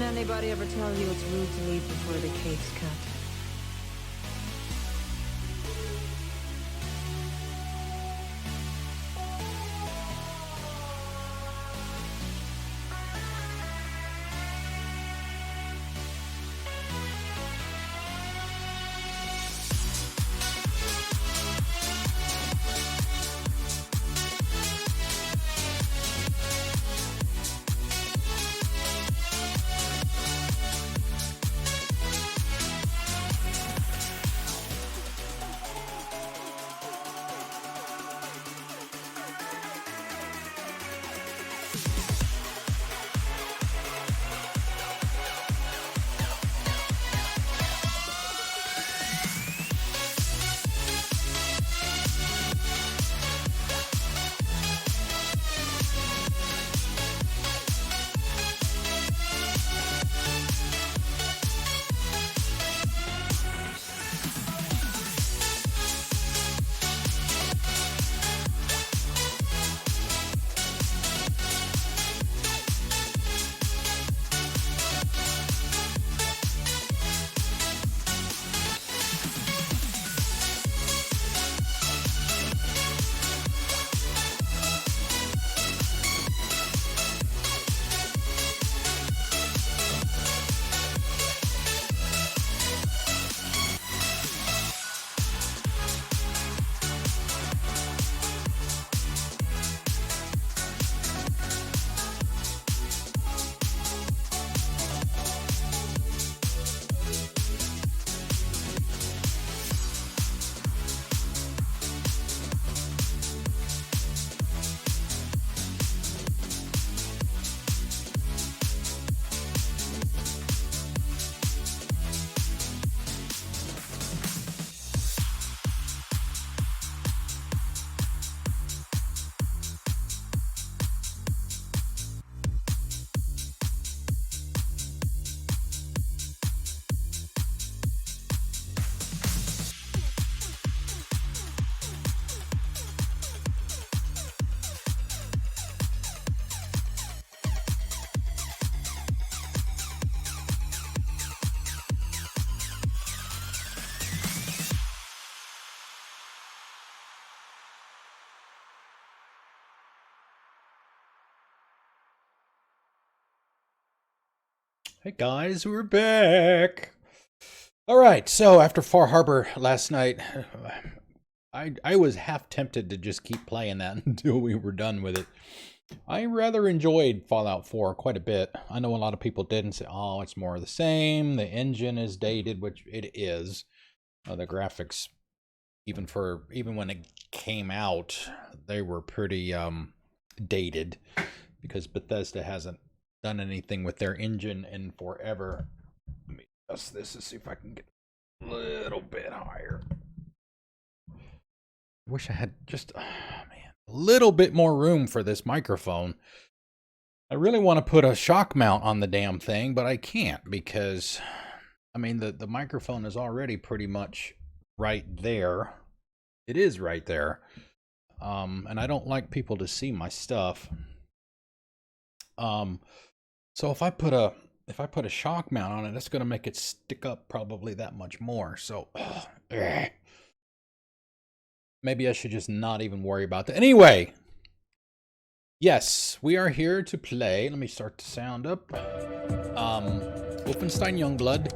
Didn't anybody ever tell you it's rude to leave before the cake's cut? Hey guys, we're back. All right, so after Far Harbor last night, I was half tempted to just keep playing that until we were done with it. I rather enjoyed Fallout 4 quite a bit. I know a lot of people did and say, oh, it's more of the same. The engine is dated, which it is. The graphics, even when it came out, they were pretty dated because Bethesda hasn't done anything with their engine in forever. Let me adjust this to see if I can get a little bit higher. I wish I had just a little bit more room for this microphone. I really want to put a shock mount on the damn thing, but I can't because, I mean, the microphone is already pretty much right there. It is right there. And I don't like people to see my stuff. So if I put a shock mount on it, that's going to make it stick up probably that much more. So maybe I should just not even worry about that. Anyway, yes, we are here to play. Let me start the sound up. Wolfenstein Youngblood.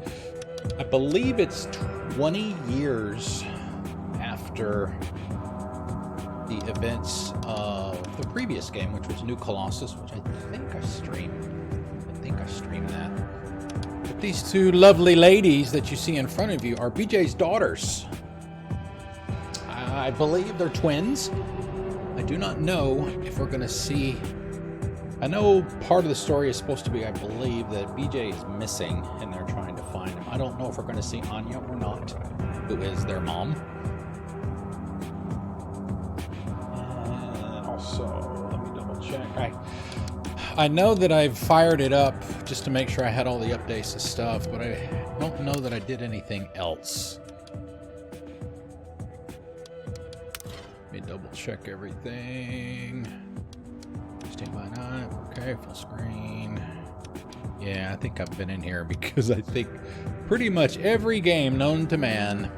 I believe it's 20 years after the events of the previous game, which was New Colossus, which I think I streamed. That. But these two lovely ladies that you see in front of you are BJ's daughters. I believe they're twins. I do not know if we're going to see... I know part of the story is supposed to be, I believe, that BJ is missing and they're trying to find him. I don't know if we're going to see Anya or not, who is their mom. And also, let me double check. I know that I've fired it up just to make sure I had all the updates and stuff, but I don't know that I did anything else. Let me double check everything. Stand by 9. Okay, full screen. Yeah, I think I've been in here because I think pretty much every game known to man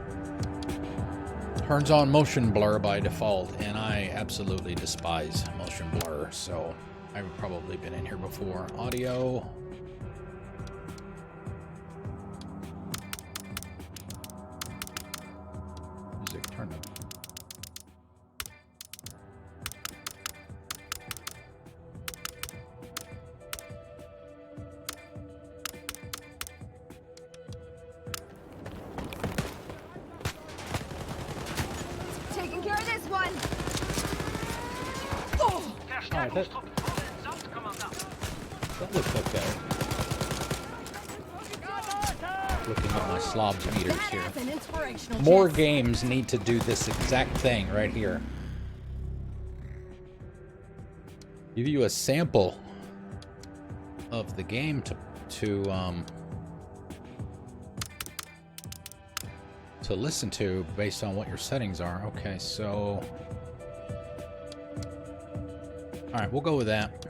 turns on motion blur by default, and I absolutely despise motion blur, so I've probably been in here before. Audio. Music, turn up. Taking care of this one. Oh, that looks okay. Looking at my slobs meters here. More games need to do this exact thing right here. Give you a sample of the game to listen to based on what your settings are. Okay, so all right, we'll go with that.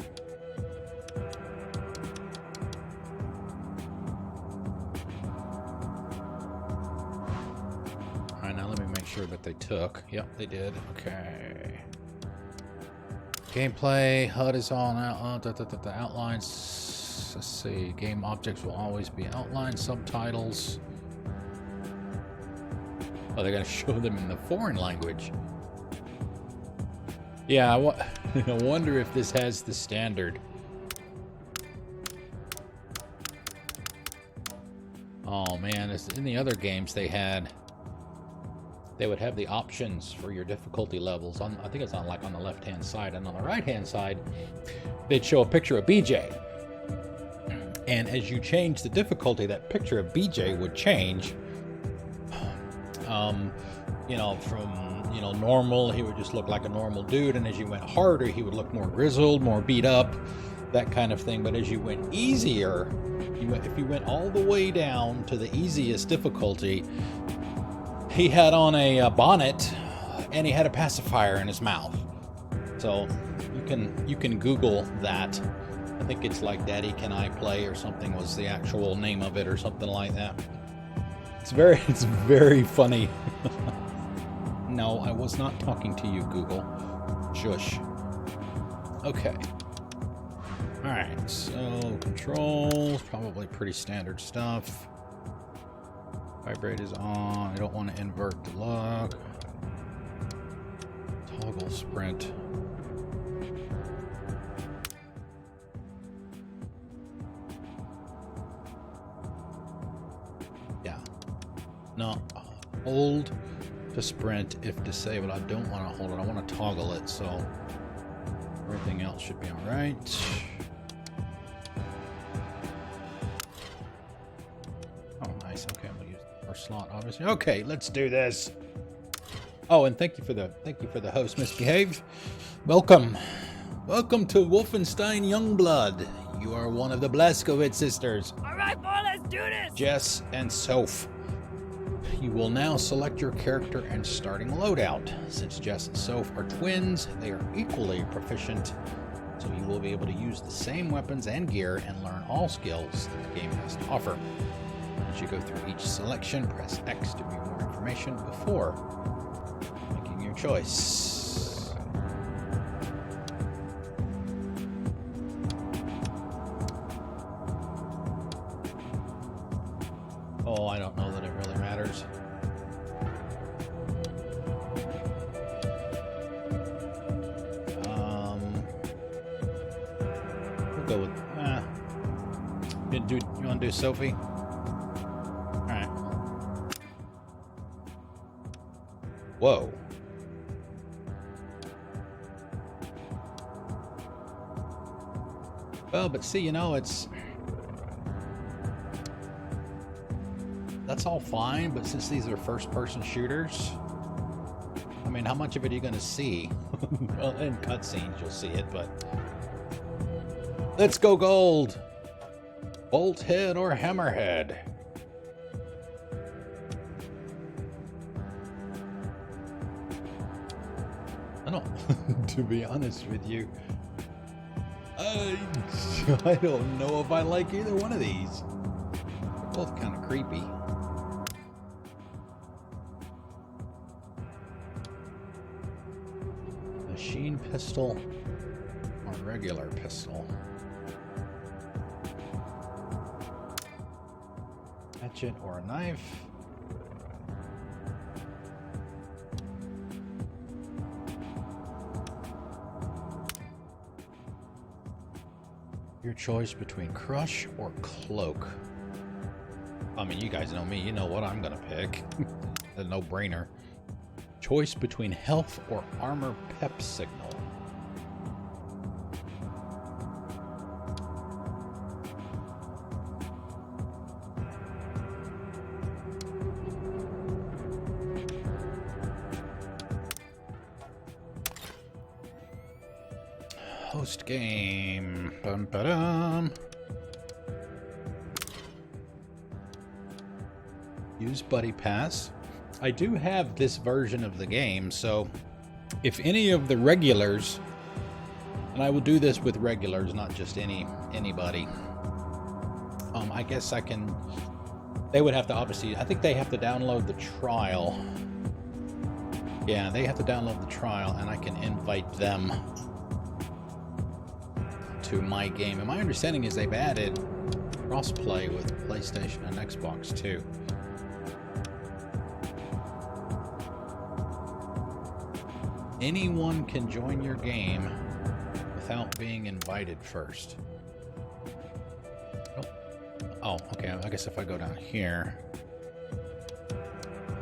All right, now let me make sure that they took. Yep, they did. Okay. Gameplay, HUD is on. The outlines. Let's see. Game objects will always be outlined. Subtitles. Oh, they're going to show them in the foreign language. Yeah, I wonder if this has the standard. Oh man, in the other games they would have the options for your difficulty levels. I think it's on the left-hand side, and on the right-hand side, they'd show a picture of BJ. And as you change the difficulty, that picture of BJ would change. You know, from, you know, normal, he would just look like a normal dude, and as you went harder, he would look more grizzled, more beat up, that kind of thing. But as you went easier, if you went all the way down to the easiest difficulty, he had on a bonnet, and he had a pacifier in his mouth. So you can Google that. I think it's like Daddy Can I Play or something was the actual name of it, or something like that. It's very funny. No, I was not talking to you, Google. Shush. Okay. Alright, so controls, probably pretty standard stuff. Vibrate is on. I don't want to invert the lock. Toggle sprint. Yeah. No. Hold to sprint if disabled. I don't want to hold it. I want to toggle it, so everything else should be alright. Oh, nice. Okay, I'm gonna use the first slot, obviously. Okay, let's do this. Oh, and thank you for the host, Misbehave. Welcome to Wolfenstein Youngblood. You are one of the Blazkowicz sisters. All right, boy, let's do this. Jess and Soph. You will now select your character and starting loadout. Since Jess and Soph are twins, they are equally proficient, so you will be able to use the same weapons and gear and learn all skills that the game has to offer. As you go through each selection, press X to view more information before making your choice. Oh, I don't know that it really matters. We'll go with. You want to do Sophie? All right. Whoa. Well, but see, you know, that's all fine, but since these are first-person shooters, I mean, how much of it are you going to see? Well, in cutscenes, you'll see it, but let's go gold. Bolt head or hammerhead? I don't, to be honest with you, I I don't know if I like either one of these. They're both kind of creepy. Machine pistol or regular pistol? Hatchet or a knife? Your choice between crush or cloak. I mean, you guys know me. You know what I'm gonna pick. A no-brainer. Choice between health or armor pep signal. Host game. Bum, ba-dum. Use Buddy Pass. I do have this version of the game, so if any of the regulars, and I will do this with regulars, not just anybody. I guess I can. They would have to obviously. I think they have to download the trial. Yeah, they have to download the trial, and I can invite them to my game. And my understanding is they've added crossplay with PlayStation and Xbox too. Anyone can join your game without being invited first. Oh, okay. I guess if I go down here,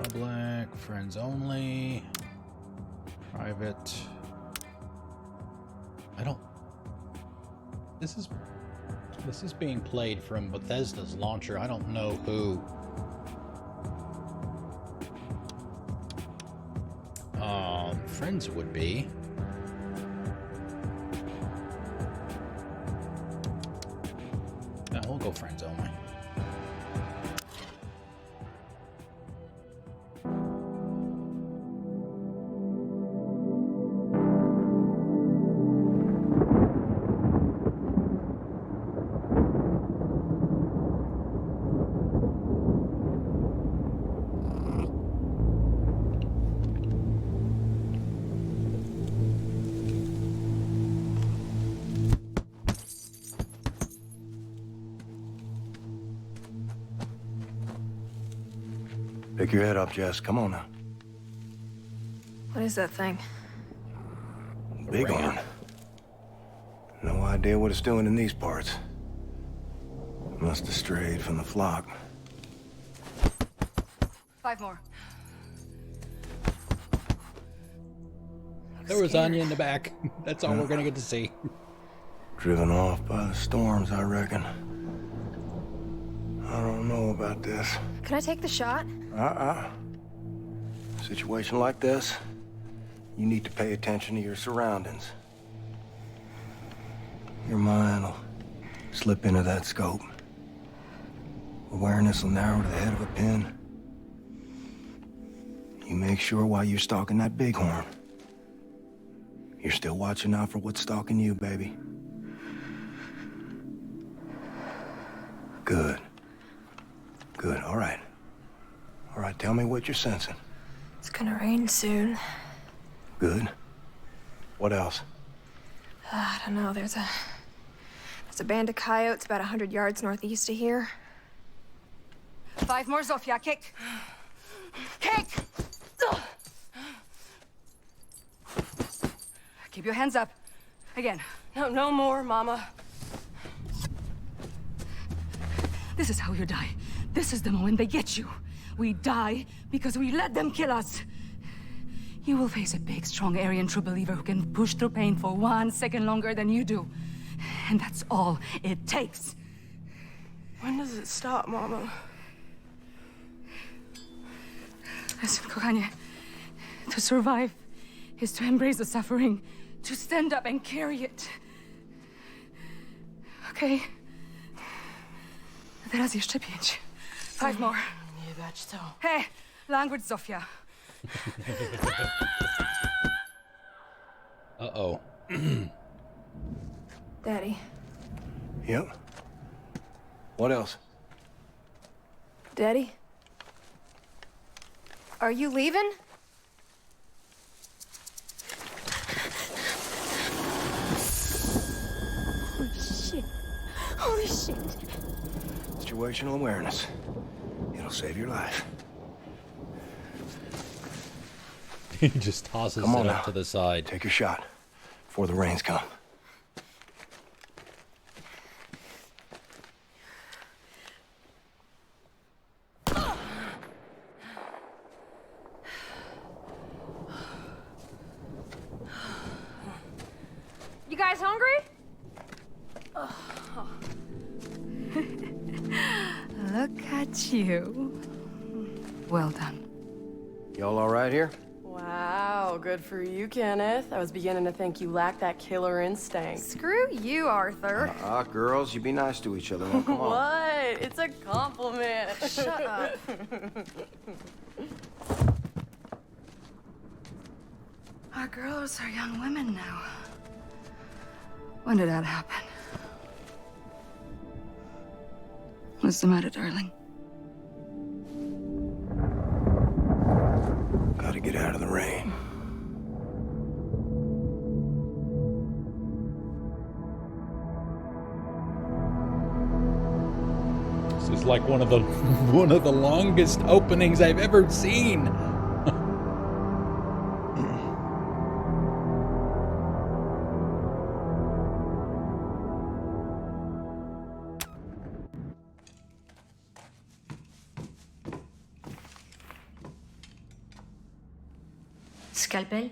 public, friends only, private. I don't. This is being played from Bethesda's launcher. I don't know who. Friends would be. Yeah, we'll go friends only. Pick your head up, Jess. Come on now. What is that thing? Big one. No idea what it's doing in these parts. Must have strayed from the flock. 5 more. There was Anya in the back. That's all we're gonna get to see. Driven off by the storms, I reckon. I don't know about this. Can I take the shot? Situation like this, you need to pay attention to your surroundings. Your mind will slip into that scope. Awareness will narrow to the head of a pin. You make sure while you're stalking that bighorn, you're still watching out for what's stalking you, baby. Good. Good, all right. All right, tell me what you're sensing. It's gonna rain soon. Good. What else? I don't know. There's a band of coyotes about 100 yards northeast of here. 5 more, Zofia. Kick. Kick! Keep your hands up. Again. No more, Mama. This is how you die. This is the moment they get you. We die because we let them kill us. You will face a big, strong Aryan true believer who can push through pain for 1 second longer than you do. And that's all it takes. When does it stop, Mama? Listen, kochanie, to survive is to embrace the suffering, to stand up and carry it. Okay? Teraz jeszcze 5. 5 more. Nie bać to. Hey, language, Zofia. Uh-oh. Daddy. Yep. What else? Daddy? Are you leaving? Holy shit. Holy shit. Situational awareness. It'll save your life. He just tosses Come on it up now. to the side. Take your shot before the rains come. You guys hungry? Look at you. Well done. Y'all all right here? Wow, good for you, Kenneth. I was beginning to think you lacked that killer instinct. Screw you, Arthur. Girls, you be nice to each other. Now, come on. What? It's a compliment. Shut up. Our girls are young women now. When did that happen? What's the matter, darling? Gotta get out of the rain. This is like one of the longest openings I've ever seen. Scalpel?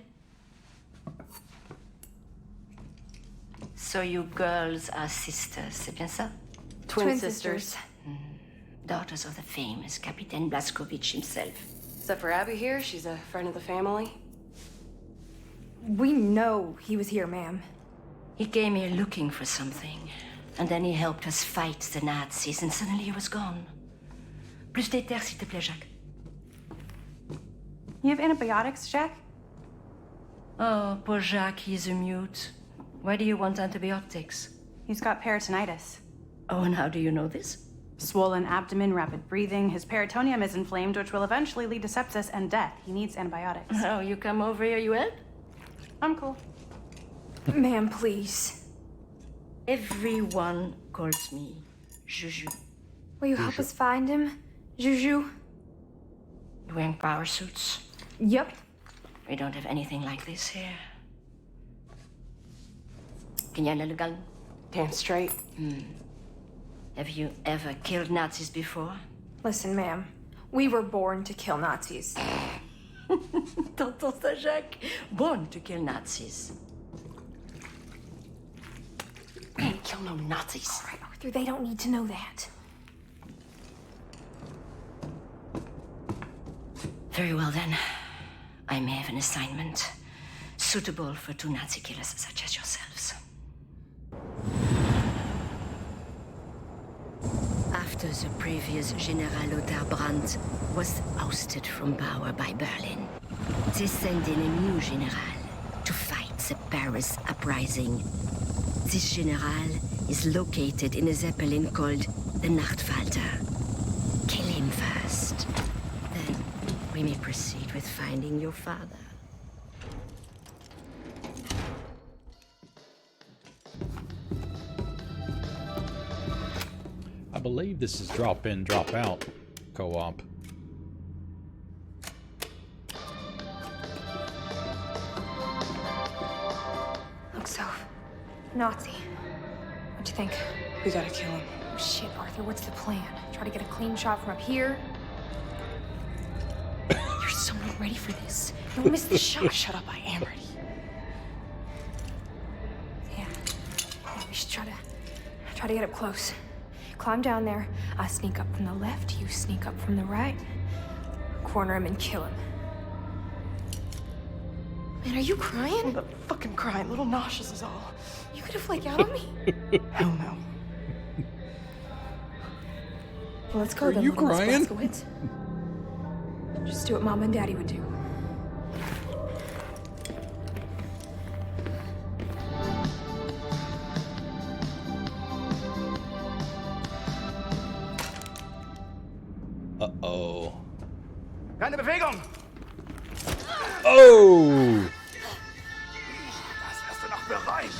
So you girls are sisters, c'est bien ça? Twin sisters. Daughters of the famous Captain Blazkowicz himself. Except for Abby here, she's a friend of the family. We know he was here, ma'am. He came here looking for something, and then he helped us fight the Nazis, and suddenly he was gone. Plus d'éther, s'il te plaît, Jacques. You have antibiotics, Jack? Oh, poor Jacques, he's a mute. Why do you want antibiotics? He's got peritonitis. Oh, and how do you know this? Swollen abdomen, rapid breathing. His peritoneum is inflamed, which will eventually lead to sepsis and death. He needs antibiotics. Oh, you come over here, you help? I'm cool. Ma'am, please. Everyone calls me Juju. Will you help us find him, Juju? Wearing power suits. Yep. We don't have anything like this here. Can you handle a gun? Damn straight. Have you ever killed Nazis before? Listen, ma'am. We were born to kill Nazis. T'entends ça, Jacques? Born to kill Nazis. We ain't kill no Nazis. All right, Arthur, they don't need to know that. Very well, then. I may have an assignment suitable for two Nazi killers such as yourselves. After the previous General Lothar Brandt was ousted from power by Berlin, they sent in a new general to fight the Paris uprising. This general is located in a zeppelin called the Nachtfalter. Kill him first. Then we may proceed with finding your father. I believe this is drop in, drop out co-op. Looks so Nazi. What'd you think? We gotta kill him. Oh, shit, Arthur, what's the plan? Try to get a clean shot from up here? You're so not ready for this. Don't miss the shot. Shut up, I am ready. Yeah, we should try to get up close. Climb down there. I sneak up from the left, you sneak up from the right. Corner him and kill him. Man, are you crying? I'm not fucking crying. Little nauseous is all. You could have flaked out on me. Hell no. Well, let's go Are then, you little Miss crying? Blazkowicz. Just do what Mom and Daddy would do. Keine Bewegung! Oh! Das hast du noch bereit!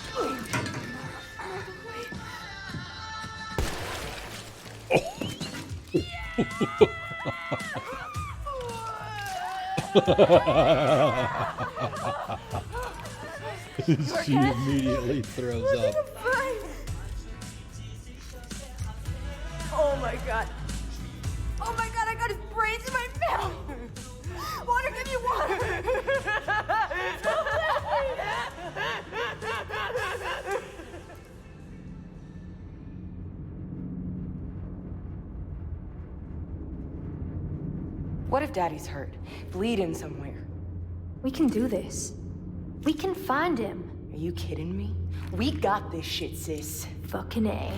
She immediately throws up. Oh my god. Oh my god, I got his brains in my mouth. Water, give me water. What if Daddy's hurt? Bleeding somewhere? We can do this. We can find him. Are you kidding me? We got this shit, sis. Fucking A.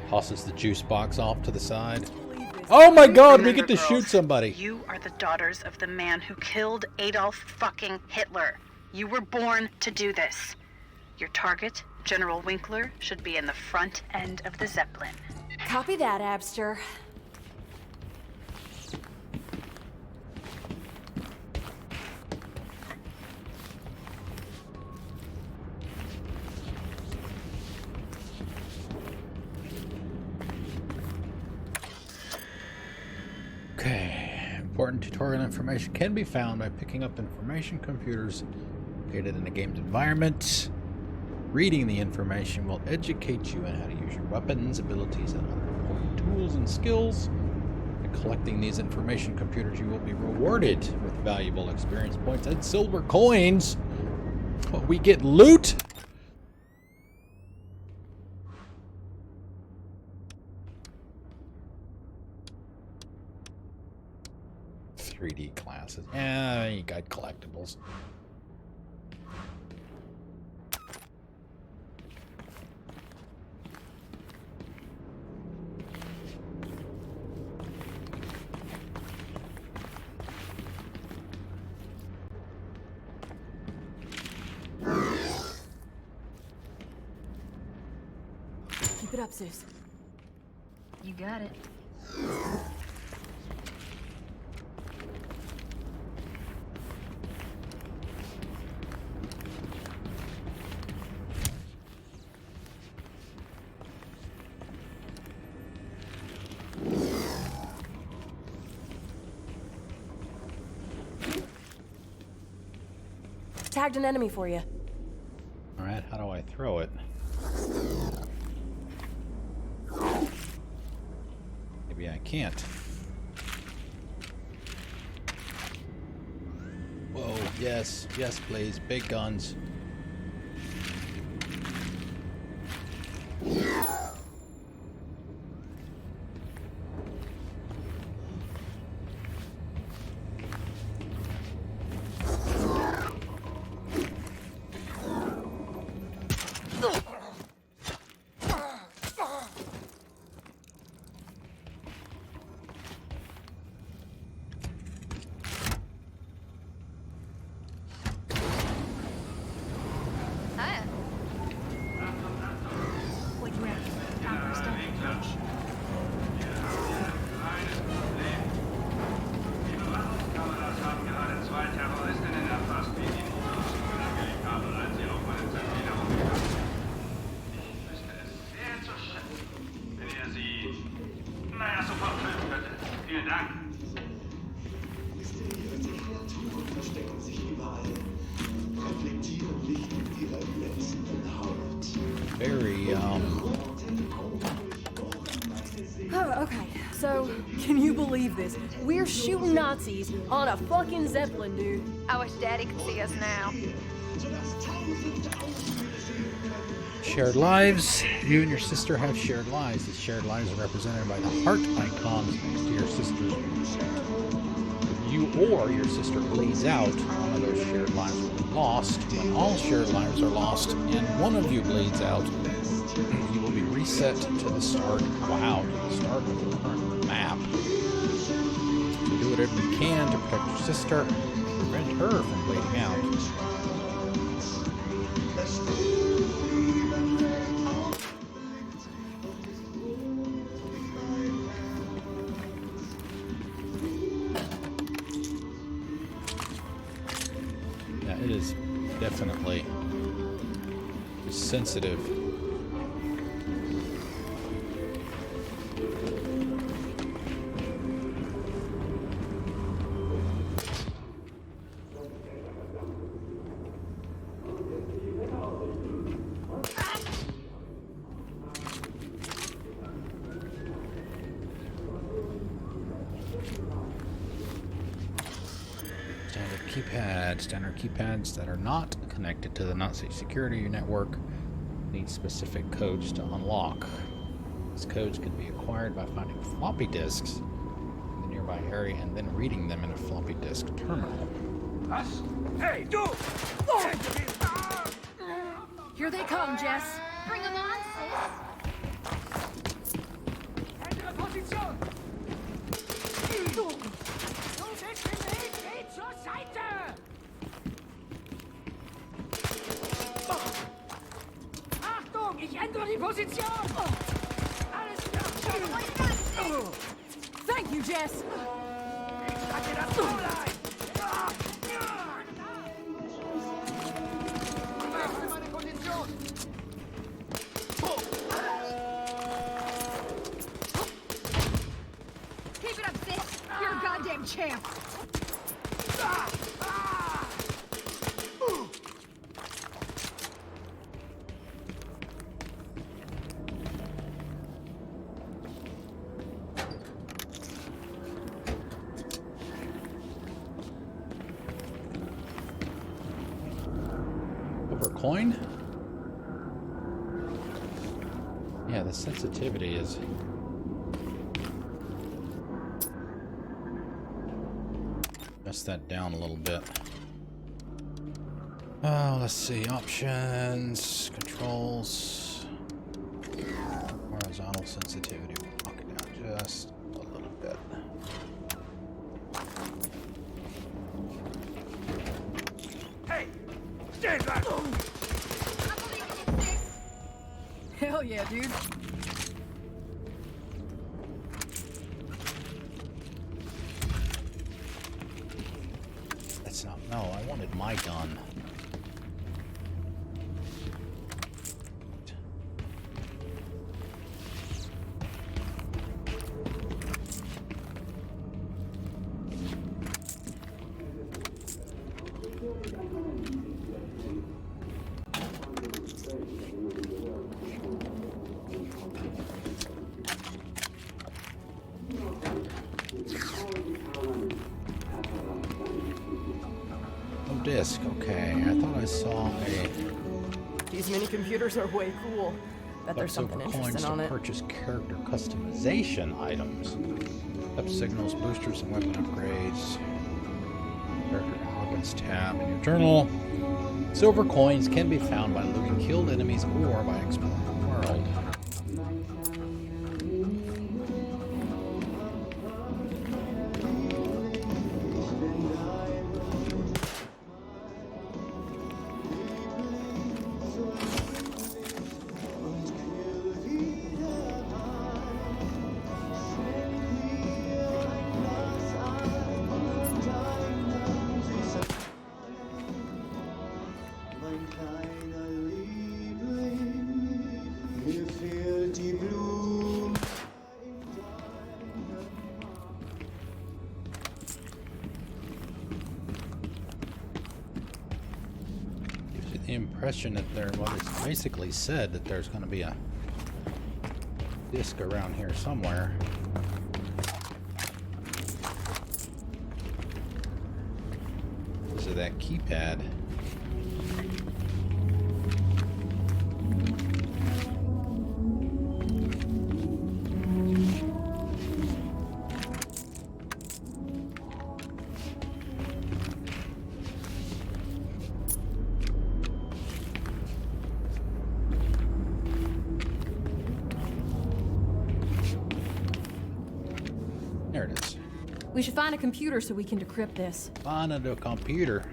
Tosses the juice box off to the side. Oh my god, we get to shoot somebody. You are the daughters of the man who killed Adolf fucking Hitler. You were born to do this. Your target, General Winkler, should be in the front end of the Zeppelin. Copy that, Abster. Okay, important tutorial information can be found by picking up information computers located in a game's environment. Reading the information will educate you on how to use your weapons, abilities, and other important tools and skills. By collecting these information computers, you will be rewarded with valuable experience points and silver coins. But we get loot. 3D classes. Yeah, you got collectibles. Keep it up, sis. You got it. Tagged an enemy for you. Alright, how do I throw it? Maybe I can't. Whoa, yes, yes please, big guns. Very, Oh, okay. So, can you believe this? We're shooting Nazis on a fucking Zeppelin, dude. I wish Daddy could see us now. shared lives. You and your sister have shared lives. These shared lives are represented by the heart icons next to your sister's. If you or your sister bleeds out, one of those shared lives will be lost. When all shared lives are lost and one of you bleeds out, you will be reset to the start. Wow, to the start of the current map. So do whatever you can to protect your sister, prevent her from bleeding out. it is definitely sensitive. Standard keypads that are not connected to the Nazi security network need specific codes to unlock. These codes can be acquired by finding floppy disks in the nearby area and then reading them in a floppy disk terminal. Hey, do! Here they come, Jess. Bring them on, sis. Achtung, ich ändere die Position! Alles klar! Thank you, Jess! Hat dir das Maul ein! Meine Position! Keep it up, sis. You're a goddamn champ. Over coin? Yeah, the sensitivity is... Adjust that down a little bit. Oh, let's see. Options, controls, horizontal sensitivity. We'll knock it down just a little bit. Hey! Stay back! Hell yeah, dude. That's not... No, I wanted my gun. Disc. Okay, I thought I saw a... These mini computers are way cool. Bet there's something interesting on it. Purchase character customization items. Up signals, boosters, and weapon upgrades. Character weapons tab in your journal. Silver coins can be found by looting killed enemies or by exploring the world. The impression that there, well, it's basically said that there's going to be a disc around here somewhere. Because of that keypad. There it is. We should find a computer so we can decrypt this. Find a computer.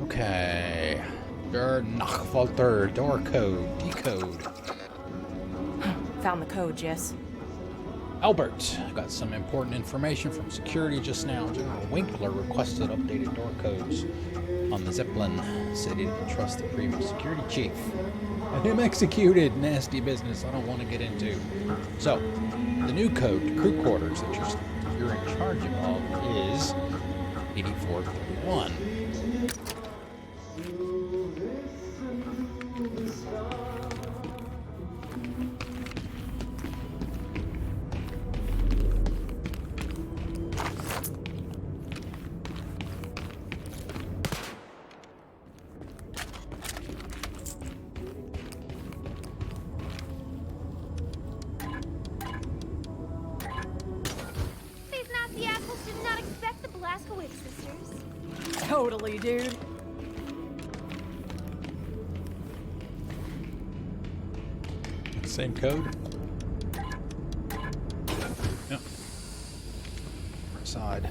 Okay. Der Nachfolter, door code, decode. Found the code, Jess. Albert, got some important information from security just now. General Winkler requested updated door codes on the Zeppelin. Said he didn't trust the previous security chief. Had him executed. Nasty business I don't want to get into. So, the new code to crew quarters that you're in charge of is 8431. Totally, dude. Same code? Yep. Riverside.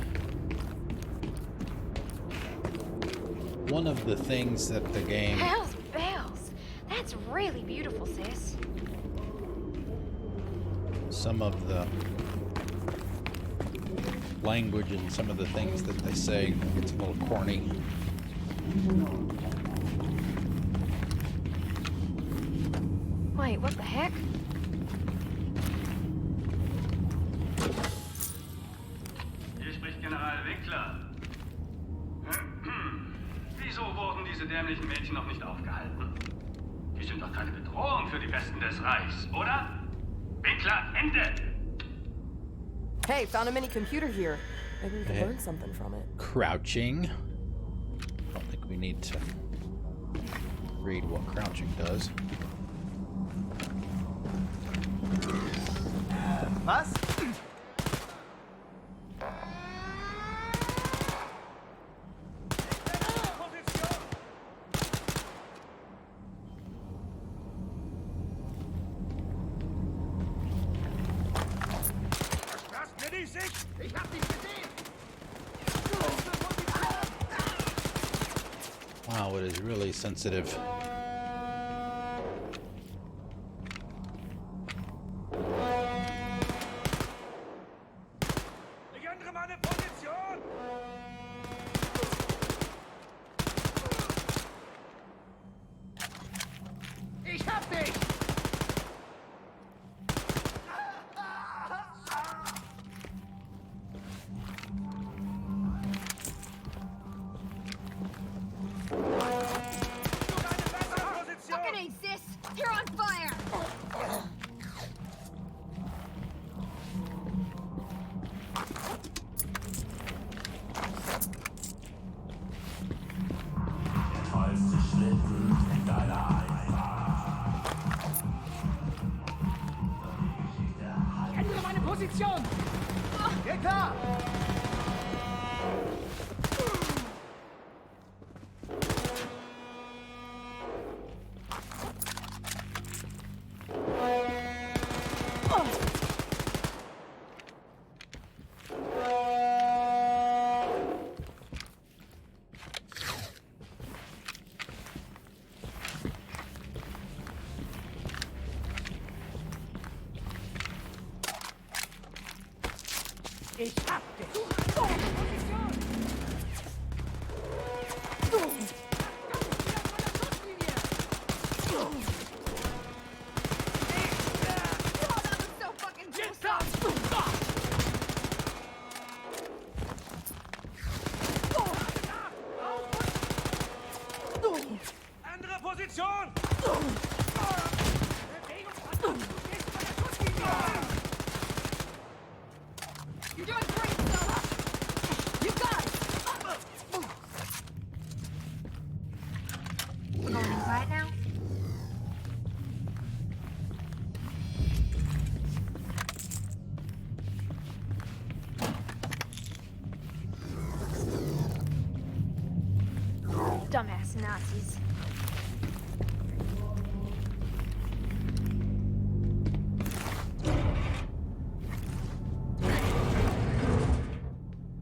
One of the things that the game... Hell's bells! That's really beautiful, sis. Some of the language and some of the things that they say gets a little corny. Wait, what the heck? Hier spricht General Winkler. Wieso wurden diese dämlichen Mädchen noch nicht aufgehalten? Die sind doch keine Bedrohung für die Besten des Reichs, oder? Winkler, Ende! Hey, found a mini computer here. Maybe we can learn something from it. Crouching. I don't think we need to read what crouching does. Was? Wow, it is really sensitive. You're on fire! Ändere meine Position! Geh klar! Ich hab dich! Andere Position! You're doing great, Stella! You got it! We're going inside now? Dumbass Nazis.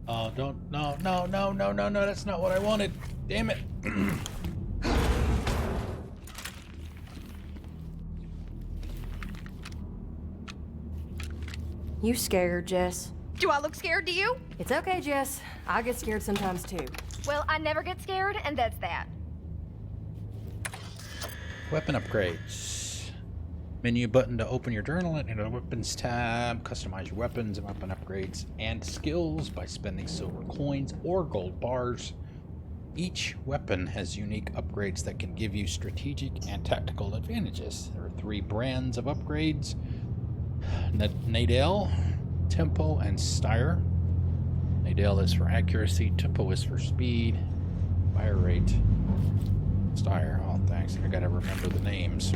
Oh, don't, no, that's not what I wanted. Damn it. You scared, Jess? Do I look scared to you? It's okay, Jess. I get scared sometimes too. Well, I never get scared, and that's that. Weapon upgrades. Menu button to open your journal and a weapons tab. Customize your weapons and weapon upgrades and skills by spending silver coins or gold bars. Each weapon has unique upgrades that can give you strategic and tactical advantages. There are 3 brands of upgrades: Nadel, Tempo, and Styre. Nadel is for accuracy, Tempo is for speed, fire rate. Styre, oh thanks, I gotta remember the names.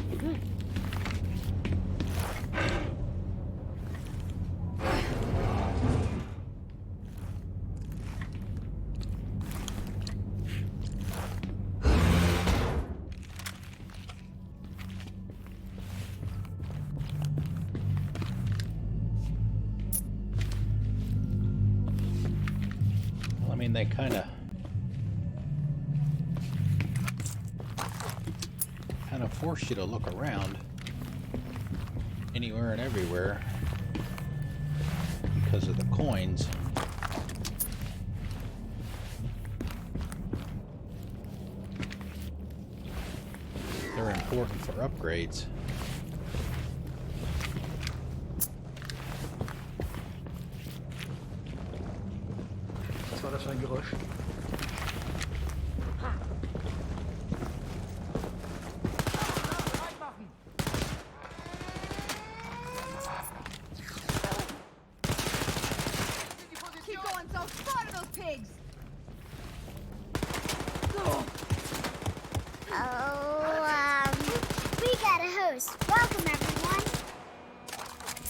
Well, I mean, they kind of force you to look around anywhere and everywhere because of the coins. They're important for upgrades. Was war das für ein Geräusch?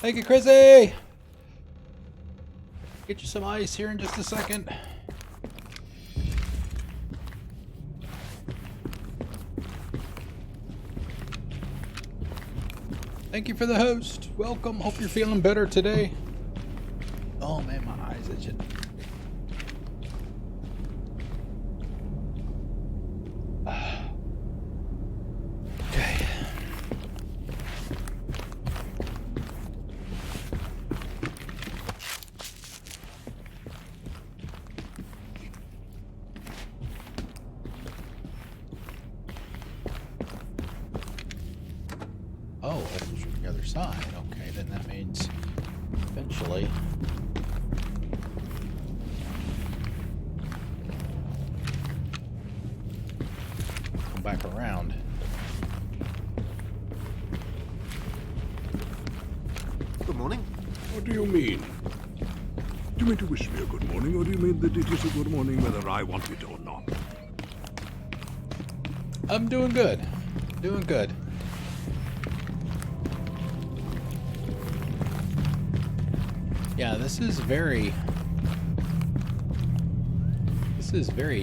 Thank you, Chrissy! Get you some ice here in just a second. Thank you for the host. Welcome. Hope you're feeling better today. Oh man, my eyes itching. Okay. Oh, it was from the other side. Okay, then that means eventually come back around. Good morning. What do you mean? Do you mean to wish me a good morning, or do you mean that it is a good morning whether I want it or not? I'm doing good. Doing good. Yeah, this is very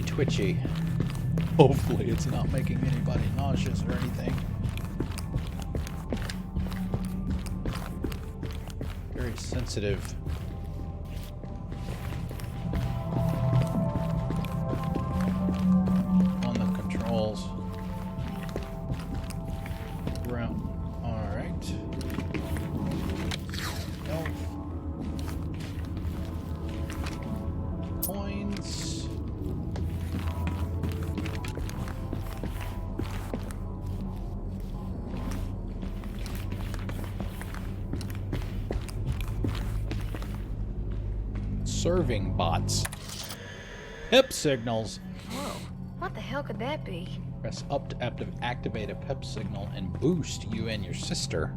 twitchy. Hopefully it's not making anybody nauseous or anything. Very sensitive. On the controls. Around. Alright. Nope. Coins. Serving bots. Pep signals. Whoa, what the hell could that be? Press up to activate a pep signal and boost you and your sister.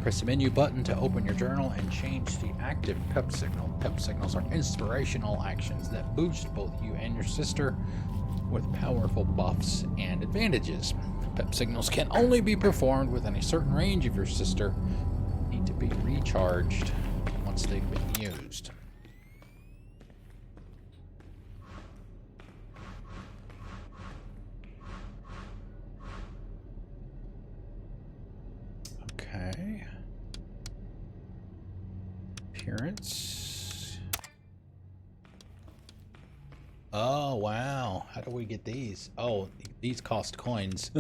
Press the menu button to open your journal and change the active pep signal. Pep signals are inspirational actions that boost both you and your sister with powerful buffs and advantages. Pep signals can only be performed within a certain range of your sister. Need to be recharged once they've been used. Okay. Appearance. Oh, wow. How do we get these? Oh, these cost coins.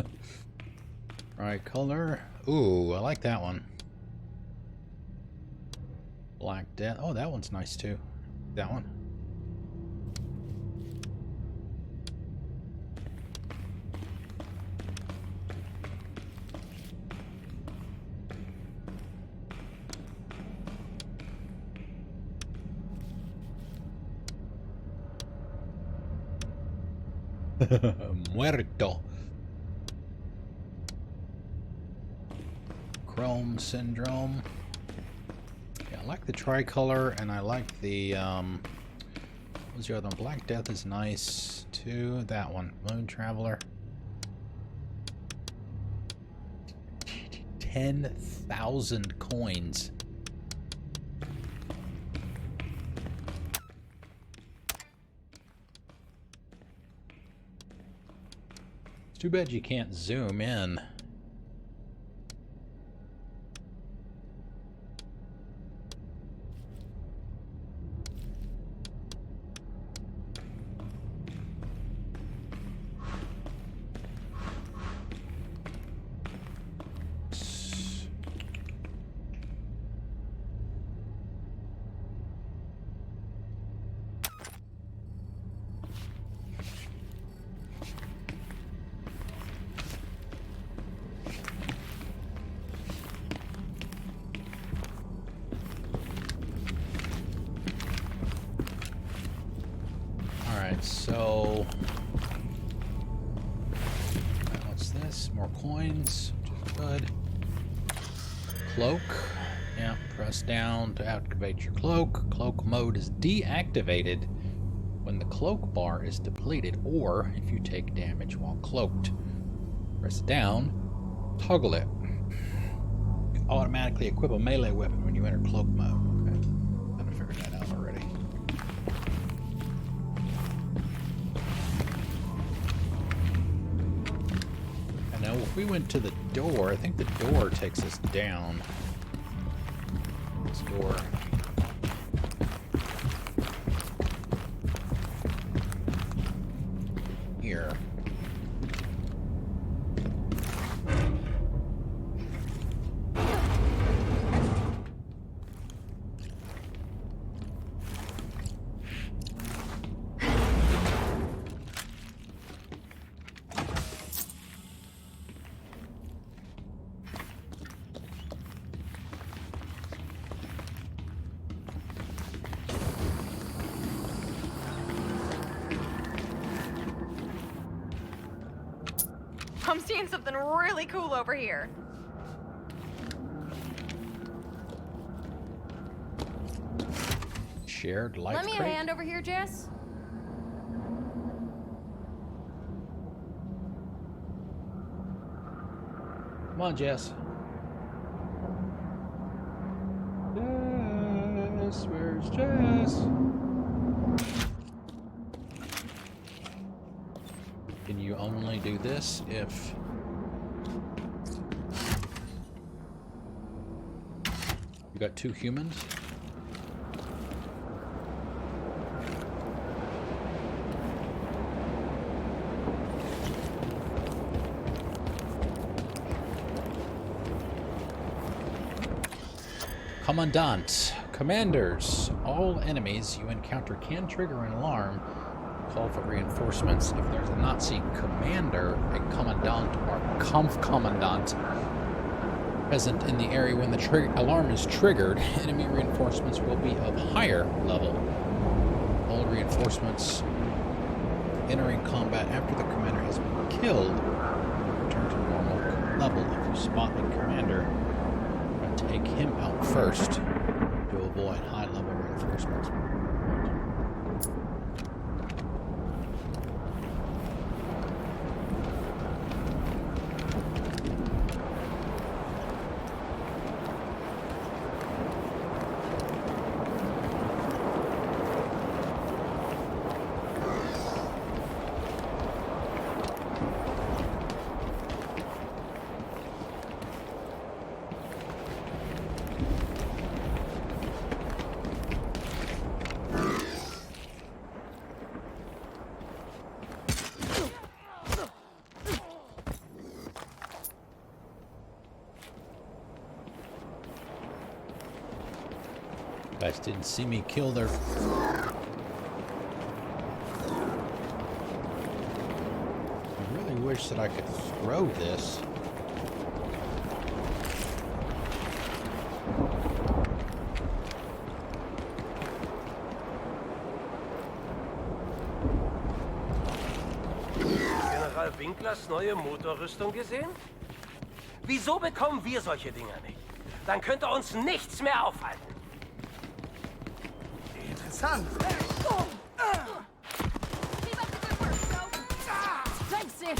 Right, color. Ooh, I like that one. Black Death. Oh, that one's nice too. That one. Muerto. Chrome Syndrome. Yeah, I like the tricolor, and I like the what was the other one? Black Death is nice too. That one, Moon Traveler. 10,000 coins. It's too bad you can't zoom in. So, what's this? More coins, which is good. Cloak. Yeah, press down to activate your cloak. Cloak mode is deactivated when the cloak bar is depleted or if you take damage while cloaked. Press down, toggle it. You automatically equip a melee weapon when you enter cloak mode. Okay, I figured that out already. Now, if we went to the door, I think the door takes us down. This door. Here. I'm seeing something really cool over here. Shared life Lend me crate? a hand over here, Jess. Come on, Jess. Jess, where's Jess? Can you only do this if you got 2 humans? Commandant. Commanders. All enemies you encounter can trigger an alarm. Call for reinforcements. If there's a Nazi commander, a commandant, or Kampfkommandant present in the area when the alarm is triggered, enemy reinforcements will be of higher level. All reinforcements entering combat after the commander has been killed return to normal level. If you spot the commander, take him out first to avoid high-level reinforcements. Guys didn't see me kill their... I really wish that I could throw this. General Winklers neue Motorrüstung gesehen? Wieso bekommen wir solche Dinger nicht? Dann könnte uns nichts mehr aufhalten. Interessant. Thanks, sis.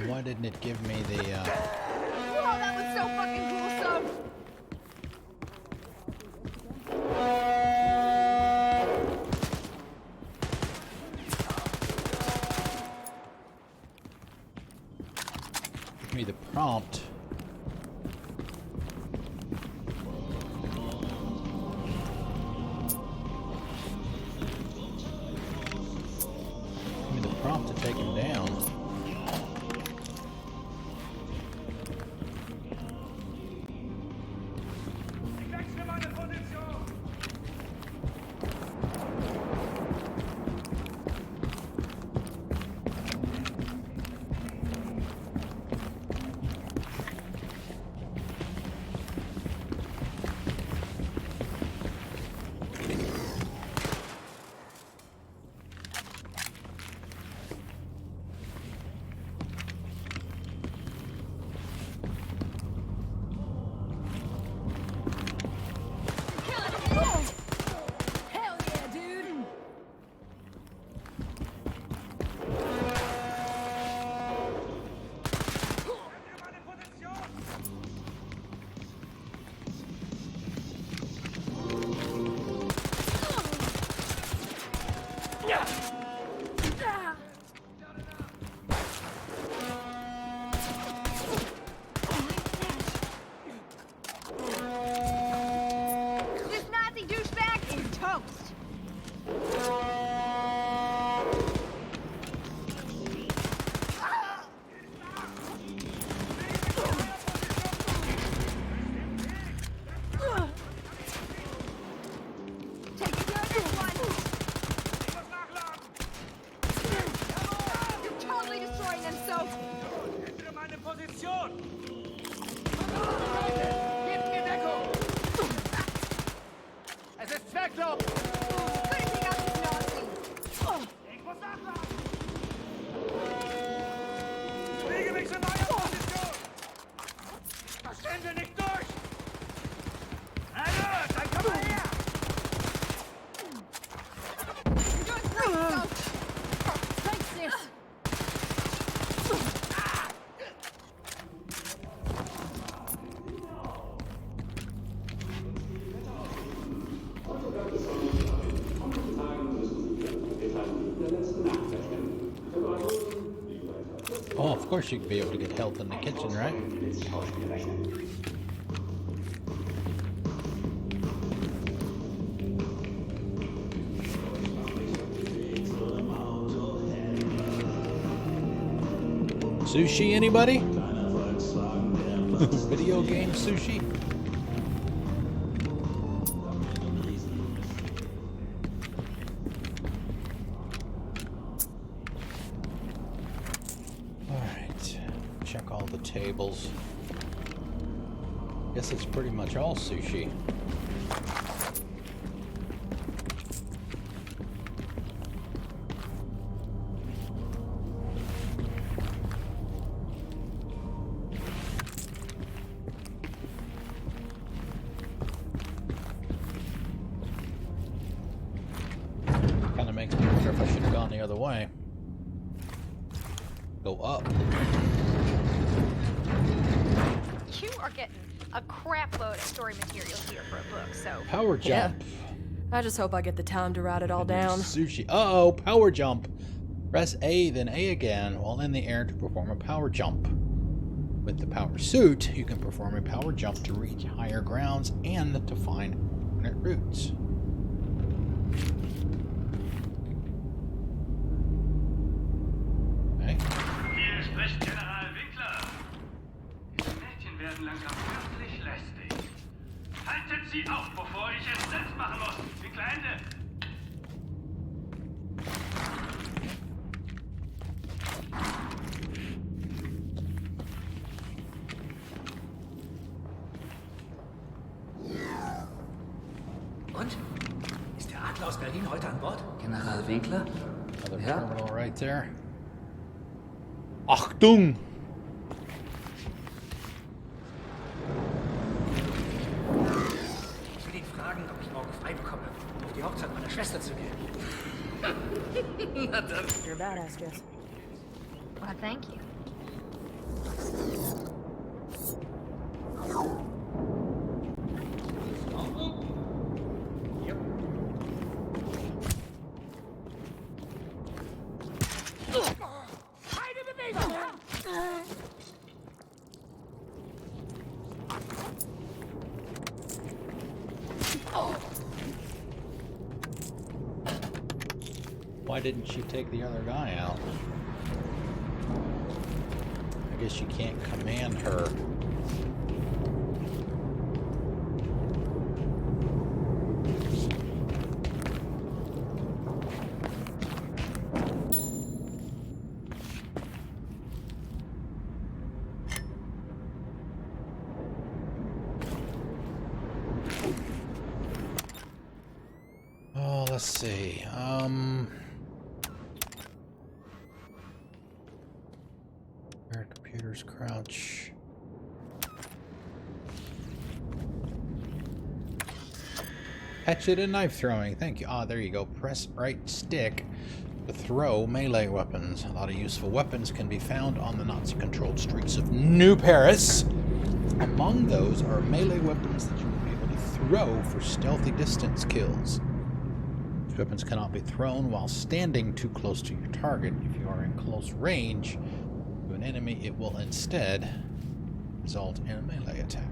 Why didn't it give me the, Whoa, that was so fucking gruesome. give me the prompt? Give me the prompt to take him down. Hell yeah, dude. This Nazi douchebag is toast. Take care of this one. You're totally destroying them, so. Hinter meine Position! Gebt mir Deckung! Es ist zwecklos! Couldn't take out this Nazi. Ich muss nachladen! Bewege mich in meiner Position! Das stellen wir nicht durch! Na gut, dann komm mal her! You're doing great, so. Thanks, sis. Oh, of course you could be able to get help in the kitchen, right? Sushi, anybody? Video game sushi? Alright, check all the tables. Guess it's pretty much all sushi. Kind of makes me wonder if I should have gone the other way. Go up. You are getting a crap load of story material here for a book, so. Power jump. I just hope I get the time to write it all down. Sushi. Uh-oh, power jump. Press A, then A again while in the air to perform a power jump. With the power suit, you can perform a power jump to reach higher grounds and to find alternate routes. Okay. Hier spricht General Winkler. Diese Mädchen werden langsam fürchterlich befestigt. Haltet sie auf, bevor ich es selbst machen muss. Die Kleine. Und? Ist der Adler aus Berlin heute an Bord? General Winkler? Another Ja. terminal right there. Achtung! Ich will ihn fragen, ob ich morgen frei bekomme, um auf die Hochzeit meiner Schwester zu gehen. Na dann. You're a badass, Jess. Well, thank you. Why didn't she take the other guy out? I guess you can't command her. Oh, let's see. Where computers crouch. Hatchet and knife throwing. Thank you. Ah, there you go. Press right stick to throw melee weapons. A lot of useful weapons can be found on the Nazi-controlled streets of New Paris. Among those are melee weapons that you will be able to throw for stealthy distance kills. These weapons cannot be thrown while standing too close to your target. If you are in close range to an enemy, it will instead result in a melee attack.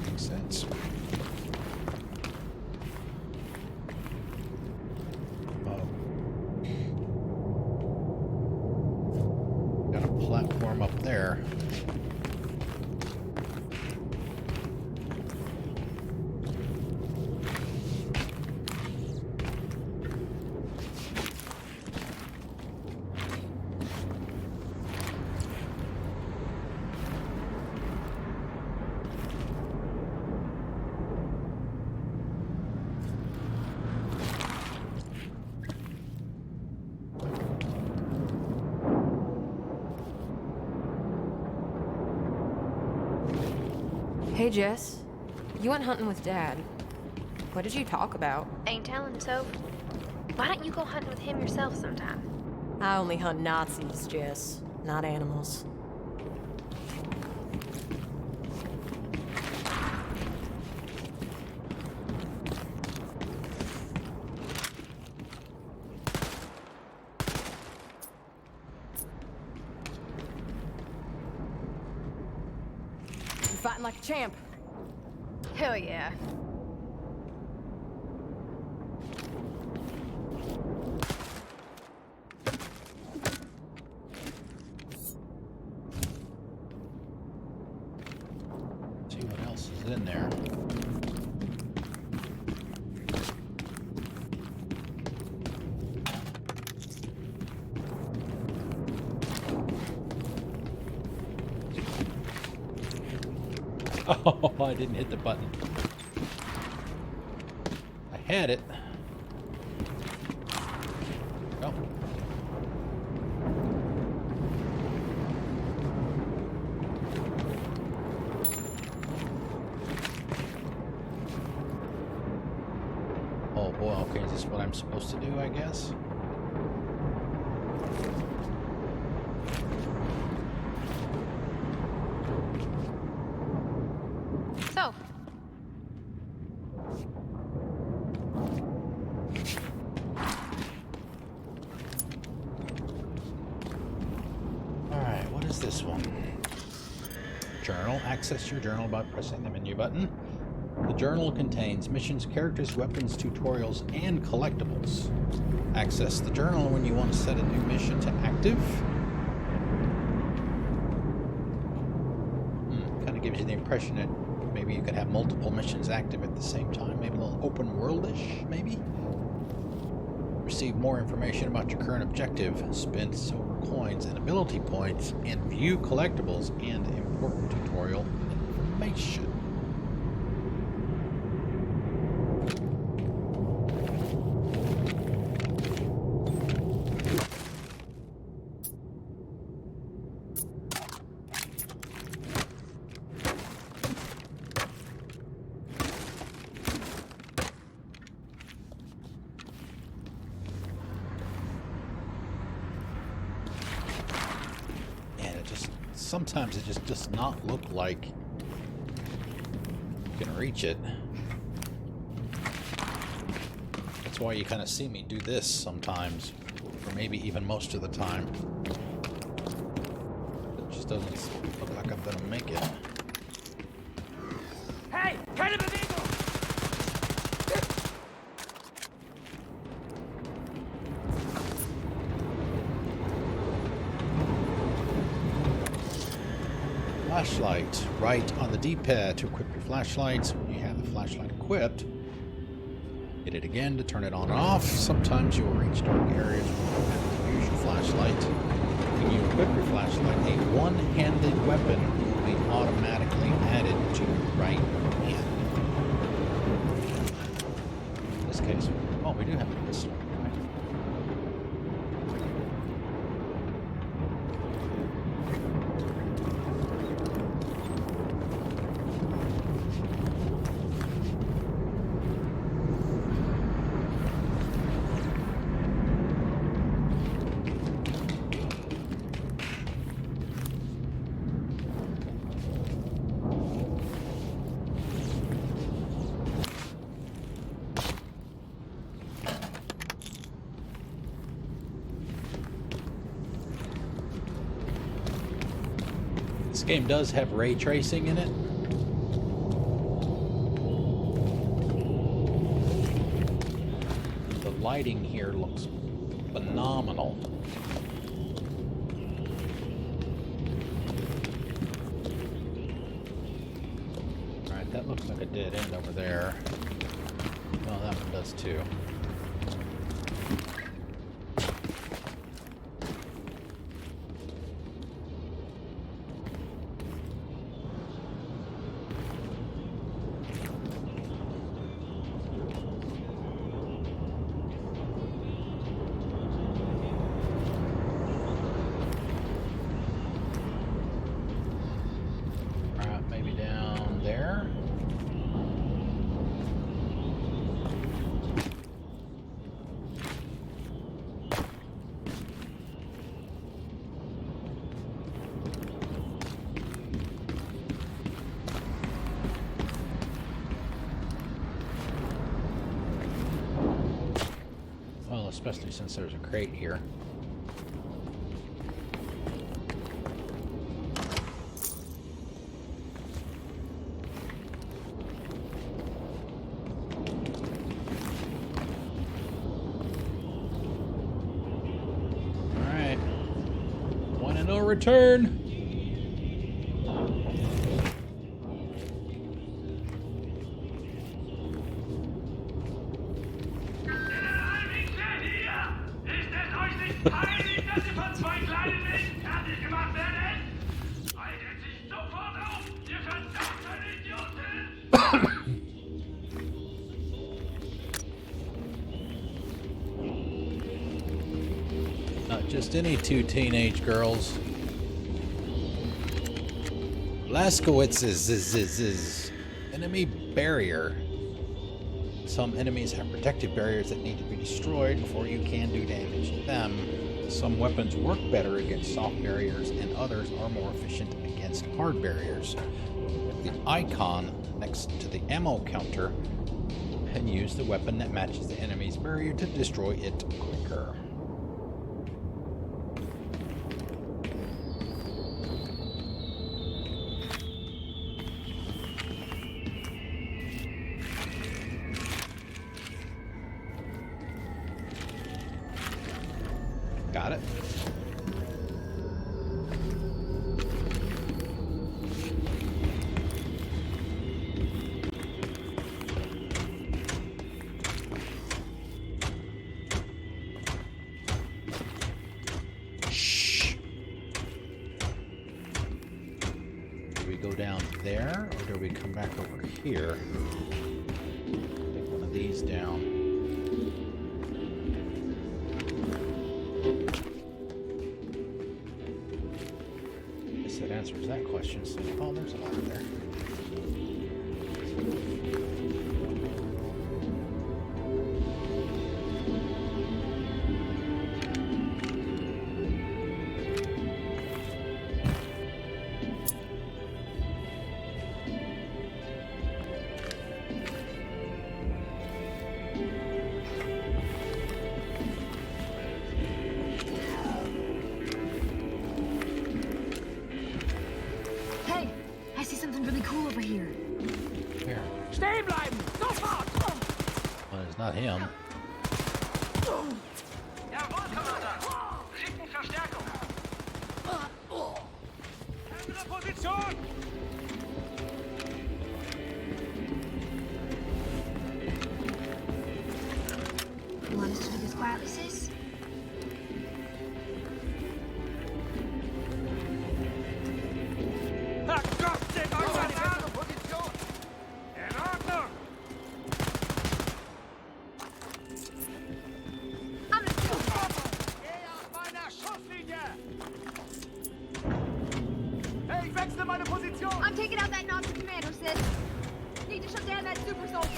Makes sense. Got a platform up there. Hey, Jess. You went hunting with Dad. What did you talk about? Ain't telling, so why don't you go hunting with him yourself sometime? I only hunt Nazis, Jess, not animals. You're fighting like a champ. Hell yeah. See what else is in there. Oh, I didn't hit the button. I had it. Oh. Oh boy, okay, is this what I'm supposed to do, I guess? So, Alright, what is this one? Journal. Access your journal by pressing the menu button. The journal contains missions, characters, weapons, tutorials, and collectibles. Access the journal when you want to set a new mission to active. you the impression that maybe you could have multiple missions active at the same time. Maybe a little open world-ish, maybe? Receive more information about your current objective. Spend silver coins and ability points and view collectibles and important tutorial information. Sometimes it just does not look like you can reach it. That's why you kind of see me do this sometimes, or maybe even most of the time. It just doesn't look like I'm gonna make it. Hey, keine Bewegung! Flashlight. Right on the D-pad to equip your flashlights. When you have the flashlight equipped, hit it again to turn it on and off. Sometimes you will reach dark areas where you have to use your flashlight. When you equip your flashlight, a one-handed weapon will be automatically added to your right hand. In this case, oh, we do have a pistol. This game does have ray tracing in it. The lighting here looks phenomenal. Alright, that looks like a dead end over there. Well, that one does too. Especially since there's a crate here. All right, one and no return. Just any two teenage girls. Blaskowitz's enemy barrier. Some enemies have protective barriers that need to be destroyed before you can do damage to them. Some weapons work better against soft barriers and others are more efficient against hard barriers. The icon next to the ammo counter and use the weapon that matches the enemy's barrier to destroy it quicker. Got it. Shh. Do we go down there, or do we come back over here? Take one of these down. I guess that answers that question. So, oh, there's a lot there. Stehen bleiben! Sofort! Well, it's not him. Jawohl, Kommandant! Schicken Verstärkung! Andere Position! You want us to do this quietly, sis? Ach Gott, sind euch seine andere Position! In Ordnung! Geh aus meiner Schusslinie! Hey, ich wechsle meine Position! I'm taking out that Nazi commander, sis. Need to shut down that super soldier.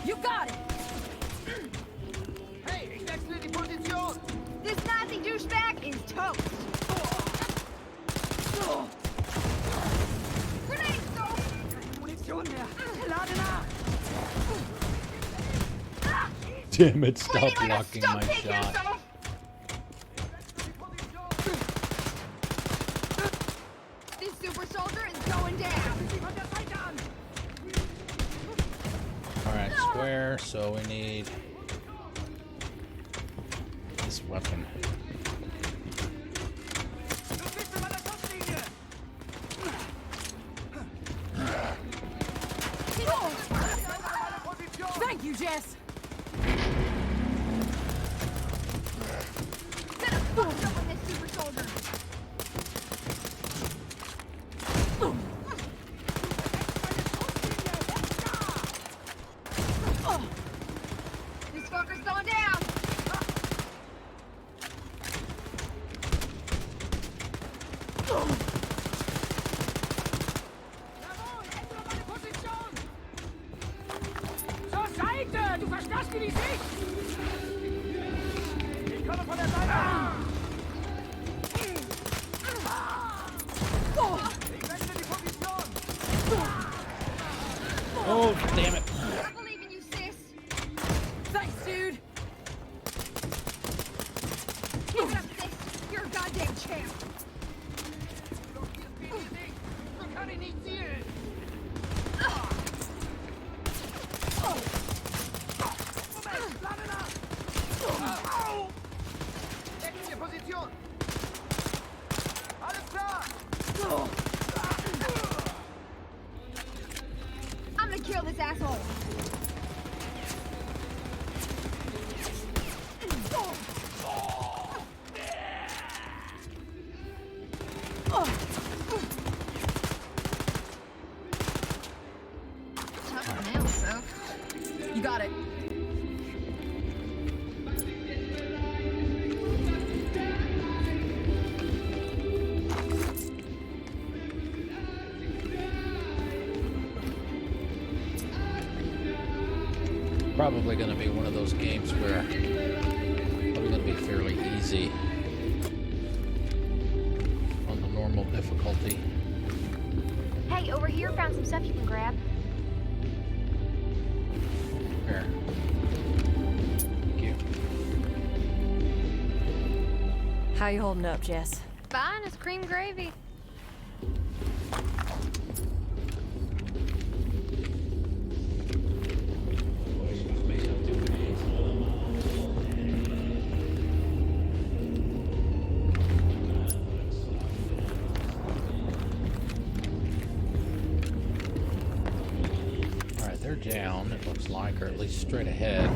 You got it! Hey, ich wechsle die Position! This Nazi douchebag is toast. Grenade, go! Munition mehr! Lade nach! Damn it, stop Wait, blocking stop my taking shot. yourself. This super soldier is going down. Alright, square, so we need this weapon. Thank you, Jess! Set a fuck up with this super soldier. This fucker's going down. Zur Seite! Du versperrst mir die Sicht! Ich komme von der Seite! Ich wechsle die Position! Oh, damn it. I believe in you, sis. Thanks, dude! Keep it up, sis. You're a goddamn champ. So kann ich nicht zielen! Moment, lade nach! Au! Wechsel die Position! Alles klar! I'm gonna kill this asshole. Tough nail, so. You got it. Probably going to be one of those games where probably going to be fairly easy on the normal difficulty. Hey, over here, found some stuff you can grab. Here. Thank you. How you holding up, Jess? Fine as cream gravy. Alright, they're down, it looks like, or at least straight ahead.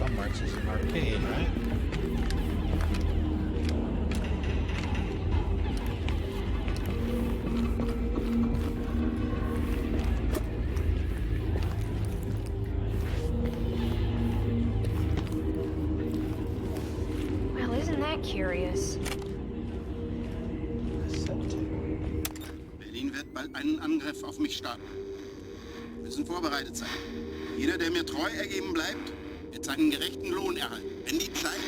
Landmarks is an arcade, right? Well, isn't that curious? Berlin wird bald einen Angriff auf mich starten. Wir müssen vorbereitet sein. Jeder, der mir treu ergeben bleibt, wird seinen gerechten Lohn erhalten. Wenn die Zeit...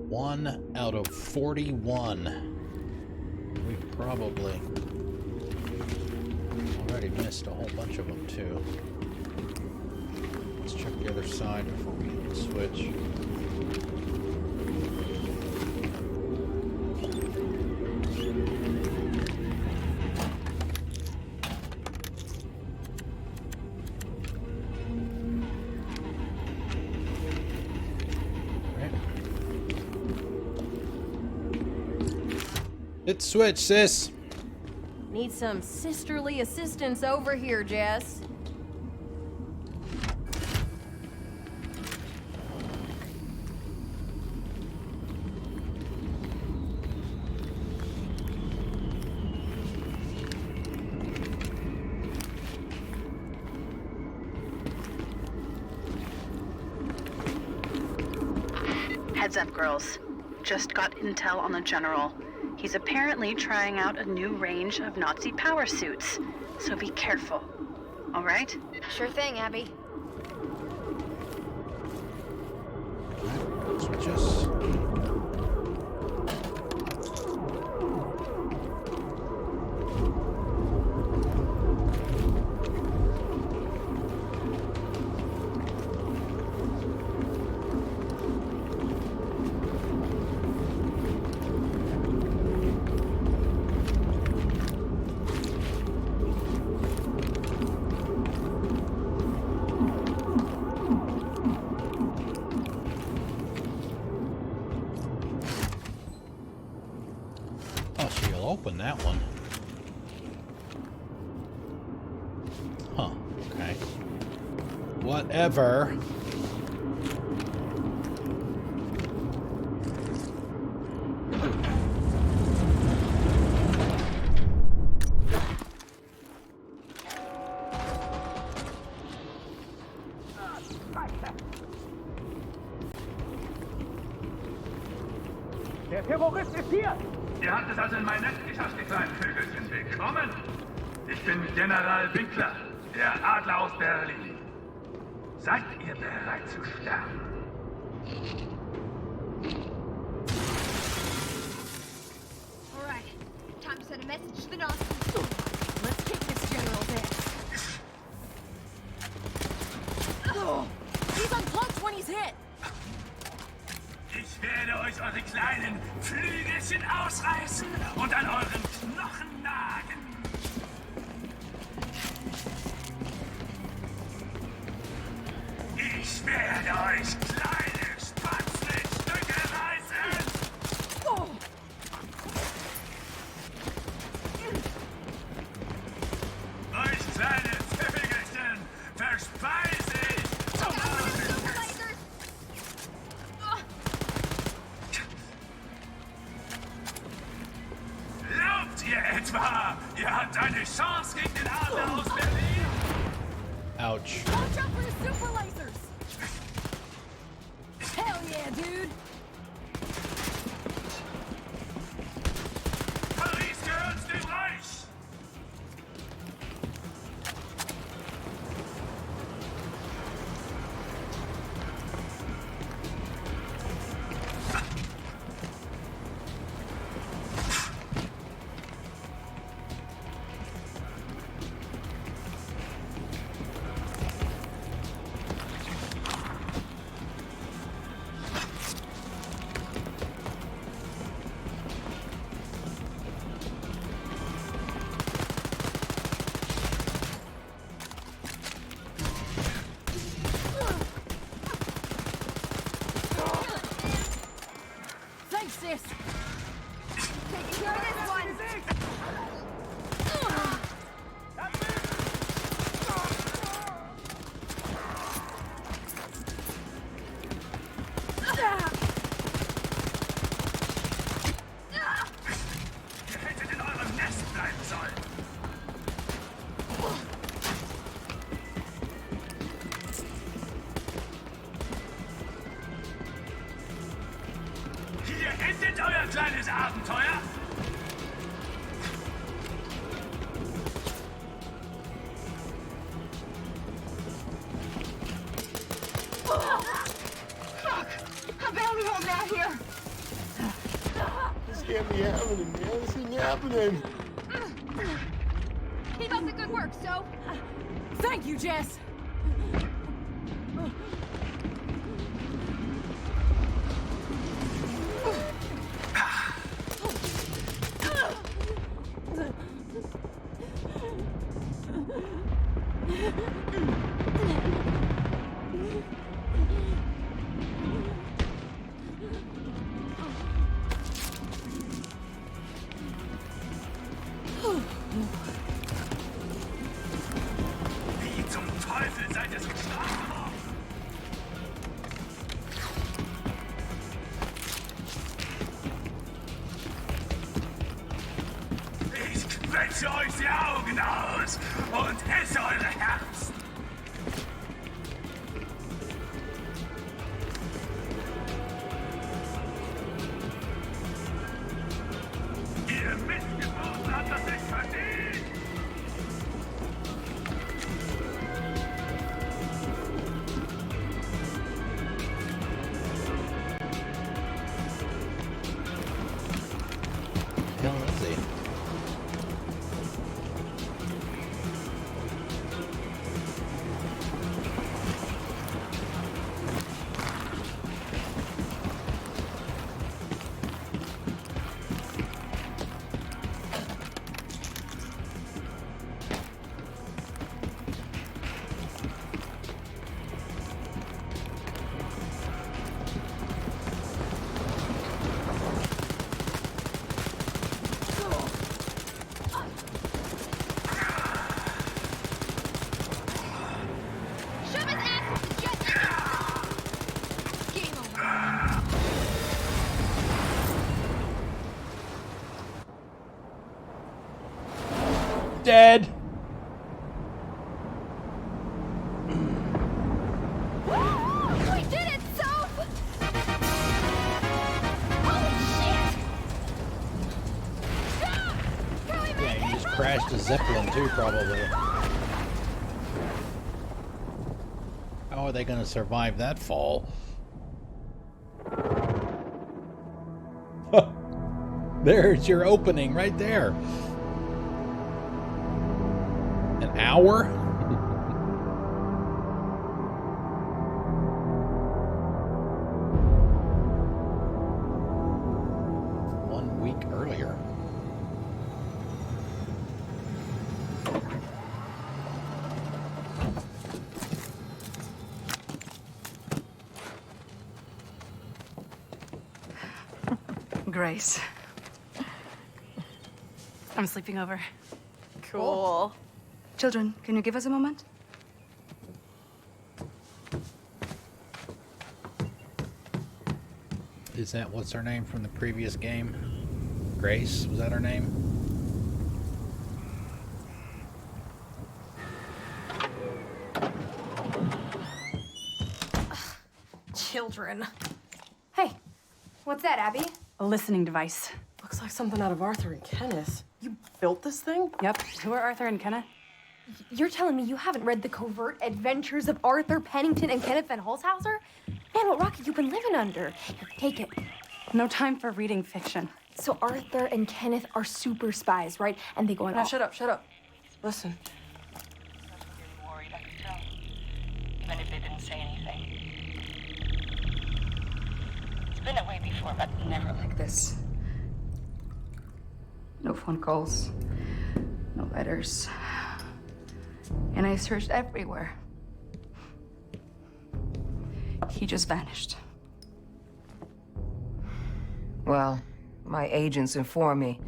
One out of 41. We probably already missed a whole bunch of them too. Let's check the other side before we switch. Hit switch, sis. Need some sisterly assistance over here, Jess. Heads up, girls. Just got intel on the general. He's apparently trying out a new range of Nazi power suits, so be careful. All right? Sure thing, Abby. Switches. Open that one. Huh, okay. Whatever. Der Terrorist ist hier! Ihr habt es also in mein Netz geschafft, die kleinen Vögelchen. Willkommen! Ich bin General Winkler, der Adler aus Berlin. Seid ihr bereit zu sterben? Alright, time to send a message to the Nazis. Let's kick this general's ass. Oh, he's unplugged when he's hit. Ich werde euch eure kleinen Flügelchen ausreißen und an euren Knochen nagen. Ich werde euch kleine Spatzenstücke reißen. Oh. Euch kleine Vögelchen verspeise ich. Glaubt ihr etwa, ihr habt eine Chance gegen den Adler aus Berlin? Ouch. Watch out for the super lasers! Hell yeah, dude! Paris gehört dem Reich! Hier endet euer kleines Abenteuer. Fuck! A bounty hunter out here! This can't be happening, man. This ain't happening. Keep up the good work, so. Thank you, Jess! Wie zum Teufel seid ihr so stark? Ich quetsche euch die Augen aus und esse eure Herzen. Ihr Missgeburt habt das nicht verdient! Hell is he? Shove his ass with the jet engine! Game over. Dead. We did it, Soph! Holy shit! Stop! Can we Yeah, make he it? just crashed a Zeppelin too, probably. How are they going to survive that fall? There's your opening right there. An hour? One week earlier. Grace. I'm sleeping over. Cool. Children, can you give us a moment? Is that what's her name from the previous game? Grace, was that her name? Children. Hey, what's that, Abby? A listening device. Looks like something out of Arthur and Kenneth. You built this thing? Yep. Who are Arthur and Kenneth? You're telling me you haven't read The Covert Adventures of Arthur Pennington and Kenneth Van Holzhauser? Man, what rock have you been living under? Here, take it. No time for reading fiction. So Arthur and Kenneth are super spies, right? And they go on Now all... shut up, shut up. Listen. Even if they didn't say anything. It's been that way before, but never like this. No phone calls, no letters. And I searched everywhere. He just vanished. Well, my agents informed me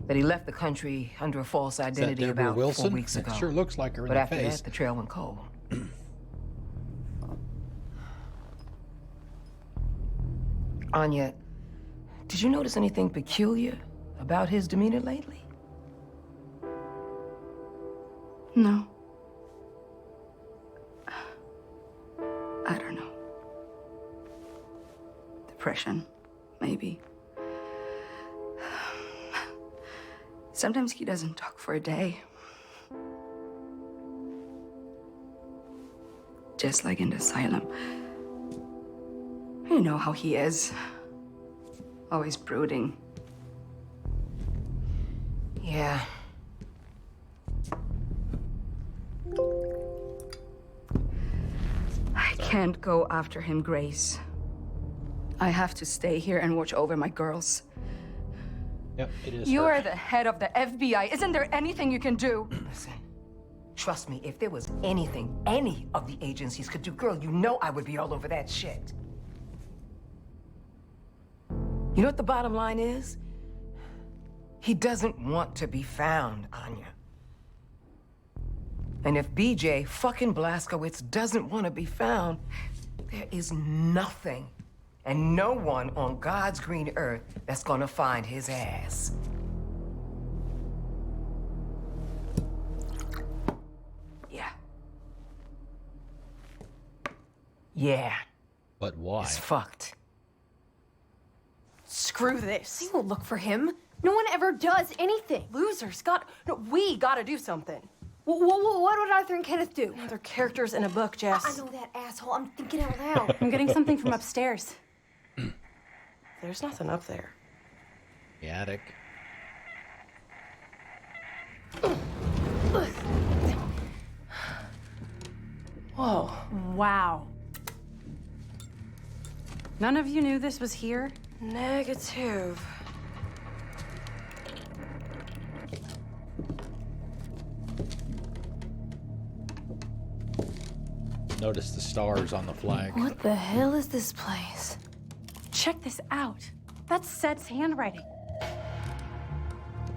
that he left the country under a false identity Deborah about Wilson? 4 weeks ago. It sure looks like her in but the after face. that, the trail went cold. Anya, did you notice anything peculiar about his demeanor lately? No. I don't know. Depression, maybe. Sometimes he doesn't talk for a day. Just like in the asylum. You know how he is. Always brooding. Yeah. I can't go after him, Grace. I have to stay here and watch over my girls. Yep, it is. You her. are the head of the FBI. Isn't there anything you can do? Listen, trust me, if there was anything any of the agencies could do, girl, you know I would be all over that shit. You know what the bottom line is? He doesn't want to be found, Anya. And if BJ fucking Blazkowicz doesn't want to be found, there is nothing and no one on God's green earth that's gonna find his ass. Yeah. Yeah. But why? It's fucked. Screw this. They won't look for him. No one ever does anything. Losers we gotta do something. What would Arthur and Kenneth do? They're characters in a book, Jess. I know that, asshole. I'm thinking out loud. I'm getting something from upstairs. There's nothing up there. The attic. Whoa. Wow. None of you knew this was here? Negative. Notice the stars on the flag. What the hell is this place? Check this out. That's Seth's handwriting.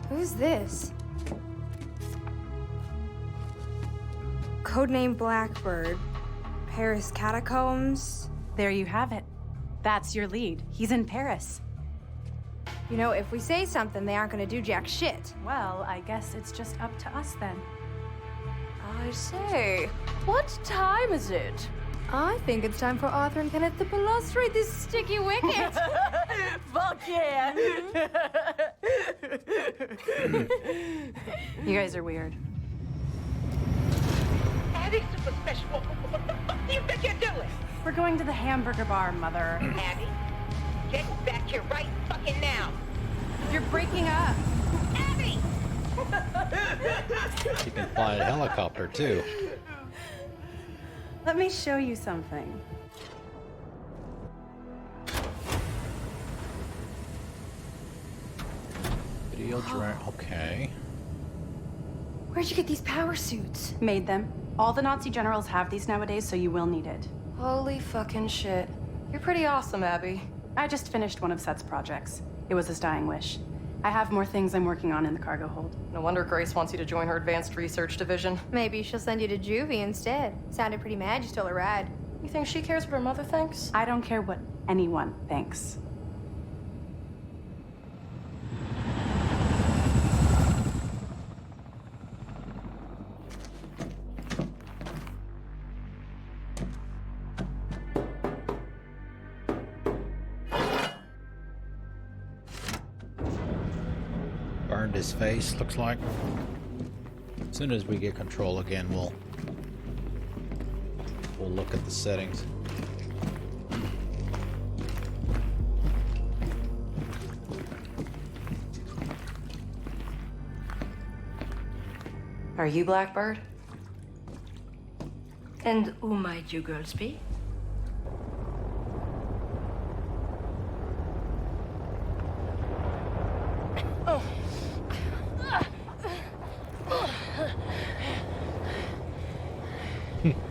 Who's this? Codename Blackbird. Paris Catacombs. There you have it. That's your lead. He's in Paris. You know, if we say something, they aren't gonna do jack shit. Well, I guess it's just up to us then. I say, what time is it? I think it's time for Arthur and Kenneth to balustrate this sticky wicket. Fuck yeah! You guys are weird. Abby, super special. What the fuck do you think you're doing? We're going to the hamburger bar, Mother. Abby, get back here right fucking now. You're breaking up. Abby! You can fly a helicopter too. Let me show you something. Video drone. Okay. Where'd you get these power suits? Made them. All the Nazi generals have these nowadays, so you will need it. Holy fucking shit. You're pretty awesome, Abby. I just finished one of Seth's projects. It was his dying wish. I have more things I'm working on in the cargo hold. No wonder Grace wants you to join her advanced research division. Maybe she'll send you to juvie instead. Sounded pretty mad you stole a ride. You think she cares what her mother thinks? I don't care what anyone thinks. Burned his face, looks like. As soon as we get control again, we'll look at the settings. Are you Blackbird? And who might you girls be?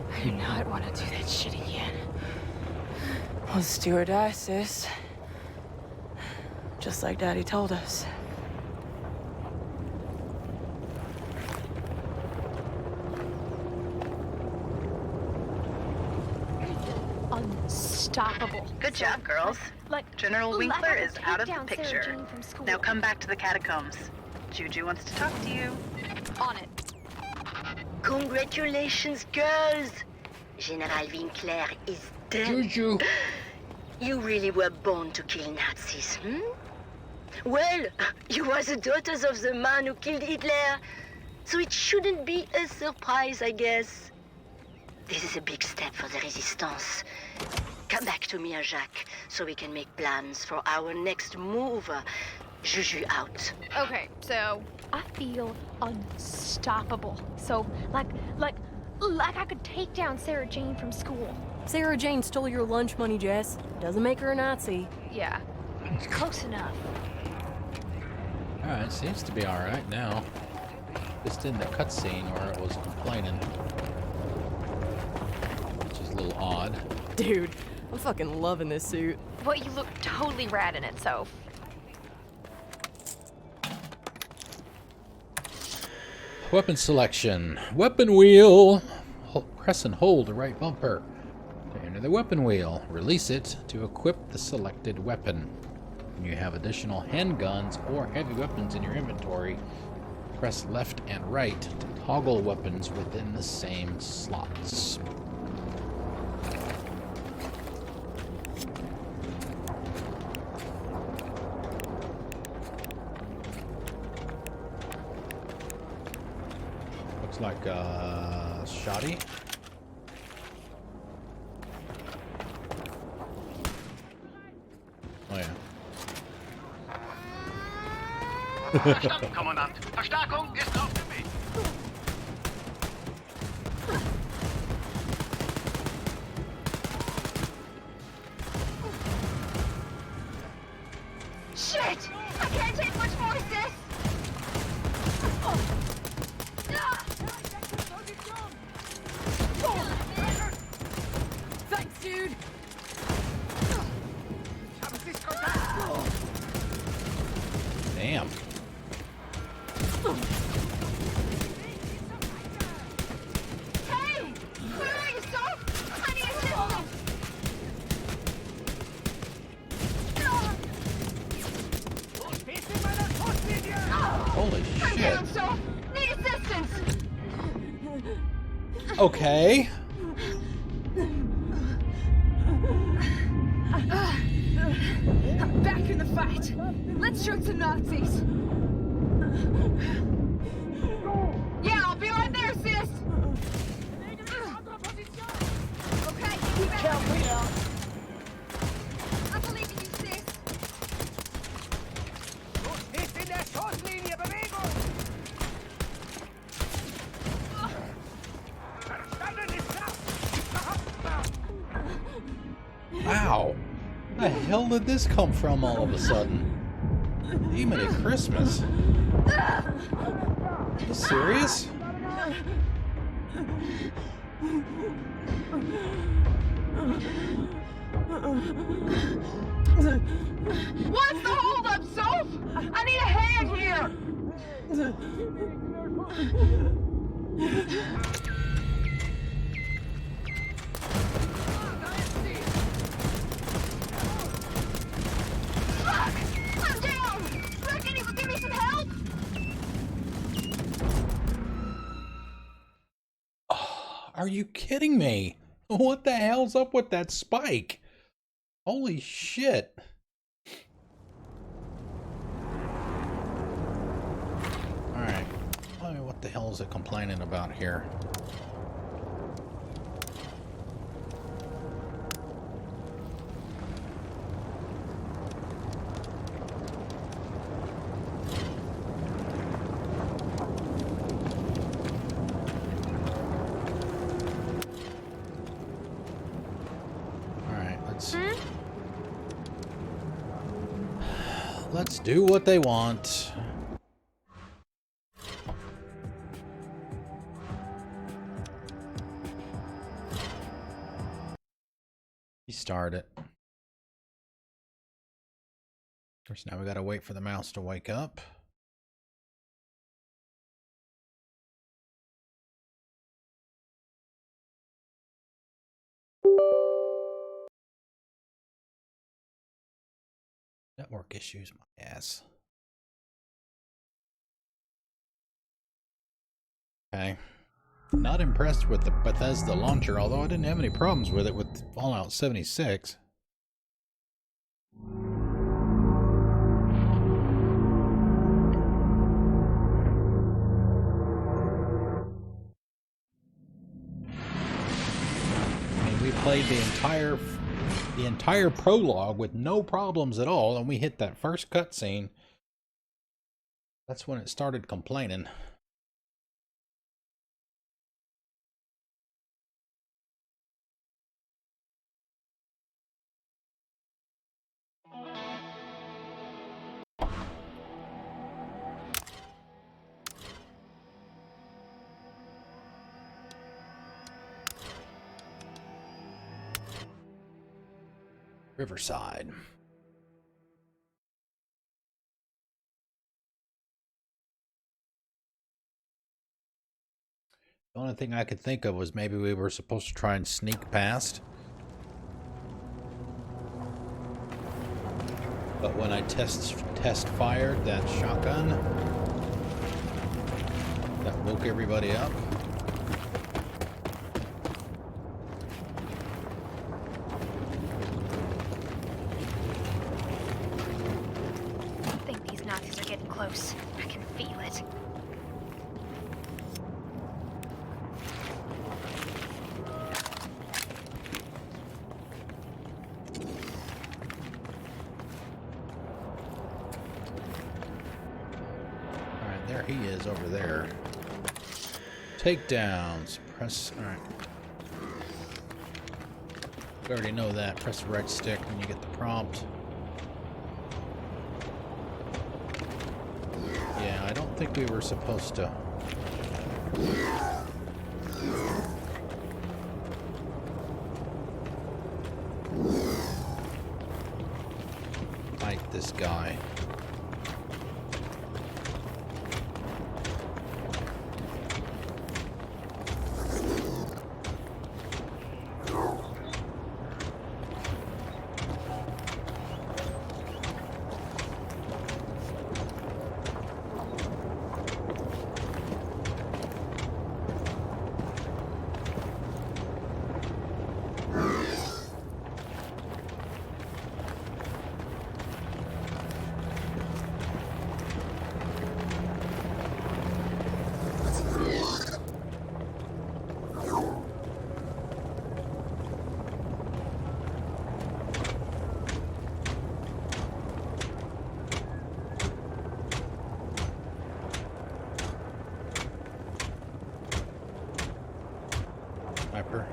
I do not want to do that shit again. Well, stewardesses. Just like Daddy told us. Unstoppable. Good job, girls. General Winkler is out of the picture. Now come back to the catacombs. Juju wants to talk to you. On it. Congratulations, girls! General Winkler is dead. Juju. You really were born to kill Nazis, hmm? Well, you are the daughters of the man who killed Hitler, so it shouldn't be a surprise, I guess. This is a big step for the Resistance. Come back to me, Jacques, so we can make plans for our next move. Juju out. Okay, so I feel unstoppable. So, like I could take down Sarah Jane from school. Sarah Jane stole your lunch money, Jess. Doesn't make her a Nazi. Yeah, close enough. Alright, seems to be alright now. Just in the cutscene where it was complaining. Which is a little odd. Dude, I'm fucking loving this suit. Well, you look totally rad in it, so. Weapon selection. Weapon wheel. Press and hold the right bumper to enter the weapon wheel. Release it to equip the selected weapon. When you have additional handguns or heavy weapons in your inventory, press left and right to toggle weapons within the same slots. Looks like a shoddy. Oh yeah. Verstanden, Kommandant. Verstärkung ist auf dem Weg. Shit! I can't take much more, sis! Thanks, dude! Damn. Hey! Where are you, Soph? I need assistance! Holy I'm shit. down, Soph! Need assistance! Okay. I'm back in the fight! Let's shoot some Nazis! Yeah, I'll be right there, sis! Okay, keep Count me out. I believe in you, sis! Ist in der Schusslinie, Bewegung! Verstanden, ist klar! Wow. Where the hell did this come from all of a sudden? Demon at Christmas. Are you serious? What's the holdup, Soph? I need a hand here! Fuck! I'm down! Reckon you could give me some help? Are you kidding me? What the hell's up with that spike? Holy shit. Alright. What the hell is it complaining about here? Let's do what they want. Restart it. Of course, now we gotta wait for the mouse to wake up. Network issues, my ass. Okay. Not impressed with the Bethesda launcher, although I didn't have any problems with it with Fallout 76. And we played the entire prologue with no problems at all, and we hit that first cutscene. That's when it started complaining. Riverside. The only thing I could think of was maybe we were supposed to try and sneak past. But when I test fired that shotgun, that woke everybody up. I think these Nazis are getting close. I can feel it. There he is over there. Takedowns. Press. Alright. We already know that. Press the right stick when you get the prompt. Yeah, I don't think we were supposed to. Fight this guy. Sniper.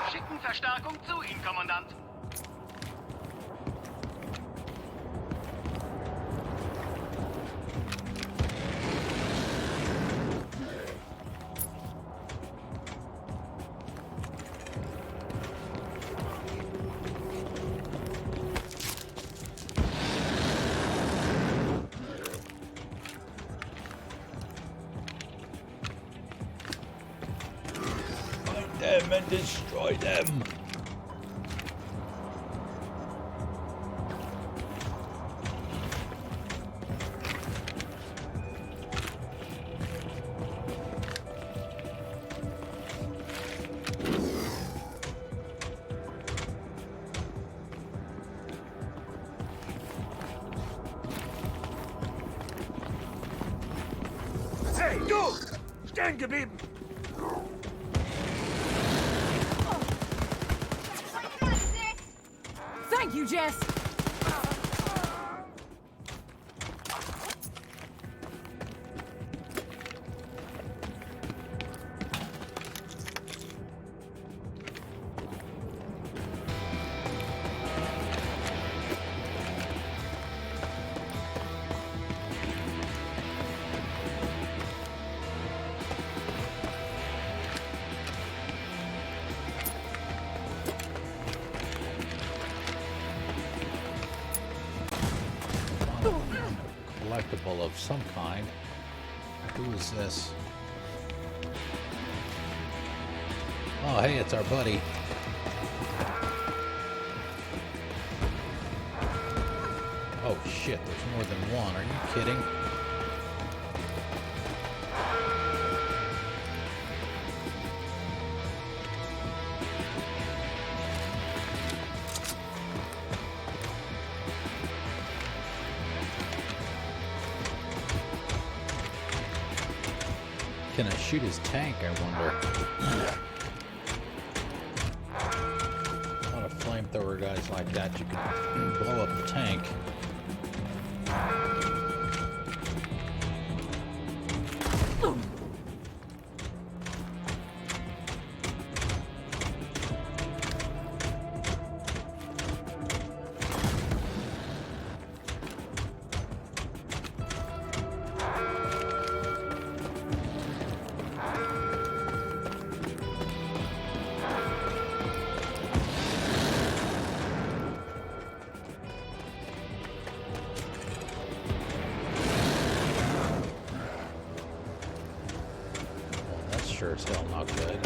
Schicken Verstärkung zu Ihnen, Kommandant. Them and destroy them. Hey, du! Stehen geblieben! Thank you, Jess. Collectible of some kind. Who is this? Oh, hey, it's our buddy. Oh shit, there's more than one. Are you kidding? Can I shoot his tank, I wonder? A lot of flamethrower guys like that, you can blow up the tank. Sure as hell not good.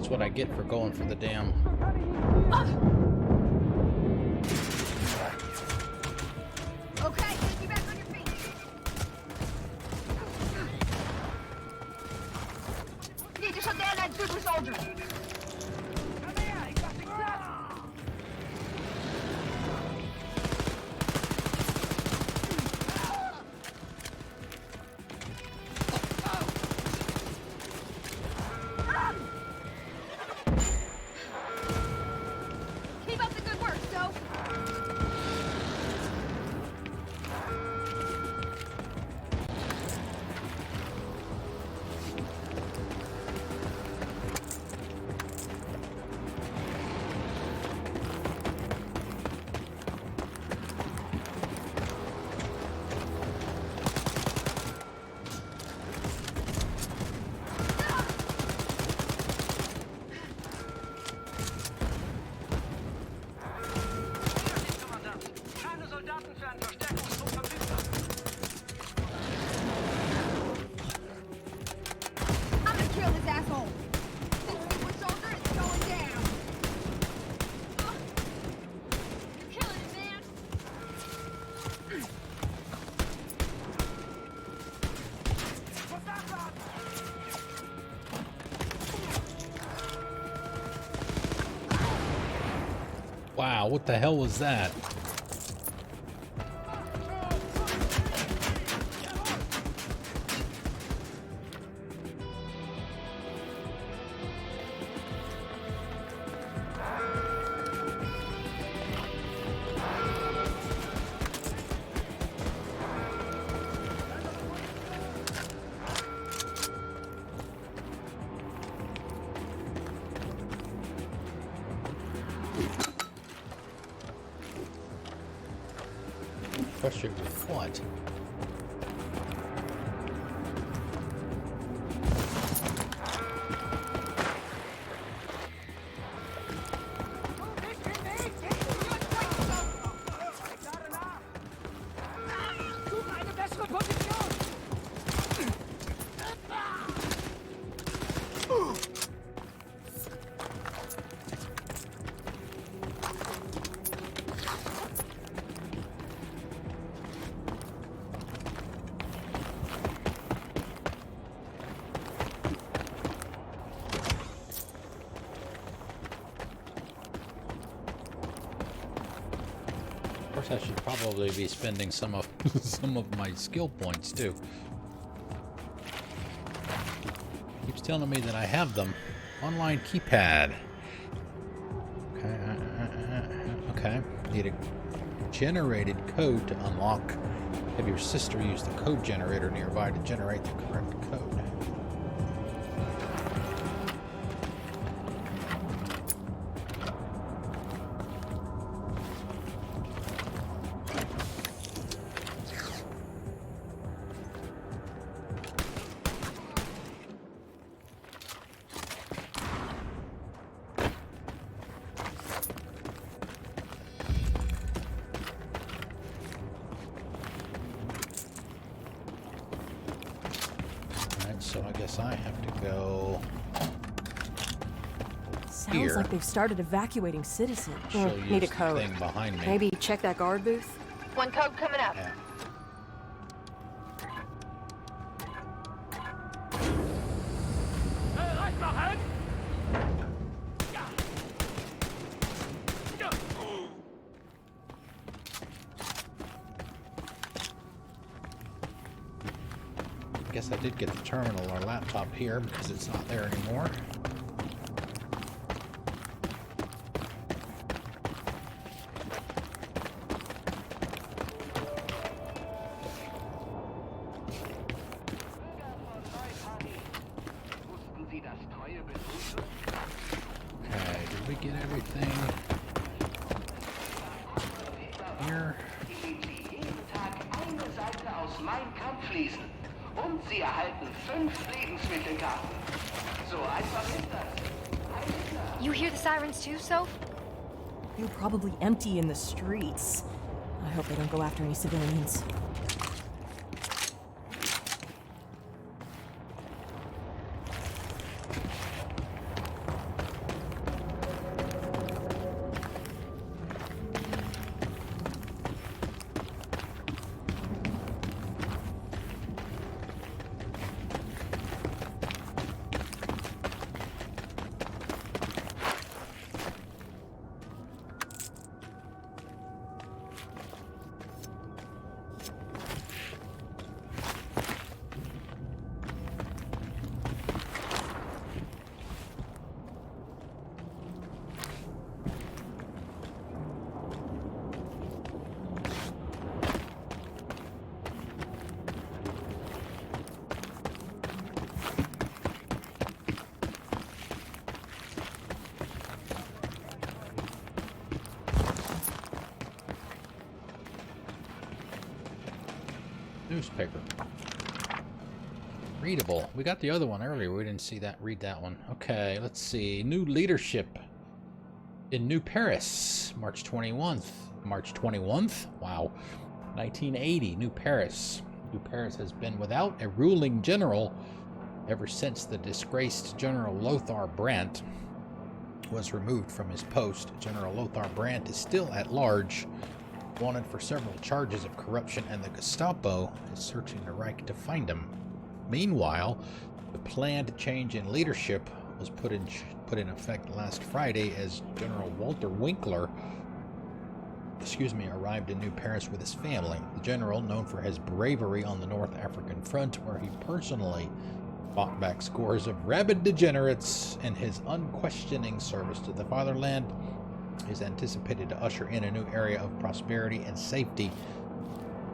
What I get for going for the damn. Okay, get you back on your feet. Need to shut down that super soldier. Wow, what the hell was that? Question with what? I should probably be spending some of my skill points too. Keeps telling me that I have them. Online keypad. Okay. Okay. Need a generated code to unlock. Have your sister use the code generator nearby to generate the correct code. So I guess I have to go Sounds here. like they've started evacuating citizens. She'll Need use a code. the thing behind me. Maybe check that guard booth. One code coming up. Yeah. I guess I did get the terminal or laptop here because it's not there anymore. Okay, did we get everything here? Und Sie erhalten 5 Lebensmittelkarten. So einfach ist das. You hear the sirens too, Soph? They're probably empty in the streets. I hope they don't go after any civilians. Newspaper. Readable. We got the other one earlier. We didn't see that. Read that one. Okay, let's see. New leadership in New Paris, March 21st. March 21st? Wow. 1980, New Paris. New Paris has been without a ruling general ever since the disgraced General Lothar Brandt was removed from his post. General Lothar Brandt is still at large, wanted for several charges of corruption, and the Gestapo is searching the Reich to find him. Meanwhile, the planned change in leadership was put in effect last Friday as General Walter Winkler arrived in New Paris with his family. The general, known for his bravery on the North African front, where he personally fought back scores of rabid degenerates in his unquestioning service to the fatherland, is anticipated to usher in a new area of prosperity and safety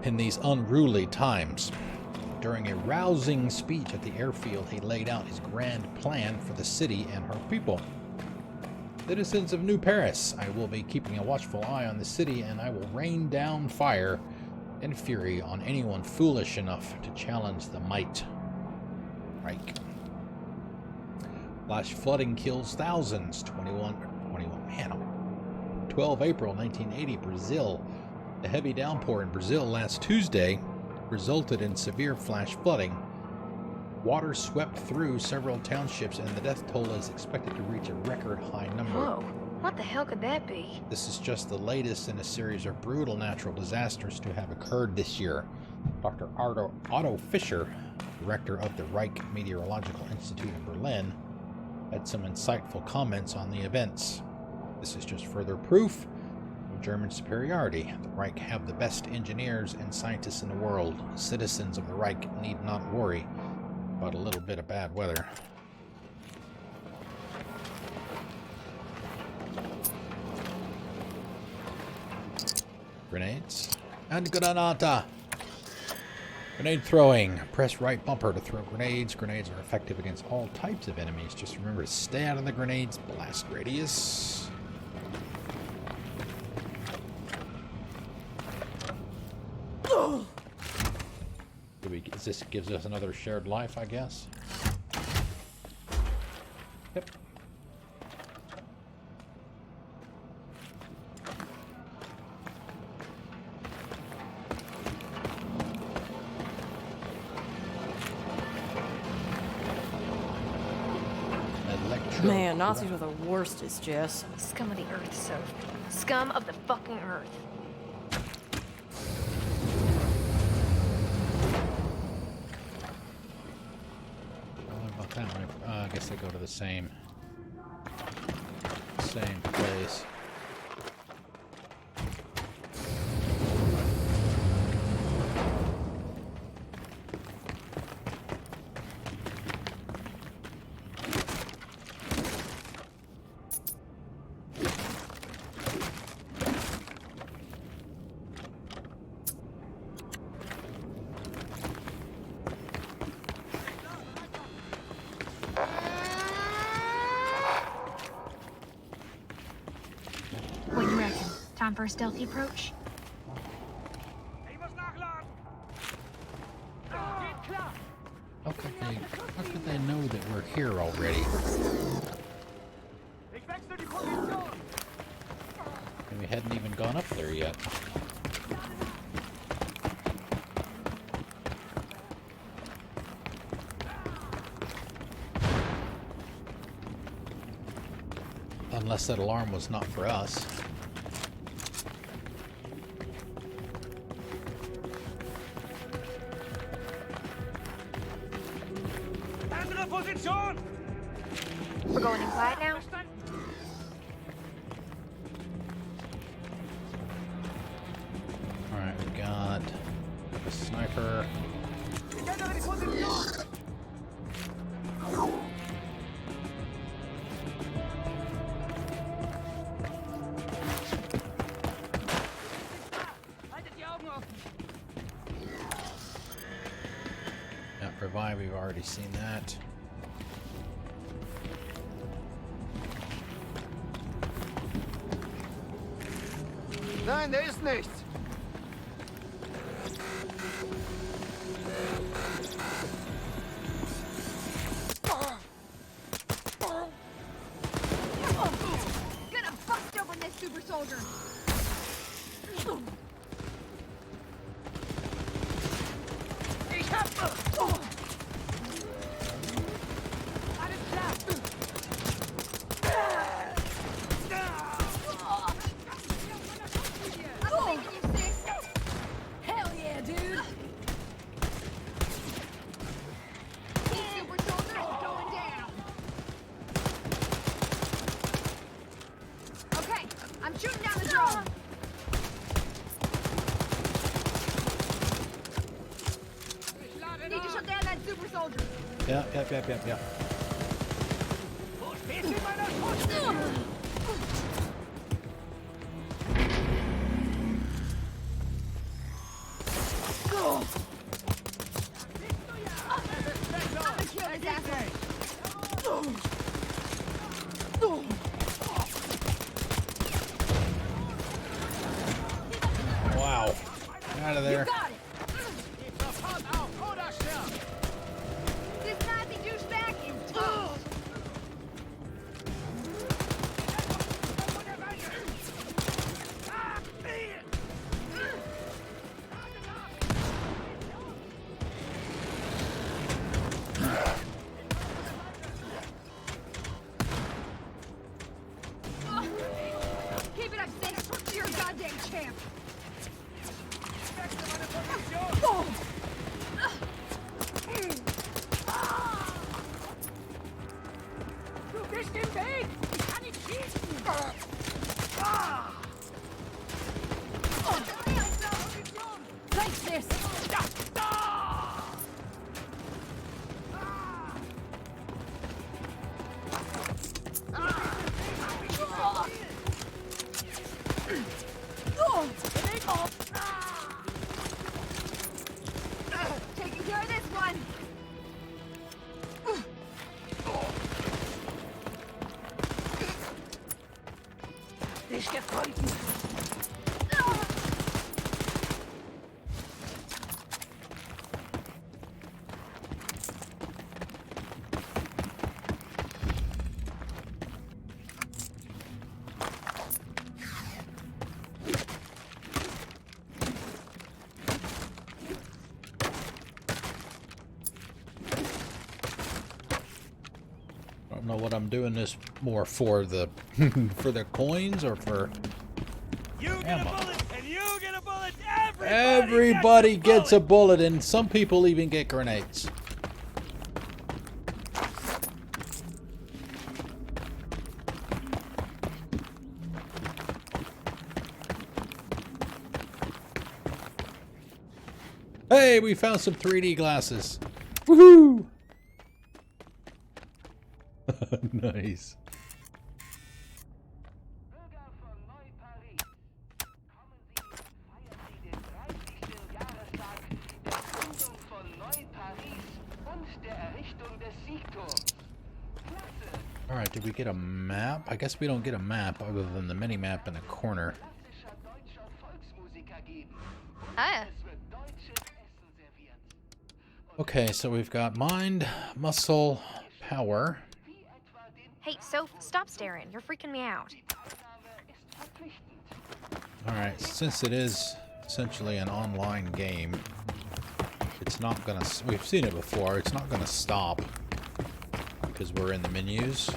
in these unruly times. During a rousing speech at the airfield, he laid out his grand plan for the city and her people. Citizens of New Paris, I will be keeping a watchful eye on the city, and I will rain down fire and fury on anyone foolish enough to challenge the might. Reich. Flash flooding kills thousands. 12 April 1980, Brazil. The heavy downpour in Brazil last Tuesday resulted in severe flash flooding. Water swept through several townships, and the death toll is expected to reach a record high number. Whoa, what the hell could that be? This is just the latest in a series of brutal natural disasters to have occurred this year. Dr. Otto Fischer, director of the Reich Meteorological Institute in Berlin, had some insightful comments on the events. This is just further proof of German superiority. The Reich have the best engineers and scientists in the world. Citizens of the Reich need not worry about a little bit of bad weather. Grenades. And granata! Grenade throwing. Press right bumper to throw grenades. Grenades are effective against all types of enemies. Just remember to stay out of the grenade's blast radius. This gives us another shared life, I guess. Yep. Man, Nazis are the worstest, Jess. Scum of the earth, Soph. Scum of the fucking earth. I guess they go to the same place. Time for a stealthy approach? How could they know that we're here already? And we hadn't even gone up there yet. Unless that alarm was not for us. We're going in quiet now? Alright, we got a sniper. Yeah, revive, we've already seen that. Nein, der ist nichts. Gonna bust open this super soldier. Ich hab... Alles klar. Hell yeah, dude! This super soldier is going down. Okay, I'm shooting down the drone. Yeah. Wo steht sie meiner Schusslinie? Wow. Out of there. Keep it up, Sis. You're a goddamn champ. Du bist im Weg! Ich kann nicht schießen! Thanks, Sis. Taking care of this one. Nicht gefunden! I don't know what I'm doing this more for, the for the coins or for ammo. And you get a bullet! Everybody gets a bullet, and some people even get grenades. Hey, we found some 3D glasses. Woohoo! Nice. Alright, did we get a map? I guess we don't get a map other than the mini-map in the corner. Ah. Okay, so we've got mind, muscle, power. Hey, Soph, stop staring. You're freaking me out. Alright, since it is essentially an online game, it's not gonna... We've seen it before. It's not gonna stop because we're in the menus.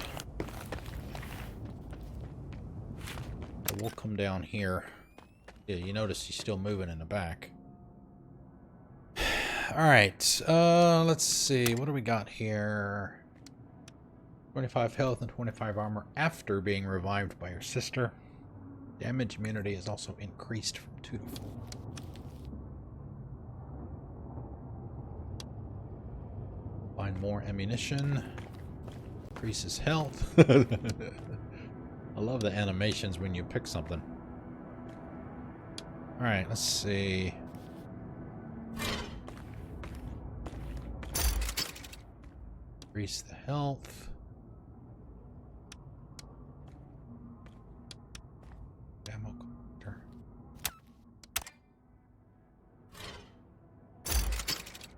So we'll come down here. Yeah, you notice he's still moving in the back. Alright, let's see. What do we got here? 25 health and 25 armor after being revived by your sister. Damage immunity is also increased from 2 to 4. Find more ammunition. Increases health. I love the animations when you pick something. Alright, let's see. Increase the health. Ammo collector.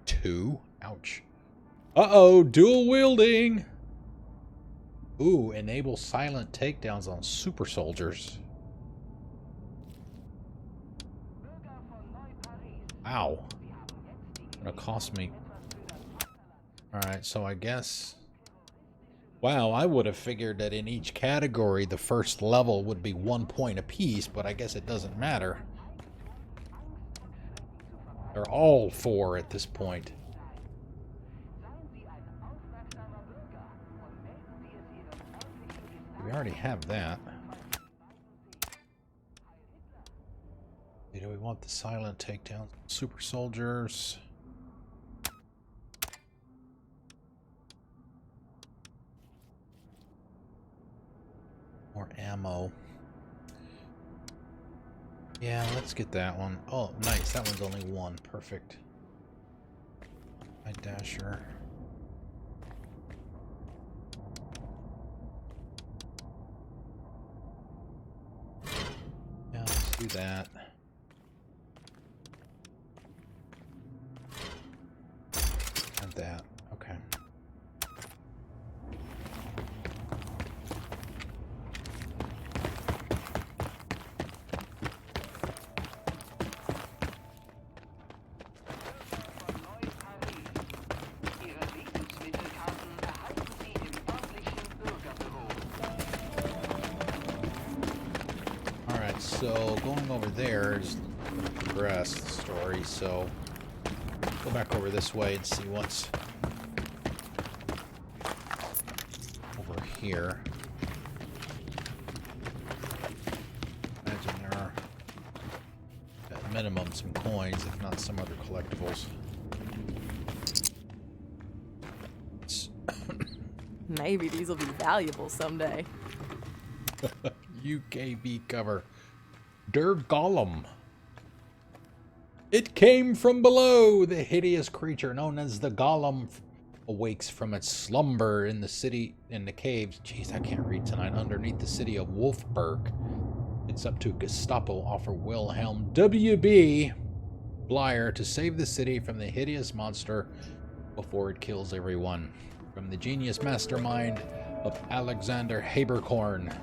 Two? Ouch. Uh-oh, dual wielding! Ooh, enable silent takedowns on super soldiers. Ow. Gonna cost me. Alright, so I guess... Wow, I would have figured that in each category the first level would be 1 point apiece, but I guess it doesn't matter. They're all 4 at this point. We already have that. Do we want the silent takedown? Super soldiers. More ammo. Yeah, let's get that one. Oh, nice. That one's only one. Perfect. My dasher. Yeah, let's do that. And that. Okay. Alright, so going over there is the progress of the story, so go back over this way and see what's over here. Imagine there are at minimum some coins, if not some other collectibles. Maybe these will be valuable someday. UKB cover. Der Golem. It came from below. The hideous creature known as the Golem awakes from its slumber in the city, in the caves. Jeez, I can't read tonight. Underneath the city of Wolfberg. It's up to Gestapo officer Wilhelm W.B. Blyer to save the city from the hideous monster before it kills everyone. From the genius mastermind of Alexander Haberkorn.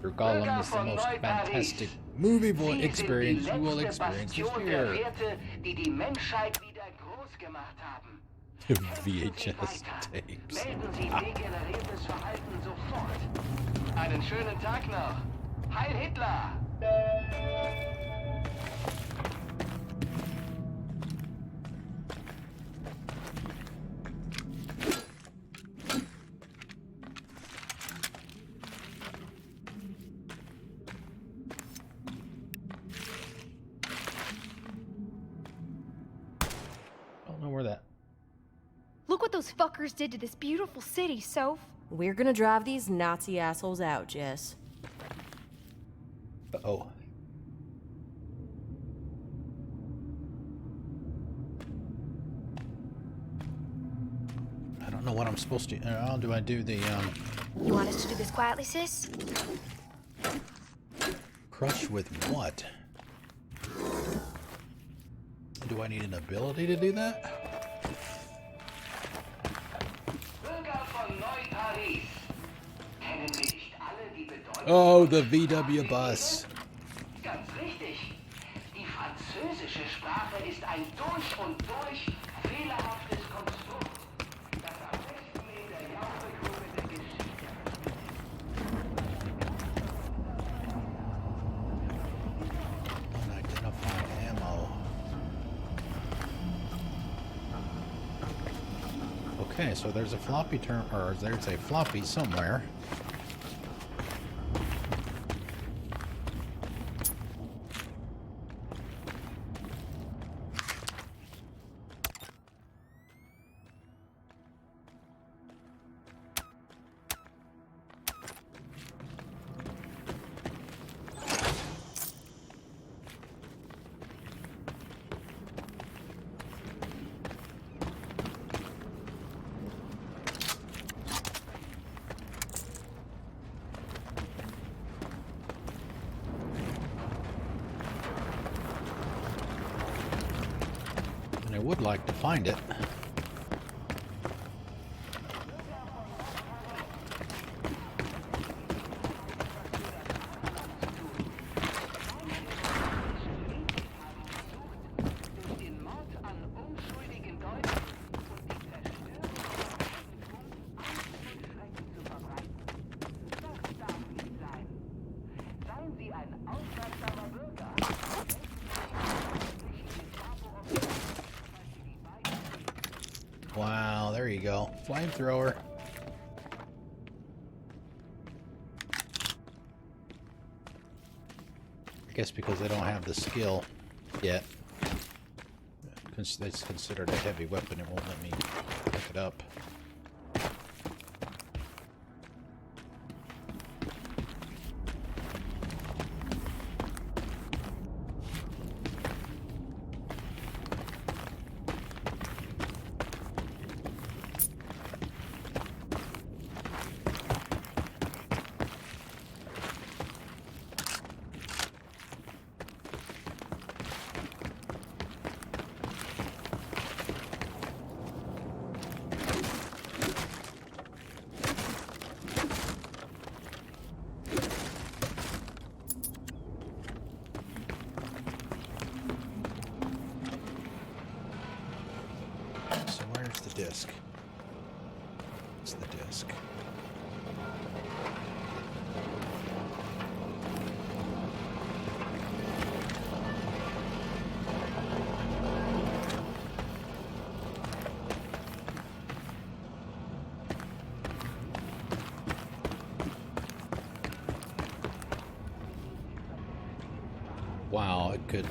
Der Golem is the most fantastic movie experience you will experience this year. VHS tapes. Einen schönen Tag noch. Heil Hitler! Look what those fuckers did to this beautiful city, Soph. We're gonna drive these Nazi assholes out, Jess. Uh-oh. I don't know what I'm supposed to... How do I do the, You want us to do this quietly, sis? Crush with what? Do I need an ability to do that? Oh, the VW bus. Ganz richtig. Die französische Sprache ist ein durch und durch fehlerhaftes Konstrukt, das am besten in der Jauchegrube der Geschichte. Unidentified ammo. Okay, so there's a floppy there's a floppy somewhere. I would like to find it. Wow, there you go. Flamethrower. I guess because they don't have the skill yet. It's considered a heavy weapon, it won't let me pick it up. disc. It's the disc. Wow, it could...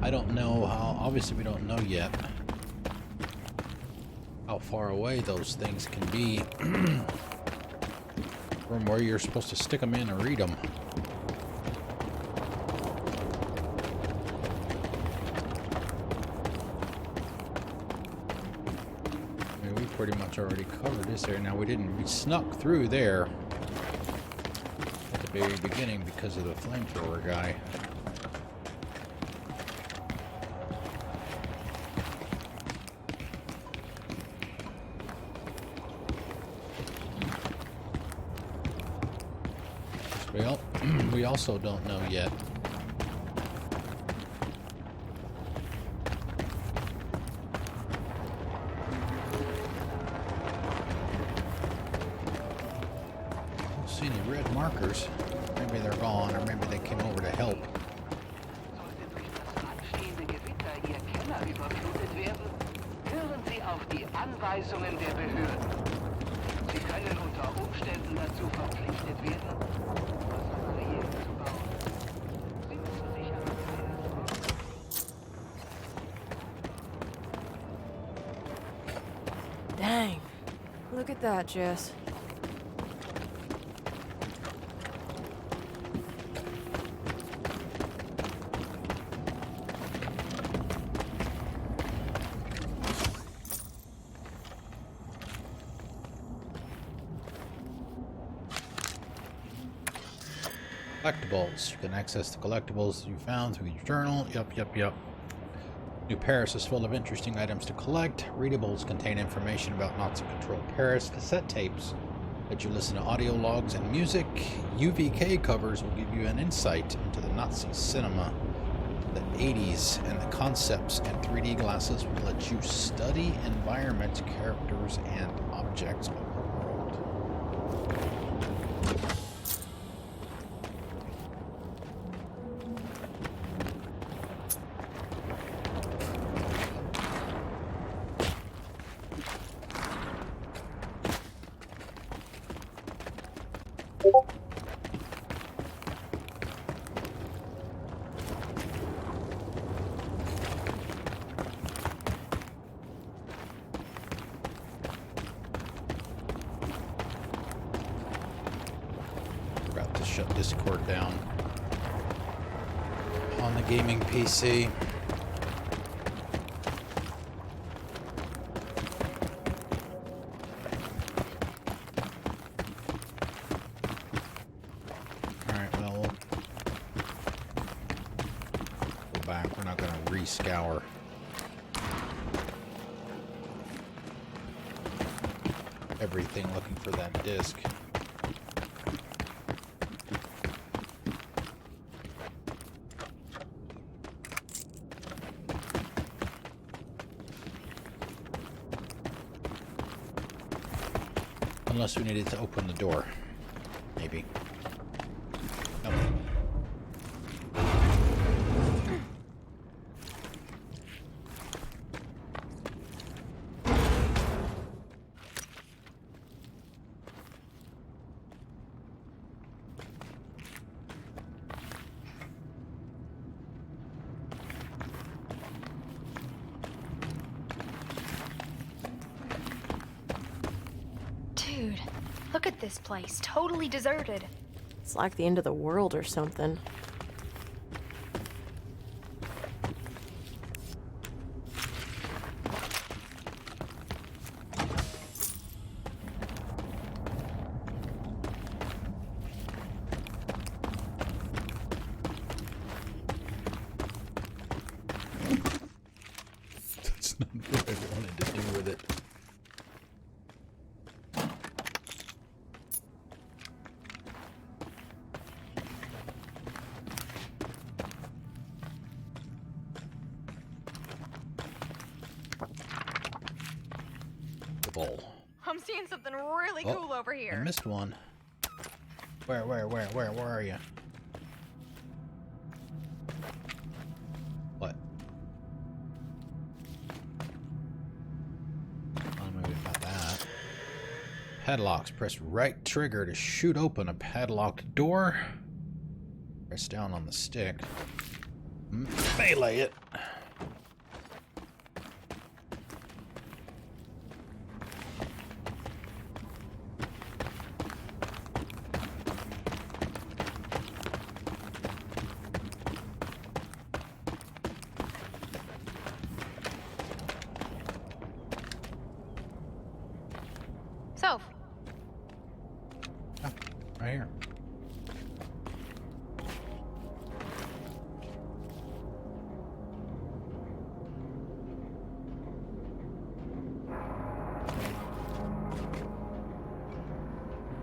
I don't know how... Obviously, we don't know yet how far away those things can be from where you're supposed to stick them in and read them. I mean, we pretty much already covered this area. Now, we snuck through there at the very beginning because of the flamethrower guy. Well, we also don't know yet see any red markers. Maybe they're gone, or maybe they came over to help. Hören Sie auf die Anweisungen der Behörden. Sie können unter Umständen dazu verpflichtet werden, Barrieren zu bauen. Sie müssen sicher Dang. Look at that, Jess. Collectibles. You can access the collectibles you found through your journal. Yep. New Paris is full of interesting items to collect. Readables contain information about Nazi-controlled Paris. Cassette tapes let you listen to audio logs and music. UVK covers will give you an insight into the Nazi cinema, the 80s, and the concepts. And 3D glasses will let you study environments, characters, and objects of the world. Shut Discord down on the gaming PC. Alright, well, we'll go back. We're not going to re-scour everything looking for that disc. Unless we needed to open the door. Maybe. Nope. Dude, look at this place. Totally deserted. It's like the end of the world or something. That's not what I wanted to do with it. seeing something really cool over I here. missed one. Where are you? What? Oh, maybe about that. Padlocks. Press right trigger to shoot open a padlocked door. Press down on the stick. Melee it. So, Right here.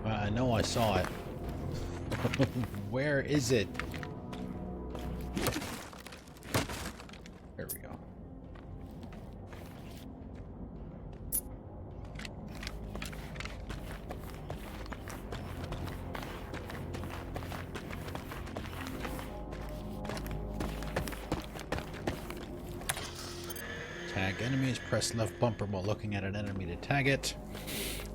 I know I saw it. Where is it? There we go. Tag enemies. Press left bumper while looking at an enemy to tag it.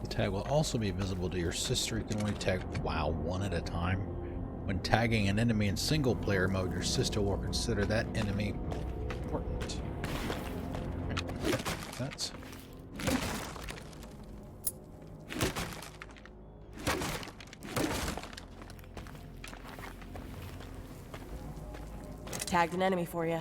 The tag will also be visible to your sister. You can only tag, one at a time. When tagging an enemy in single player mode, your sister will consider that enemy important. That's... Tagged an enemy for you.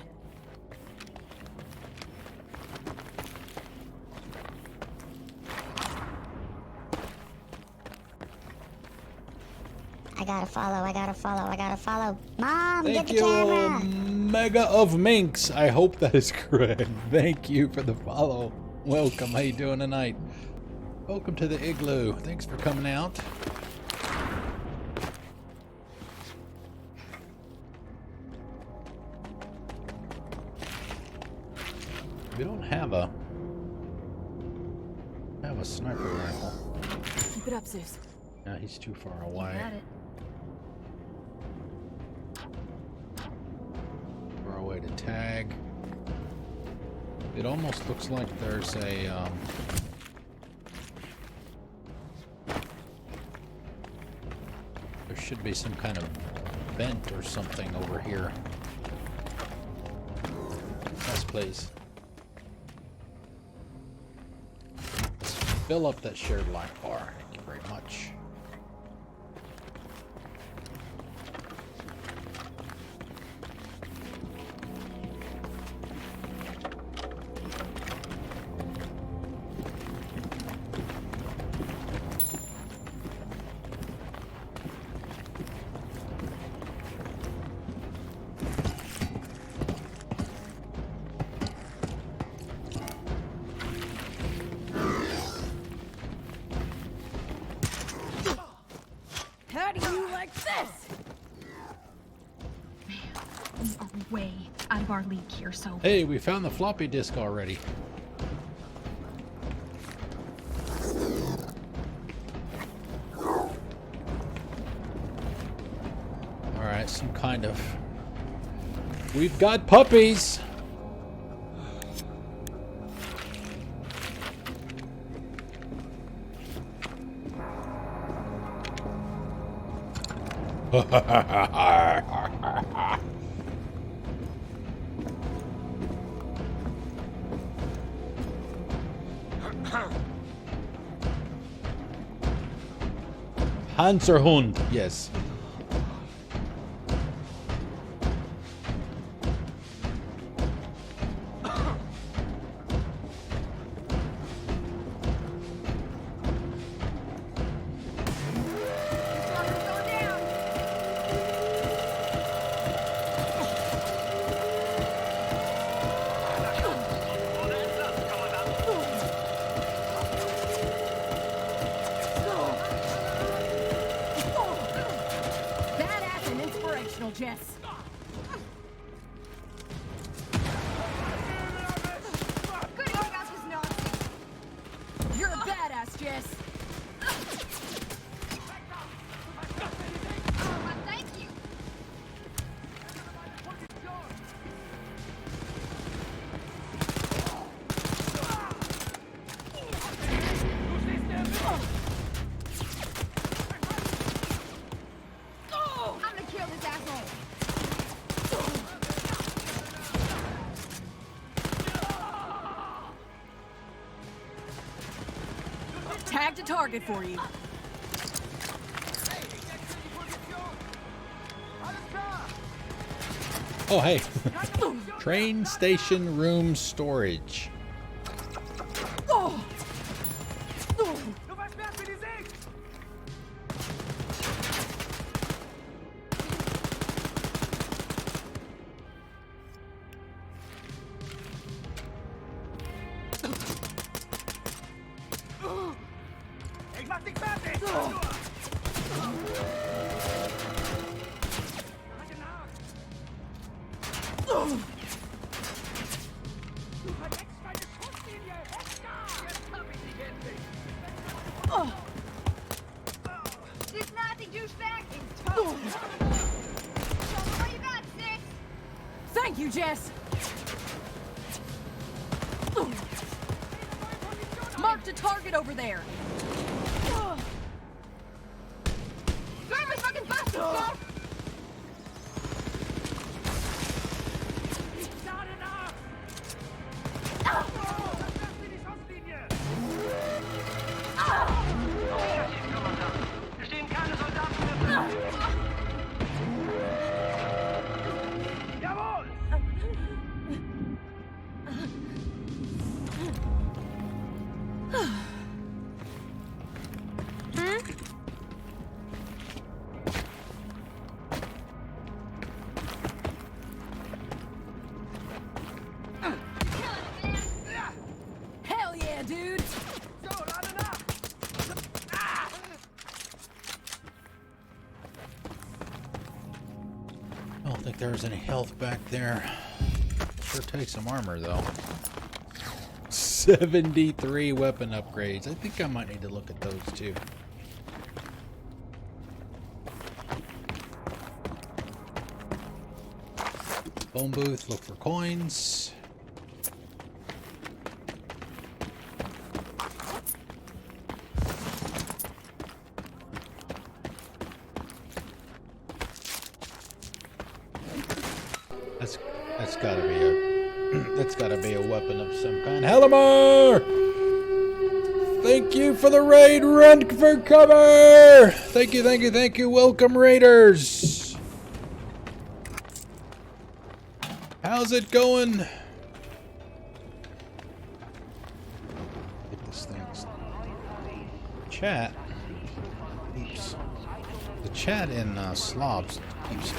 I gotta follow. Mom, Thank get the you, camera! Mega of Minx. I hope that is correct. Thank you for the follow. Welcome. How you doing tonight? Welcome to the igloo. Thanks for coming out. We don't have a sniper rifle. Keep it up, Zeus. Yeah, he's too far away. got it. Far away to tag. It almost looks like there's a there should be some kind of vent or something over here. Yes, please. Fill up that shared life bar. Thank you very much. How do you like this? We are way out of our league here, so... Hey, we found the floppy disk already. Alright, some kind of... We've got puppies! Panzerhund, yes. Badass and inspirational, Jess. You're a badass, Jess. Marked a target for you. Oh, hey. Train station room storage. Oh. Ich mach dich fertig! Du verdeckst meine Schusslinie! Jetzt hab ich dich endlich! There's nothing, douchebag! Show me what you got, sis! Thank you, Jess! Marked a target over there! Grab my fucking bastard, sir! Not enough! Hier stehen keine Soldaten mehr. Jawohl! Hell yeah, dude! So, lade nach! I don't think there's any health back there. Sure takes some armor, though. 73 weapon upgrades. I think I might need to look at those, too. Phone booth, look for coins. That's gotta be a that's gotta be a weapon of some kind. Hellamar! Thank you for the raid. Run for cover! Thank you, thank you, thank you. Welcome, raiders. How's it going? Get this thing. Chat. Oops. The chat in Slobs keeps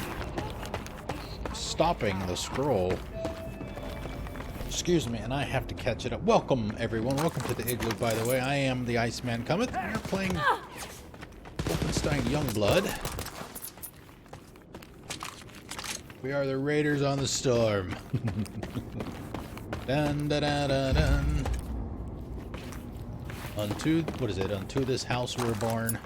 stopping the scroll. Excuse me, and I have to catch it up. Welcome, everyone. Welcome to the Igloo, by the way. I am the Iceman Cometh. We're playing Wolfenstein Youngblood. We are the Raiders on the Storm. Dun da da da dun. Unto, what is it? Unto this house we're born.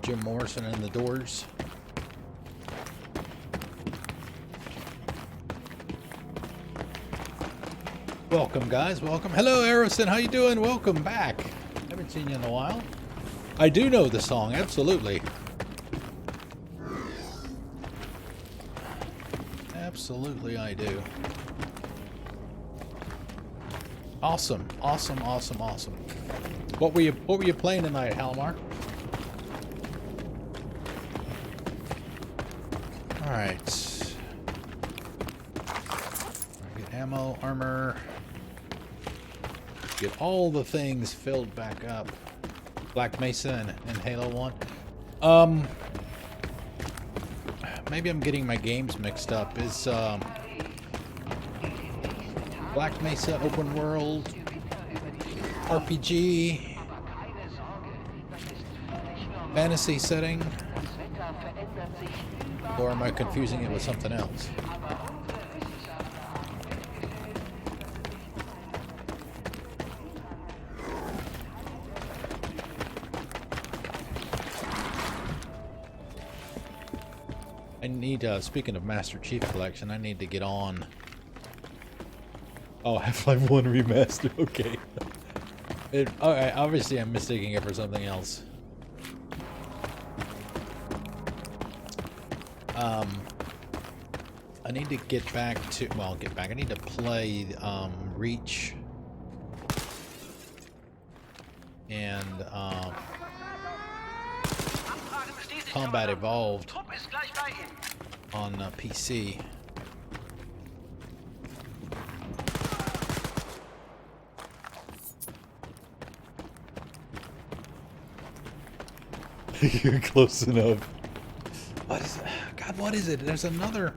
Jim Morrison and the Doors. Welcome, guys. Welcome. Hello, Aerosyn. How you doing? Welcome back. Haven't seen you in a while. I do know the song. Absolutely. Absolutely, I do. Awesome. Awesome. Awesome. Awesome. What were you playing tonight, Halmar? Alright. Get ammo, armor. Get all the things filled back up. Black Mesa and Halo 1. Maybe I'm getting my games mixed up. Is Black Mesa open world RPG fantasy setting? Or am I confusing it with something else? I need, speaking of Master Chief Collection, I need to get on. Oh, Half-Life 1 Remaster, okay. Alright, obviously I'm mistaking it for something else. I need to get back to, well, I need to play Reach and Combat Evolved on PC. You're close enough. What is it? God, what is it? There's another.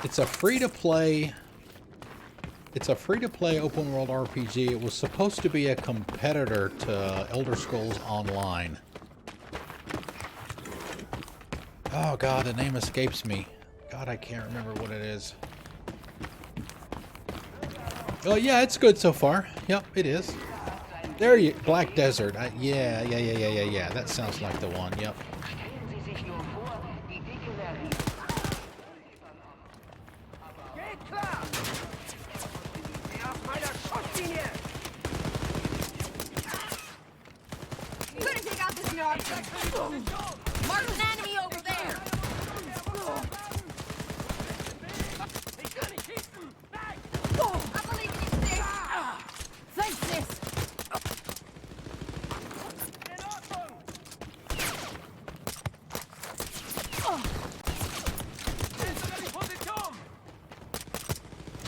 It's a free-to-play. It's a free-to-play open-world RPG. It was supposed to be a competitor to Elder Scrolls Online. Oh God, the name escapes me. God, I can't remember what it is. Oh yeah, it's good so far. Yep, it is. There you, Black Desert. Yeah. That sounds like the one. Yep. Couldn't take out this yard. Mark an enemy over there. I believe in you, sis. Thanks, sis.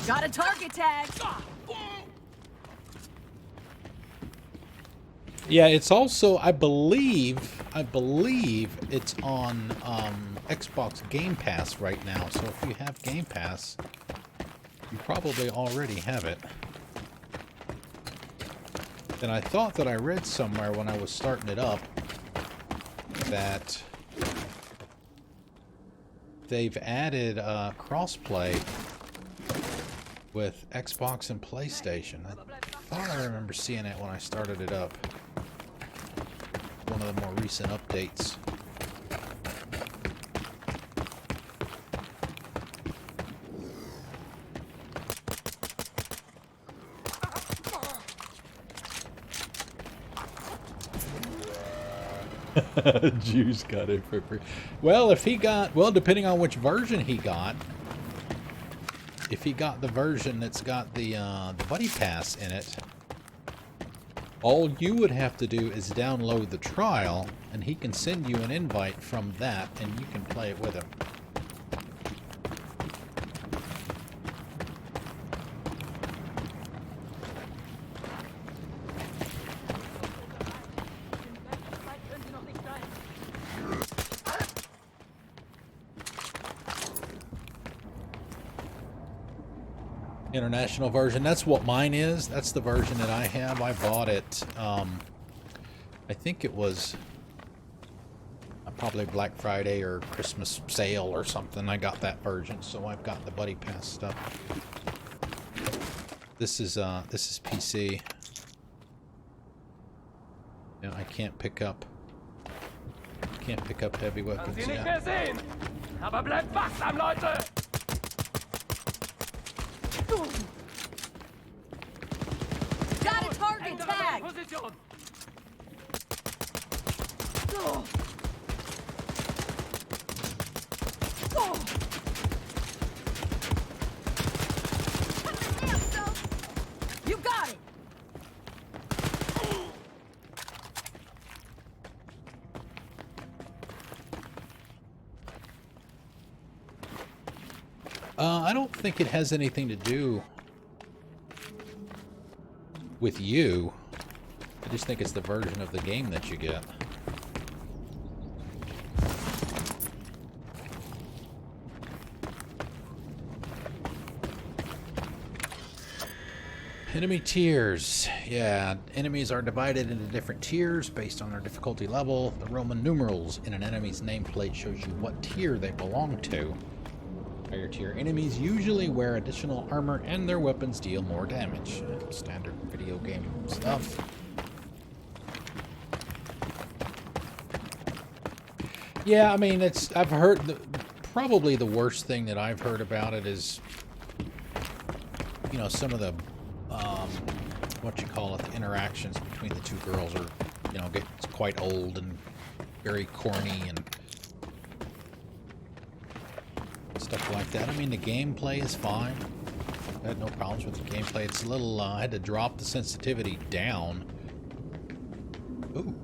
Got a target tag. Yeah, it's also, I believe it's on Xbox Game Pass right now. So if you have Game Pass, you probably already have it. And I thought that I read somewhere when I was starting it up that they've added crossplay with Xbox and PlayStation. I thought I remember seeing it when I started it up. One of the more recent updates. Juice got it for free. Well, if he got, well, depending on which version he got, if he got the version that's got the Buddy Pass in it, all you would have to do is download the trial, and he can send you an invite from that, and you can play it with him. International version. That's what mine is. That's the version that I have. I bought it. I think it was probably Black Friday or Christmas sale or something. I got that version, so I've got the Buddy Pass stuff. This is PC. Yeah, I can't pick up. Can't pick up heavy weapons yet. Aber bleibt wachsam, Leute! Got a target tag. You got it. I don't think it has anything to do with you. I just think it's the version of the game that you get. Enemy tiers. Yeah, enemies are divided into different tiers based on their difficulty level. The Roman numerals in an enemy's nameplate shows you what tier they belong to. Higher tier enemies usually wear additional armor and their weapons deal more damage. Standard video game stuff. Yeah, I mean, I've heard, probably the worst thing that I've heard about it is, you know, some of the, the interactions between the two girls are, you know, get quite old and very corny, and stuff like that. I mean, the gameplay is fine. I had no problems with the gameplay. It's a little, I had to drop the sensitivity down. Ooh.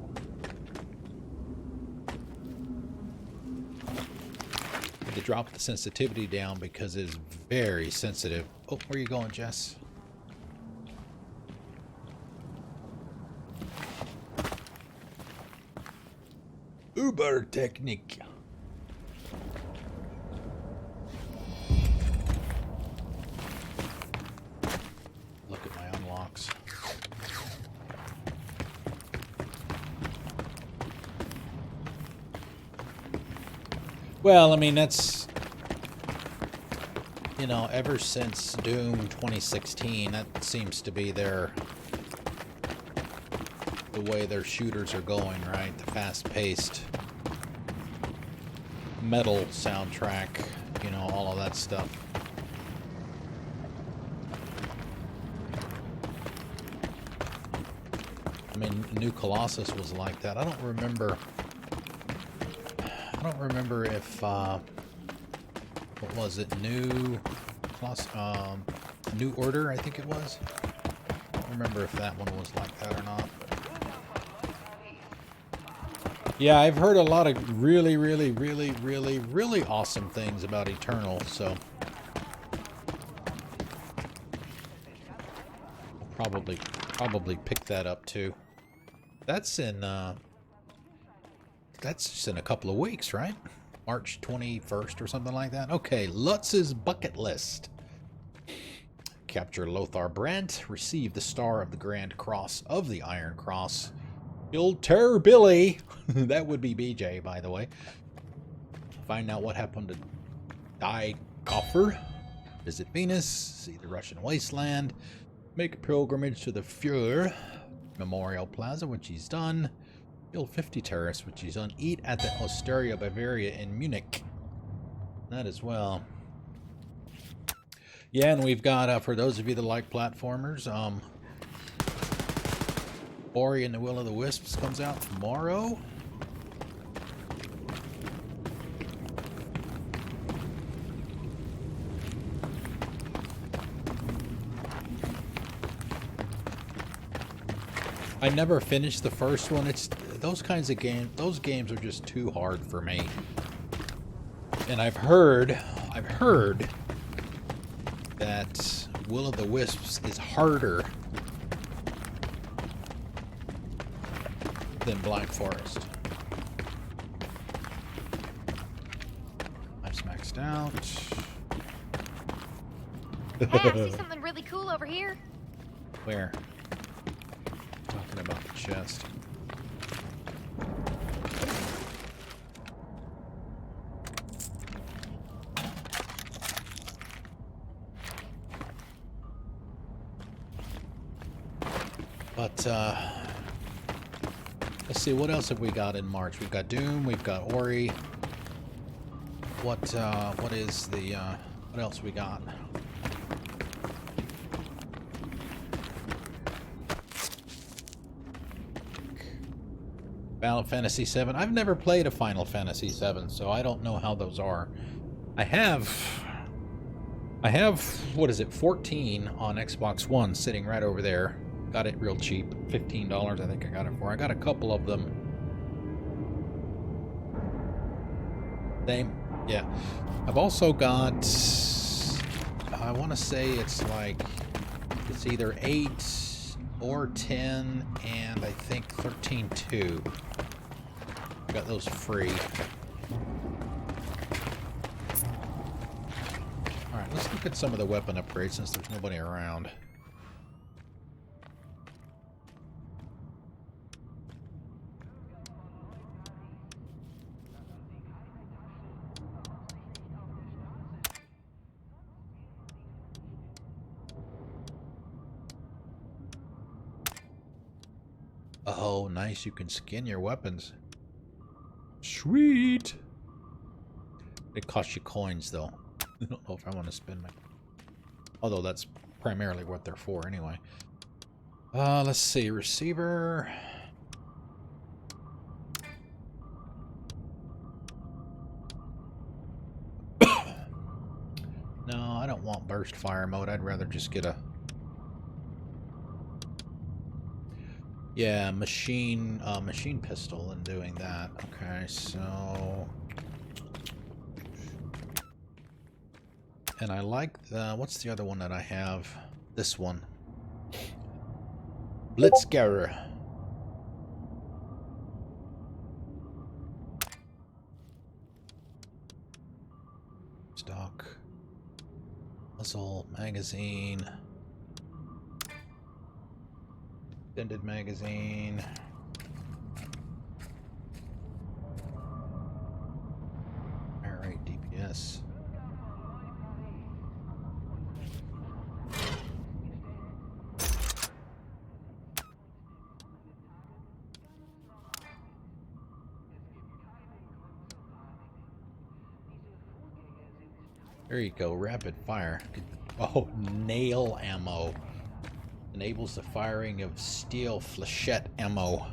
Had to drop the sensitivity down because it's very sensitive. Oh, where are you going, Jess? Uber Technique. Look at my unlocks. Well, I mean, that's, you know, ever since Doom 2016, that seems to be the way their shooters are going, right? The fast-paced metal soundtrack, you know, all of that stuff. I mean, New Colossus was like that. I don't remember if what was it? New Order, I think it was. I don't remember if that one was like that or not. Yeah, I've heard a lot of really awesome things about Eternal, so I'll probably pick that up too. That's just in a couple of weeks, right? March 21st or something like that. Okay, Lutz's bucket list. Capture Lothar Brandt, receive the Star of the Grand Cross of the Iron Cross. Kill Terror Billy. That would be BJ, by the way. Find out what happened to Die Coffer. Visit Venus. See the Russian wasteland. Make a pilgrimage to the Fuhrer Memorial Plaza, which he's done. Kill 50 terrorists, which he's done. Eat at the Osteria Bavaria in Munich. That as well. Yeah, and we've got, for those of you that like platformers, Ori and the Will of the Wisps comes out tomorrow. I never finished the first one. It's those kinds of games. Those games are just too hard for me. And I've heard that Will of the Wisps is harder than Black Forest. I've maxed out. Hey, I see something really cool over here. Where? Talking about the chest. But, let's see, what else have we got in March? We've got Doom, we've got Ori. What is the, what else we got? Final Fantasy VII. I've never played a Final Fantasy VII, so I don't know how those are. I have, what is it, 14 on Xbox One sitting right over there. Got it real cheap, $15 I think I got it for. I got a couple of them. Same, yeah. I've also got, I want to say it's like, it's either 8 or 10, and I think 13.2. Got those free. Alright, let's look at some of the weapon upgrades since there's nobody around. Oh, nice. You can skin your weapons. Sweet. It costs you coins, though. I don't know if I want to spend my... Although that's primarily what they're for, anyway. Let's see. Receiver. burst fire mode. I'd rather just get a... Yeah, machine pistol and doing that. Okay, so... And I like the... What's the other one that I have? This one. Blitzscarer. Stock. Muzzle. Magazine. Extended magazine. Fire rate, DPS. There you go, rapid fire. Oh, nail ammo. Enables the firing of steel flechette ammo.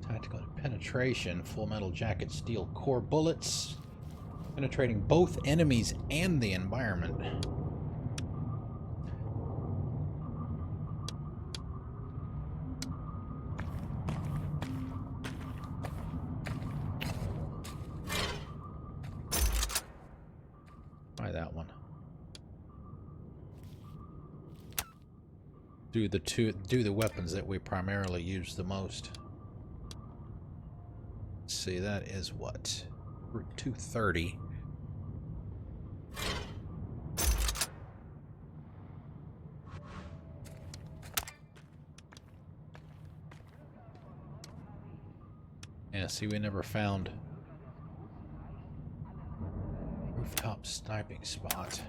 Tactical penetration, full metal jacket, steel core bullets. Penetrating both enemies and the environment. That one. Do the weapons that we primarily use the most. Let's see, that is what? 230. Yeah, see, we never found rooftop sniping spot.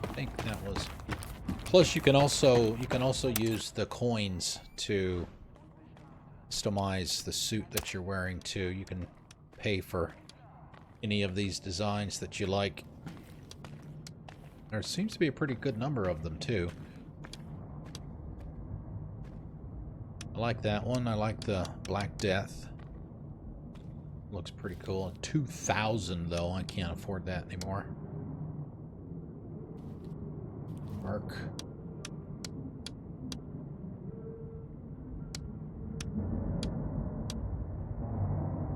I think that was. Plus, you can also use the coins to customize the suit that you're wearing too. You can pay for any of these designs that you like. There seems to be a pretty good number of them too. I like that one. I like the Black Death. Looks pretty cool. 2,000 though. I can't afford that anymore. Mark.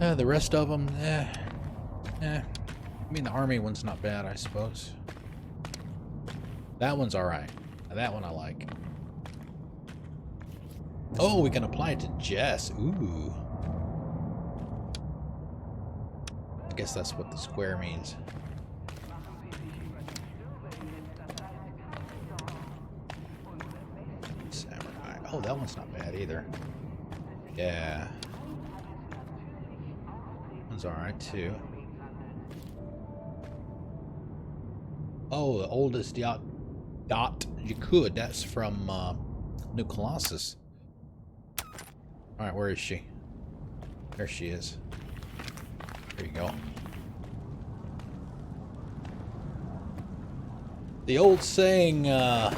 The rest of them, I mean, the army one's not bad, I suppose. That one's alright. That one I like. Oh, we can apply it to Jess. Ooh. I guess that's what the square means. Samurai. Oh, that one's not bad either. Yeah. One's alright too. Oh, the oldest dot you could. That's from New Colossus. Alright, where is she? There she is. There you go. The old saying, that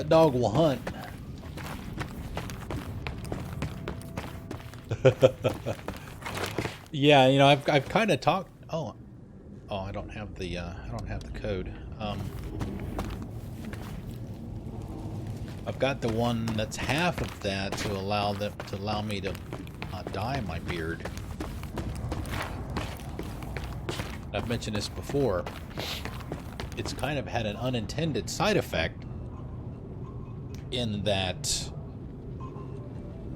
dog will hunt. Yeah, you know, I've kind of talked. Oh, I don't have the code. I've got the one that's half of that to allow me to dye my beard. I've mentioned this before. It's kind of had an unintended side effect in that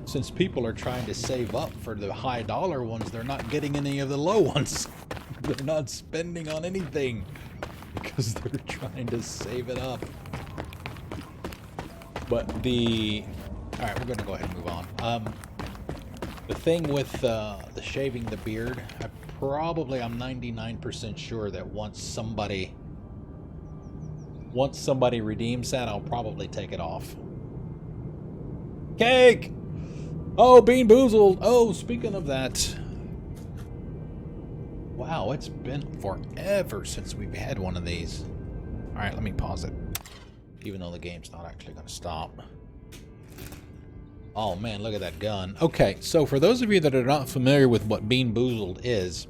since people are trying to save up for the high dollar ones, they're not getting any of the low ones. They're not spending on anything because they're trying to save it up. But alright, we're going to go ahead and move on. The thing with the shaving the beard, I'm 99% sure that once somebody redeems that, I'll probably take it off. Cake! Oh, Bean Boozled! Oh, speaking of that. Wow, it's been forever since we've had one of these. Alright, let me pause it. Even though the game's not actually going to stop. Oh man, look at that gun. Okay, so for those of you that are not familiar with what Bean Boozled is,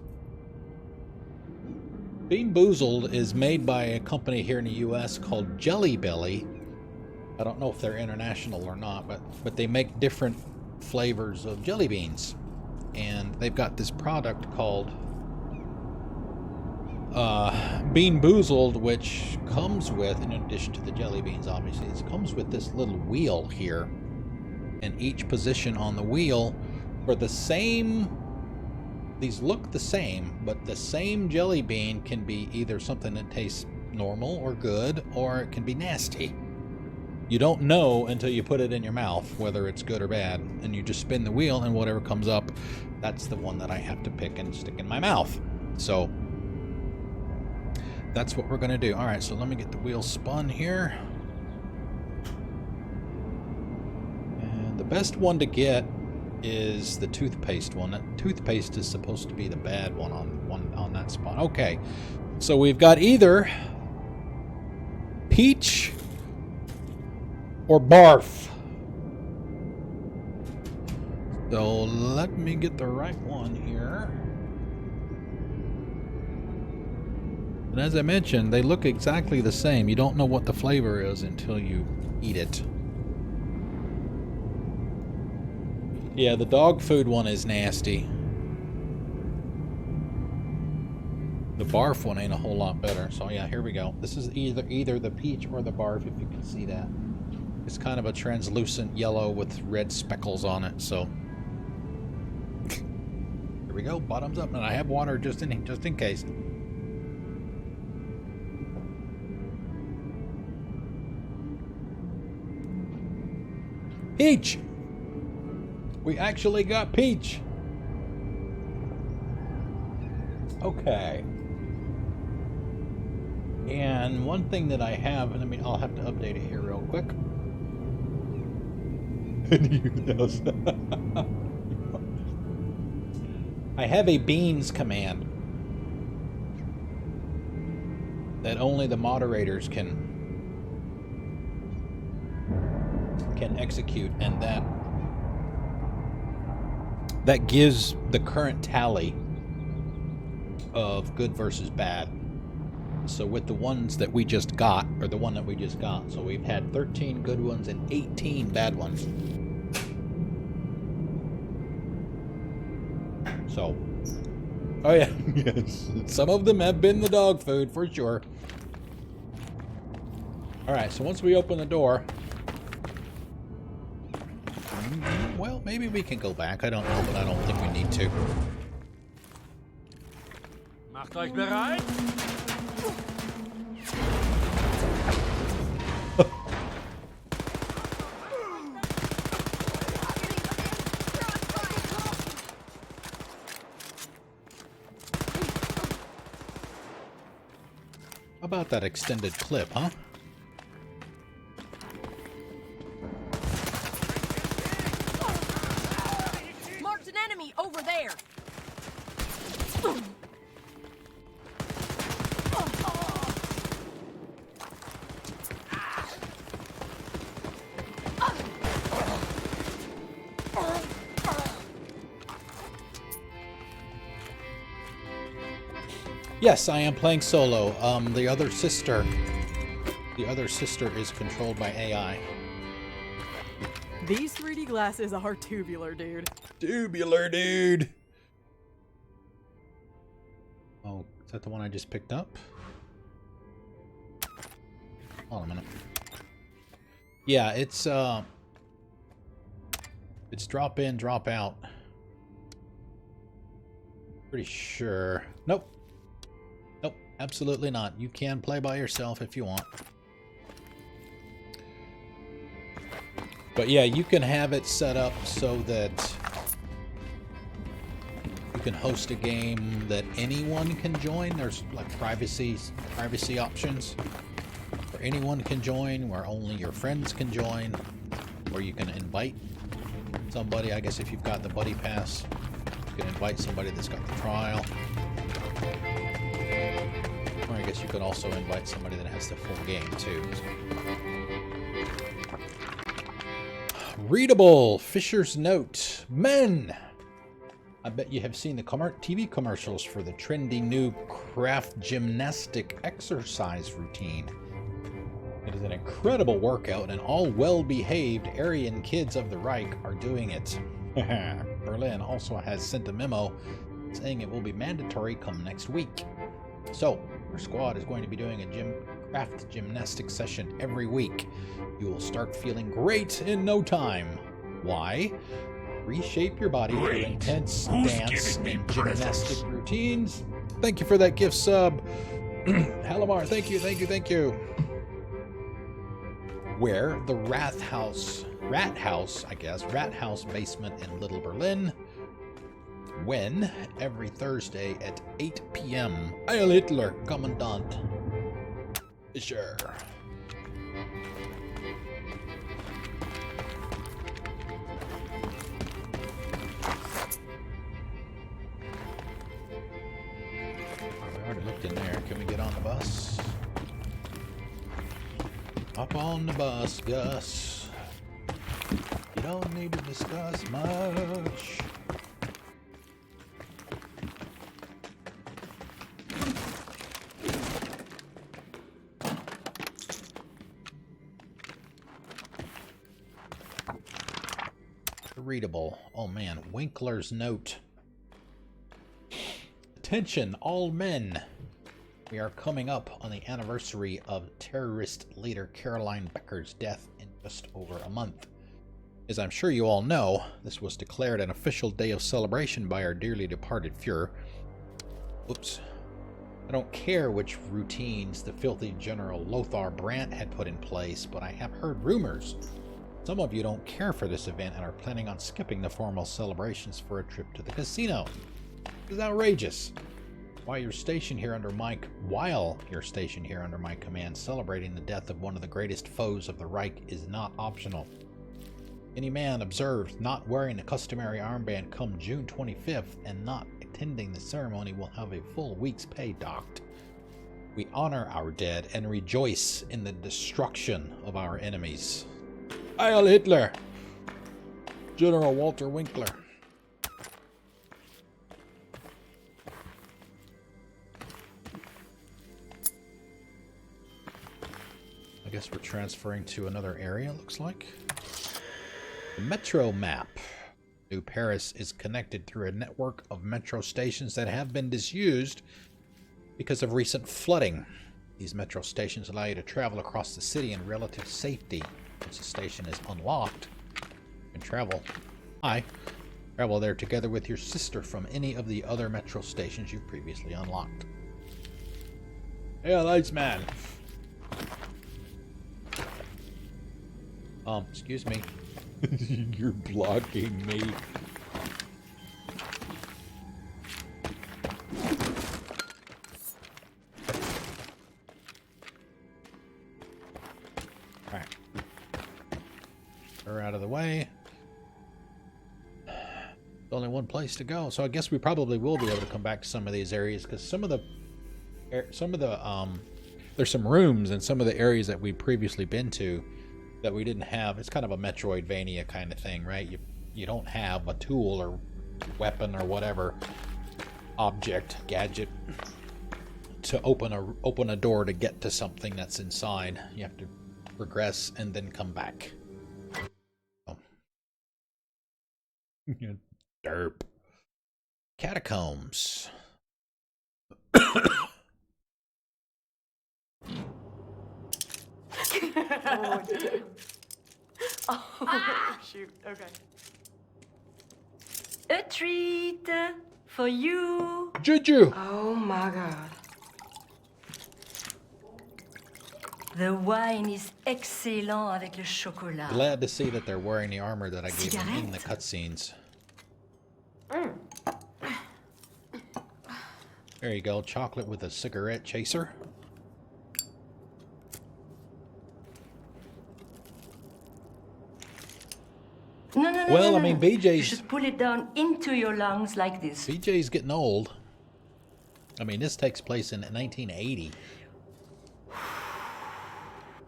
Bean Boozled is made by a company here in the US called Jelly Belly. I don't know if they're international or not, but they make different flavors of jelly beans. And they've got this product called Bean Boozled, which comes with, in addition to the jelly beans obviously, it comes with this little wheel here. And each position on the wheel for the same, these look the same, but the same jelly bean can be either something that tastes normal or good, or it can be nasty. You don't know until you put it in your mouth whether it's good or bad, and you just spin the wheel and whatever comes up, that's the one that I have to pick and stick in my mouth. So that's what we're gonna do. All right, so let me get the wheel spun here. And the best one to get is the toothpaste one. That toothpaste is supposed to be the bad one on that spot. Okay, so we've got either peach or barf. So let me get the right one here. And as I mentioned, they look exactly the same. You don't know what the flavor is until you eat it. Yeah, the dog food one is nasty. The barf one ain't a whole lot better. So yeah, here we go. This is either the peach or the barf, if you can see that. It's kind of a translucent yellow with red speckles on it, so here we go, bottoms up, and I have water just in case. Peach! We actually got peach! Okay. And one thing that I have, and I'll have to update it here real quick. I have a beans command that only the moderators can execute, and that gives the current tally of good versus bad. So with the ones that we just got, or the one that we just got, so we've had 13 good ones and 18 bad ones. So, oh yeah, yes, some of them have been the dog food for sure. Alright, so once we open the door, well, maybe we can go back. I don't know, but I don't think we need to. Macht euch bereit? How about that extended clip, huh? Marked an enemy over there. Yes, I am playing solo. The other sister is controlled by AI. These 3D glasses are tubular, dude. Tubular, dude. Oh, is that the one I just picked up? Hold on a minute. Yeah, it's drop in, drop out. Pretty sure. Nope. Nope, absolutely not. You can play by yourself if you want. But yeah, you can have it set up so that you can host a game that anyone can join. There's like privacy options where anyone can join, where only your friends can join, or you can invite somebody. I guess if you've got the buddy pass, you can invite somebody that's got the trial. Or I guess you could also invite somebody that has the full game too. Readable. Fisher's Note. Men! I bet you have seen the TV commercials for the trendy new craft gymnastic exercise routine. It is an incredible workout, and all well-behaved Aryan kids of the Reich are doing it. Berlin also has sent a memo saying it will be mandatory come next week. So, your squad is going to be doing a craft gymnastic session every week. You will start feeling great in no time. Why? Reshape your body through intense dance and gymnastic routines. Thank you for that gift sub. Halamar, thank you. Where the Rat House basement in Little Berlin. When? Every Thursday at 8 p.m. Heil Hitler, Commandant. Sure. We already looked in there. Can we get on the bus? Hop on the bus, Gus. You don't need to discuss much. Readable. Oh man, Winkler's Note. Attention, all men. We are coming up on the anniversary of terrorist leader Caroline Becker's death in just over a month. As I'm sure you all know, this was declared an official day of celebration by our dearly departed Fuhrer. Oops. I don't care which routines the filthy General Lothar Brandt had put in place, but I have heard rumors. Some of you don't care for this event and are planning on skipping the formal celebrations for a trip to the casino. This is outrageous. While you're stationed here under my command, celebrating the death of one of the greatest foes of the Reich is not optional. Any man observed not wearing the customary armband come June 25th and not attending the ceremony will have a full week's pay docked. We honor our dead and rejoice in the destruction of our enemies. Heil Hitler! General Walter Winkler. I guess we're transferring to another area, looks like. The metro map. New Paris is connected through a network of metro stations that have been disused because of recent flooding. These metro stations allow you to travel across the city in relative safety. Once the station is unlocked, you can travel. Travel there together with your sister from any of the other metro stations you've previously unlocked. Hey, Iceman! Excuse me. You're blocking me. Alright. We're out of the way. There's only one place to go, so I guess we probably will be able to come back to some of these areas, because some of the there's some rooms in some of the areas that we've previously been to that we didn't have. It's kind of a Metroidvania kind of thing, right? You don't have a tool or weapon or whatever gadget to open a door to get to something that's inside. You have to progress and then come back. Oh. Derp. Catacombs. Oh, shoot. Okay. A treat for you. Juju. Oh my god. The wine is excellent avec le chocolat. Glad to see that they're wearing the armor that I gave them in the cutscenes. There you go, chocolate with a cigarette chaser. No. Well, I mean, BJ's... You should pull it down into your lungs like this. BJ's getting old. I mean, this takes place in 1980.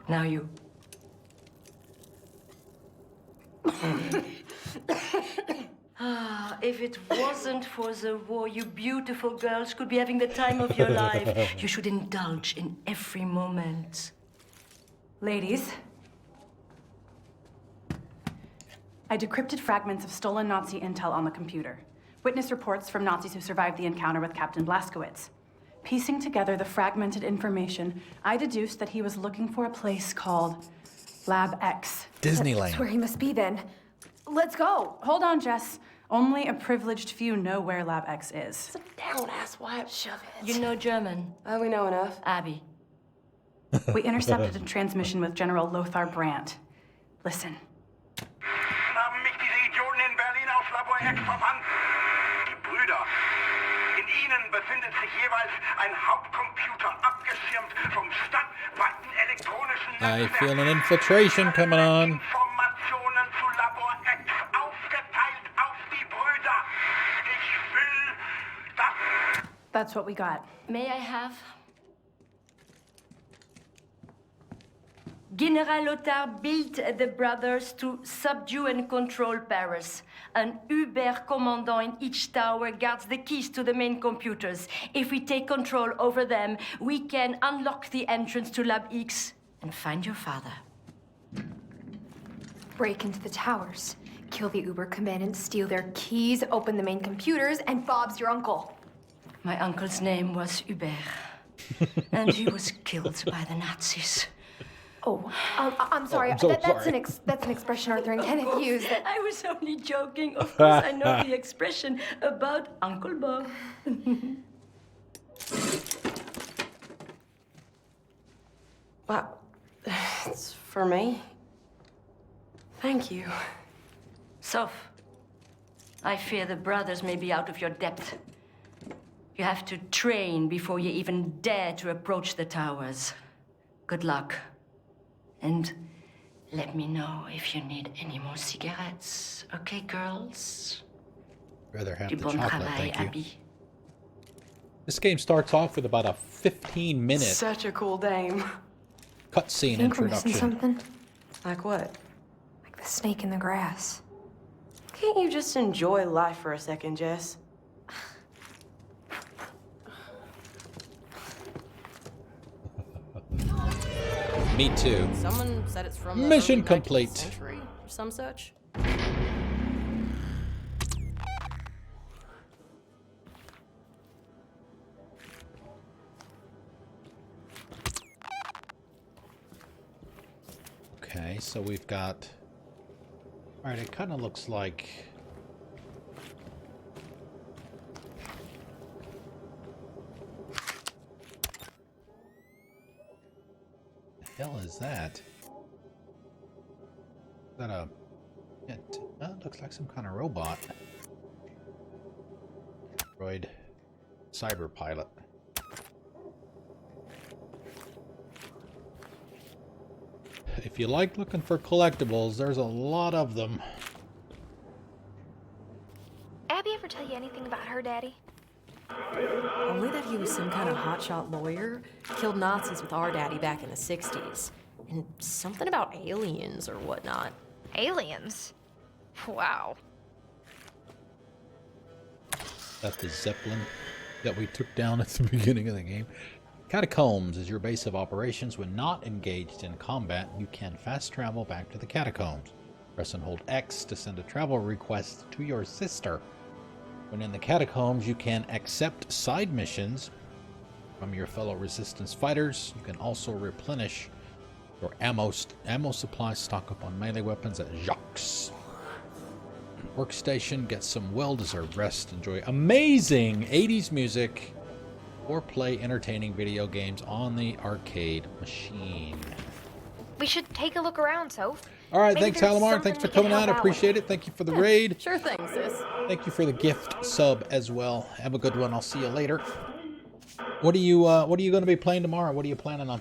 Now you. If it wasn't for the war, you beautiful girls could be having the time of your life. You should indulge in every moment. Ladies, I decrypted fragments of stolen Nazi intel on the computer. Witness reports from Nazis who survived the encounter with Captain Blazkowicz. Piecing together the fragmented information, I deduced that he was looking for a place called Lab X. Disneyland. That's where he must be then. Let's go. Hold on, Jess. Only a privileged few know where Lab X is. Sit down, asswipe. Shove it. You know German? Oh, we know enough. Abby. We intercepted a transmission with General Lothar Brandt. Listen. Haben mich diese Idioten in Berlin aus Labor X verbannt. Die Brüder. In ihnen befindet sich jeweils ein Hauptcomputer, abgeschirmt vom stadtweiten elektronischen I Netzwerk. feel an infiltration coming on. Informationen zu Labor X aufgeteilt auf die Brüder. Ich will das. That's what we got. May I have? General Lothar built the brothers to subdue and control Paris. An Uber commandant in each tower guards the keys to the main computers. If we take control over them, we can unlock the entrance to Lab X and find your father. Break into the towers, kill the Uber commandant, steal their keys, open the main computers, and Bob's your uncle. My uncle's name was Hubert, and he was killed by the Nazis. Oh, I'm sorry. I'm so That's sorry. that's an expression Arthur and Kenneth use. That I was only joking. Of course, I know the expression about Uncle Bob. Wow. It's for me. Thank you. Soph, I fear the brothers may be out of your depth. You have to train before you even dare to approach the towers. Good luck. And let me know if you need any more cigarettes. Okay, girls? Rather have Du the bon chocolate, travail, thank you. Abby. This game starts off with about a 15-minute Such a cool dame. cutscene think we're missing introduction. something. Like what? Like the snake in the grass. Can't you just enjoy life for a second, Jess? Me too. Someone said it's from the Mission early 19th complete. century or some such. Okay, so we've got... Alright, it kind of looks like... The hell is that? Is that a... It looks like some kind of robot. Droid. Cyber pilot. If you like looking for collectibles, there's a lot of them. Abby ever tell you anything about her daddy? Only that he was some kind of hotshot lawyer, killed Nazis with our daddy back in the 60s. And something about aliens or whatnot. Aliens? Wow. That's the Zeppelin that we took down at the beginning of the game. Catacombs is your base of operations. When not engaged in combat, you can fast travel back to the Catacombs. Press and hold X to send a travel request to your sister. When in the Catacombs, you can accept side missions from your fellow Resistance fighters. You can also replenish your ammo supply, stock up on melee weapons at Jacques. Workstation, get some well-deserved rest, enjoy amazing 80s music, or play entertaining video games on the arcade machine. We should take a look around, Soph. All right, Maybe thanks, there's Halamar. something Thanks for we can coming out. help I out appreciate with. it. Thank you for the raid. Sure thing, sis. Thank you for the gift sub as well. Have a good one. I'll see you later. What are you going to be playing tomorrow? What are you planning on?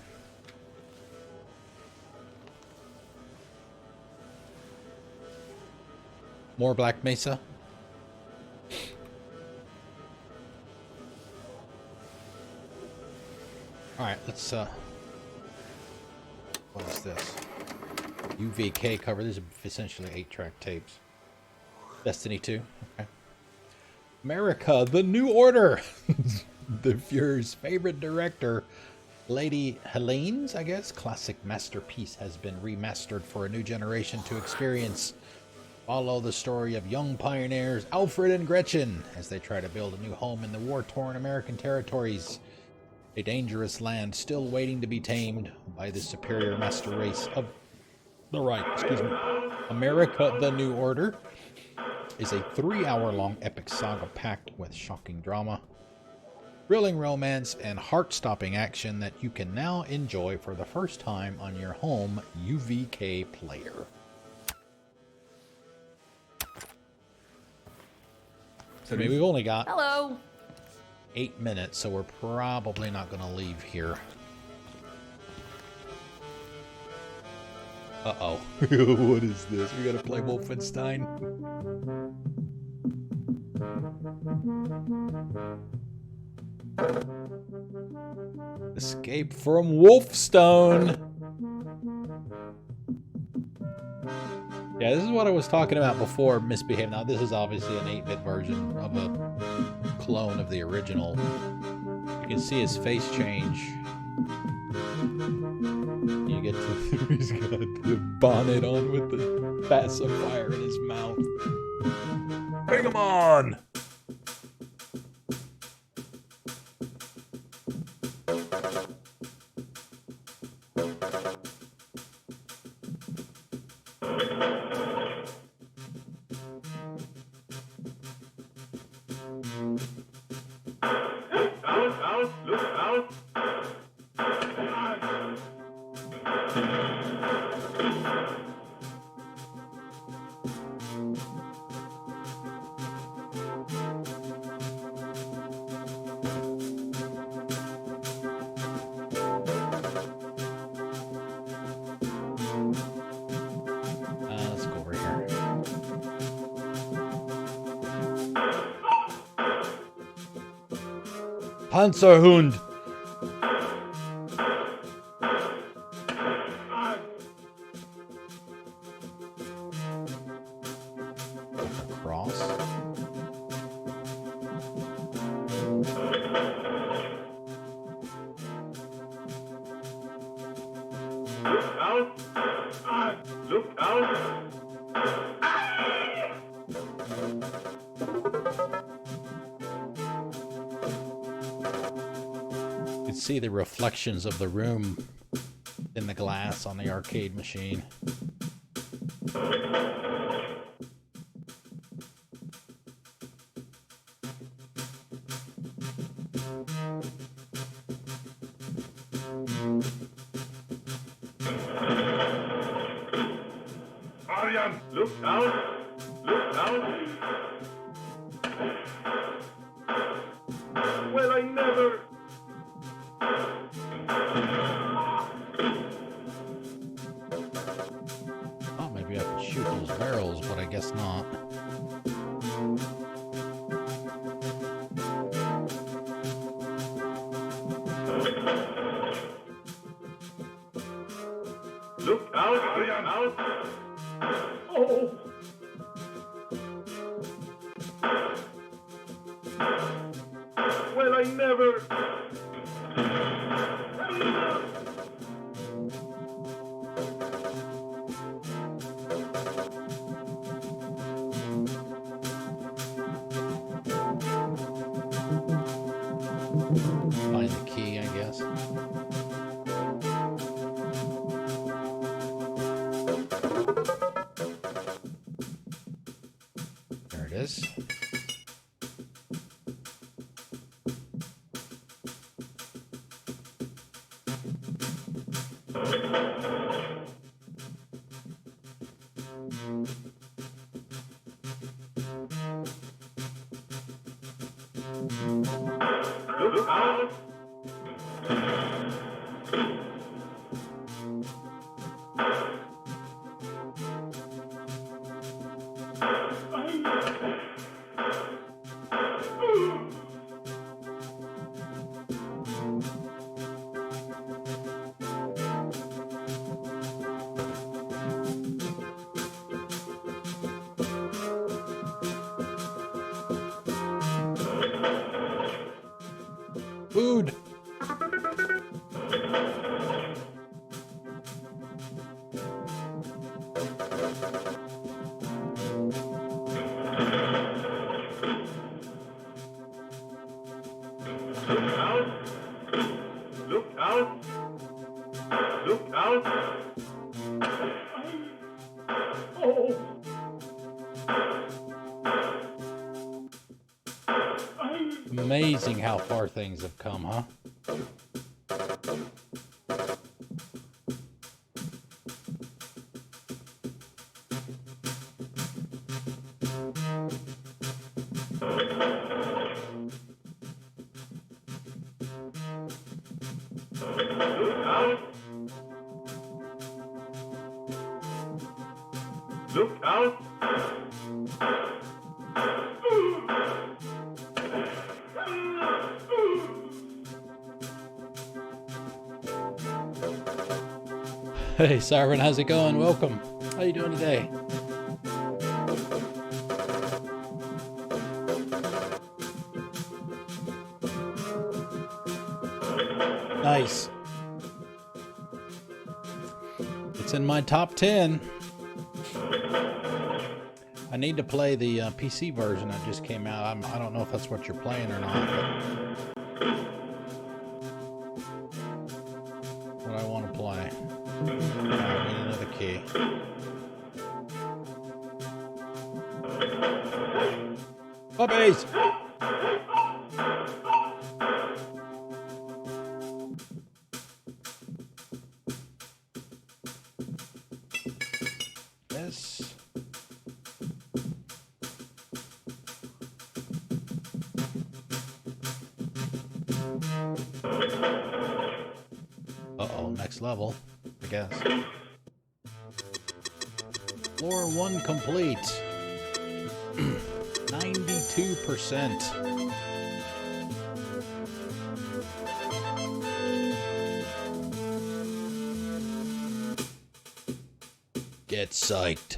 More Black Mesa? Alright, let's what is this? UVK cover. These are essentially 8-track tapes. Destiny 2. Okay. America, the New Order. The Fuhrer's favorite director, Lady Helene's, I guess, classic masterpiece has been remastered for a new generation to experience. Follow the story of young pioneers Alfred and Gretchen as they try to build a new home in the war-torn American territories. A dangerous land still waiting to be tamed by the superior master race of the right. Excuse me. America, the New Order is a 3-hour-long epic saga packed with shocking drama, thrilling romance, and heart-stopping action that you can now enjoy for the first time on your home UVK player. I mean, we've only got 8 minutes, so we're probably not going to leave here. Uh-oh. What is this? We got to play Wolfenstein? Escape from Wolfstone. Yeah, this is what I was talking about before, Misbehave. Now, this is obviously an 8-bit version of a clone of the original. You can see his face change. You get to... he's got the bonnet on with the pacifier in his mouth. Bring him on! Let's go over here. Panzerhund! Cross. Look out! Look out! You can see the reflections of the room in the glass on the arcade machine. Arjan, look out! Look out! Well, I never... Oh, maybe I could shoot those barrels, but I guess not. Look out, Arjan, out! Oh! Well, I never... Find the key, I guess. There it is. Look out! Food. Look out! Look out! Oh! Amazing how far things have come, huh? Look out! Hey, Siren, how's it going? Welcome. How you doing today? Nice. It's in my top 10. I need to play the PC version that just came out. I don't know if that's what you're playing or not, but what I want to play. I need another key. Puppies! Yes. Uh-oh, next level, I guess. Floor 1 complete. 92%. Get psyched.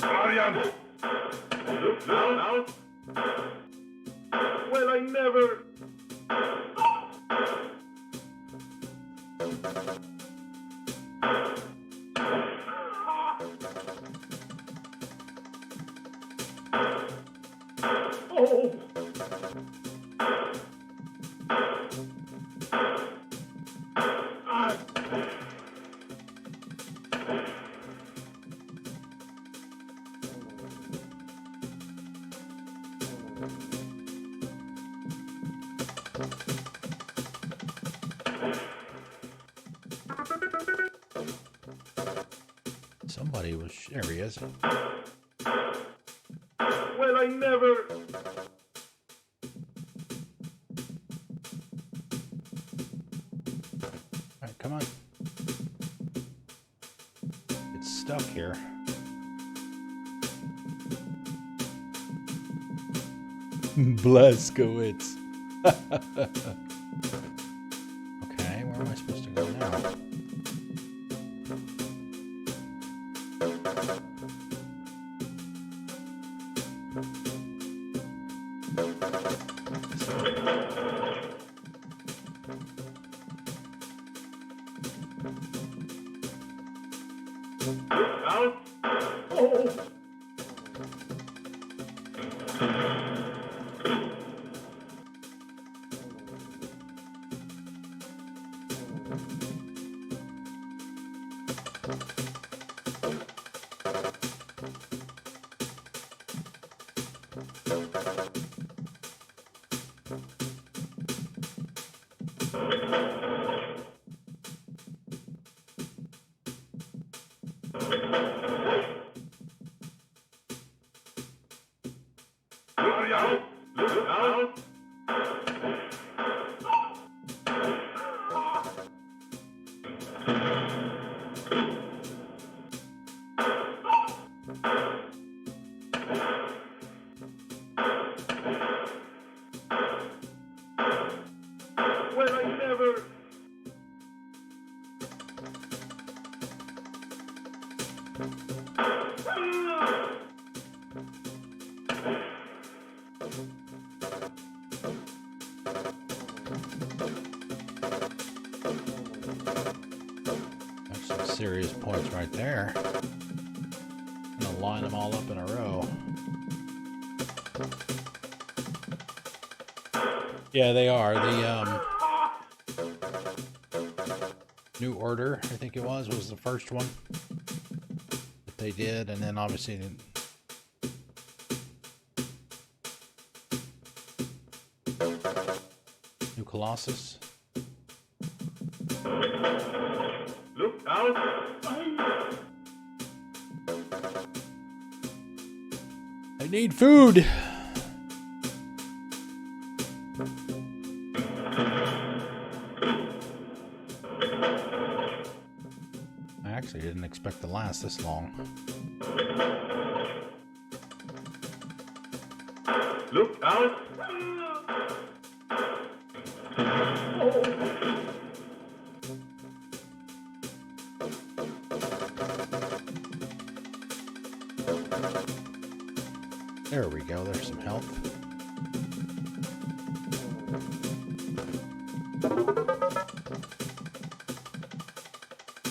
Marian! Look out! Well, I never... Oh! Somebody was... There he is. Well, I never... Alright, come on. It's stuck here. Blaskowitz. Okay, where am I supposed to go now? Out! Oh! Marian! Look out! serious points right there. I'm gonna line them all up in a row. Yeah, they are. The New Order, I think it was the first one that they did, and then obviously New Colossus. Look out! I need food! I actually didn't expect to last this long. Look out! There we go, there's some health.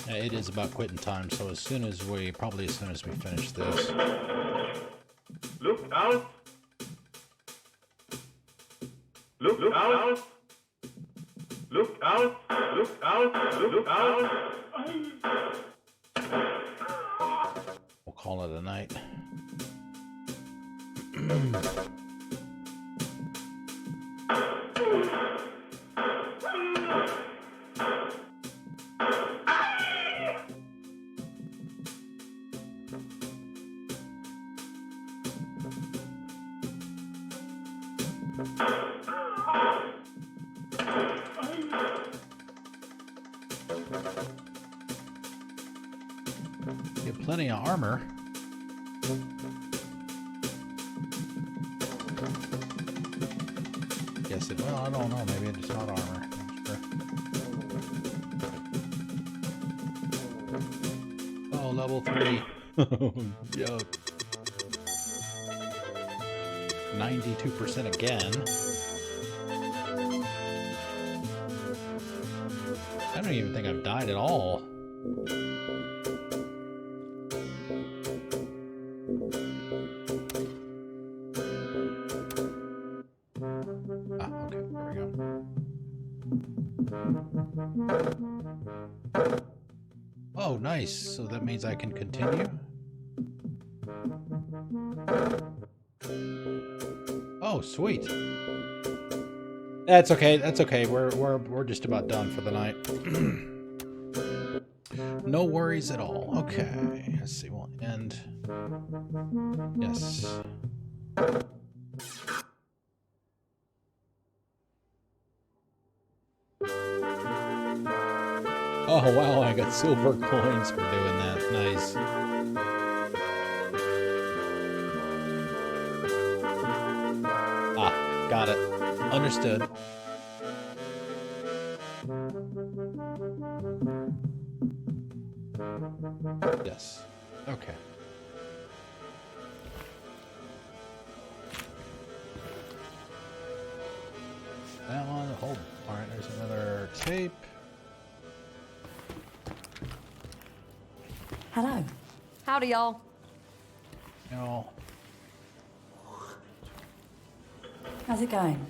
It is about quitting time, so probably as soon as we finish this. Look out! Look out! Look out! Look out! Look out! We'll call it a night. Get plenty of armor. Guess it. Well, I don't know. Maybe it's not armor. I'm sure. Oh, level 3. Yuck. 92% again. I don't even think I've died at all. Oh, nice. So that means I can continue? Oh, sweet. That's okay. That's okay. We're just about done for the night. No worries at all. Okay. Let's see. We'll end. Yes. Oh, wow, I got silver coins for doing that. Nice. Ah, got it. Understood. Yes. Okay. That one, hold. Alright, there's another tape. Hello. Howdy, y'all. No. How's it going?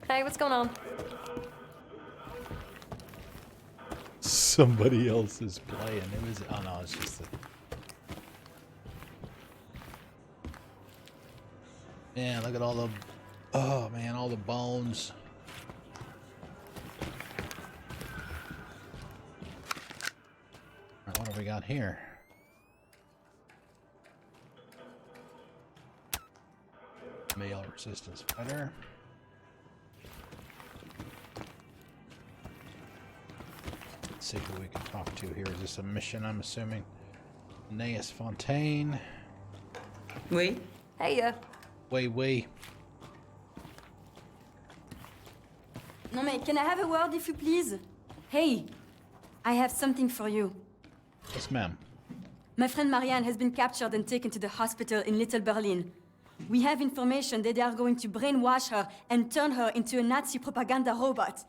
Hey, what's going on? Somebody else is playing. It was. Oh no, it's just. Man, look at all the. Oh man, all the bones. What have we got here? Male resistance fighter. Let's see who we can talk to here. Is this a mission, I'm assuming? Naeus Fontaine. Oui. Hey, Oui. No, mais can I have a word, if you please? Hey, I have something for you. Yes, ma'am. My friend Marianne has been captured and taken to the hospital in Little Berlin. We have information that they are going to brainwash her and turn her into a Nazi propaganda robot.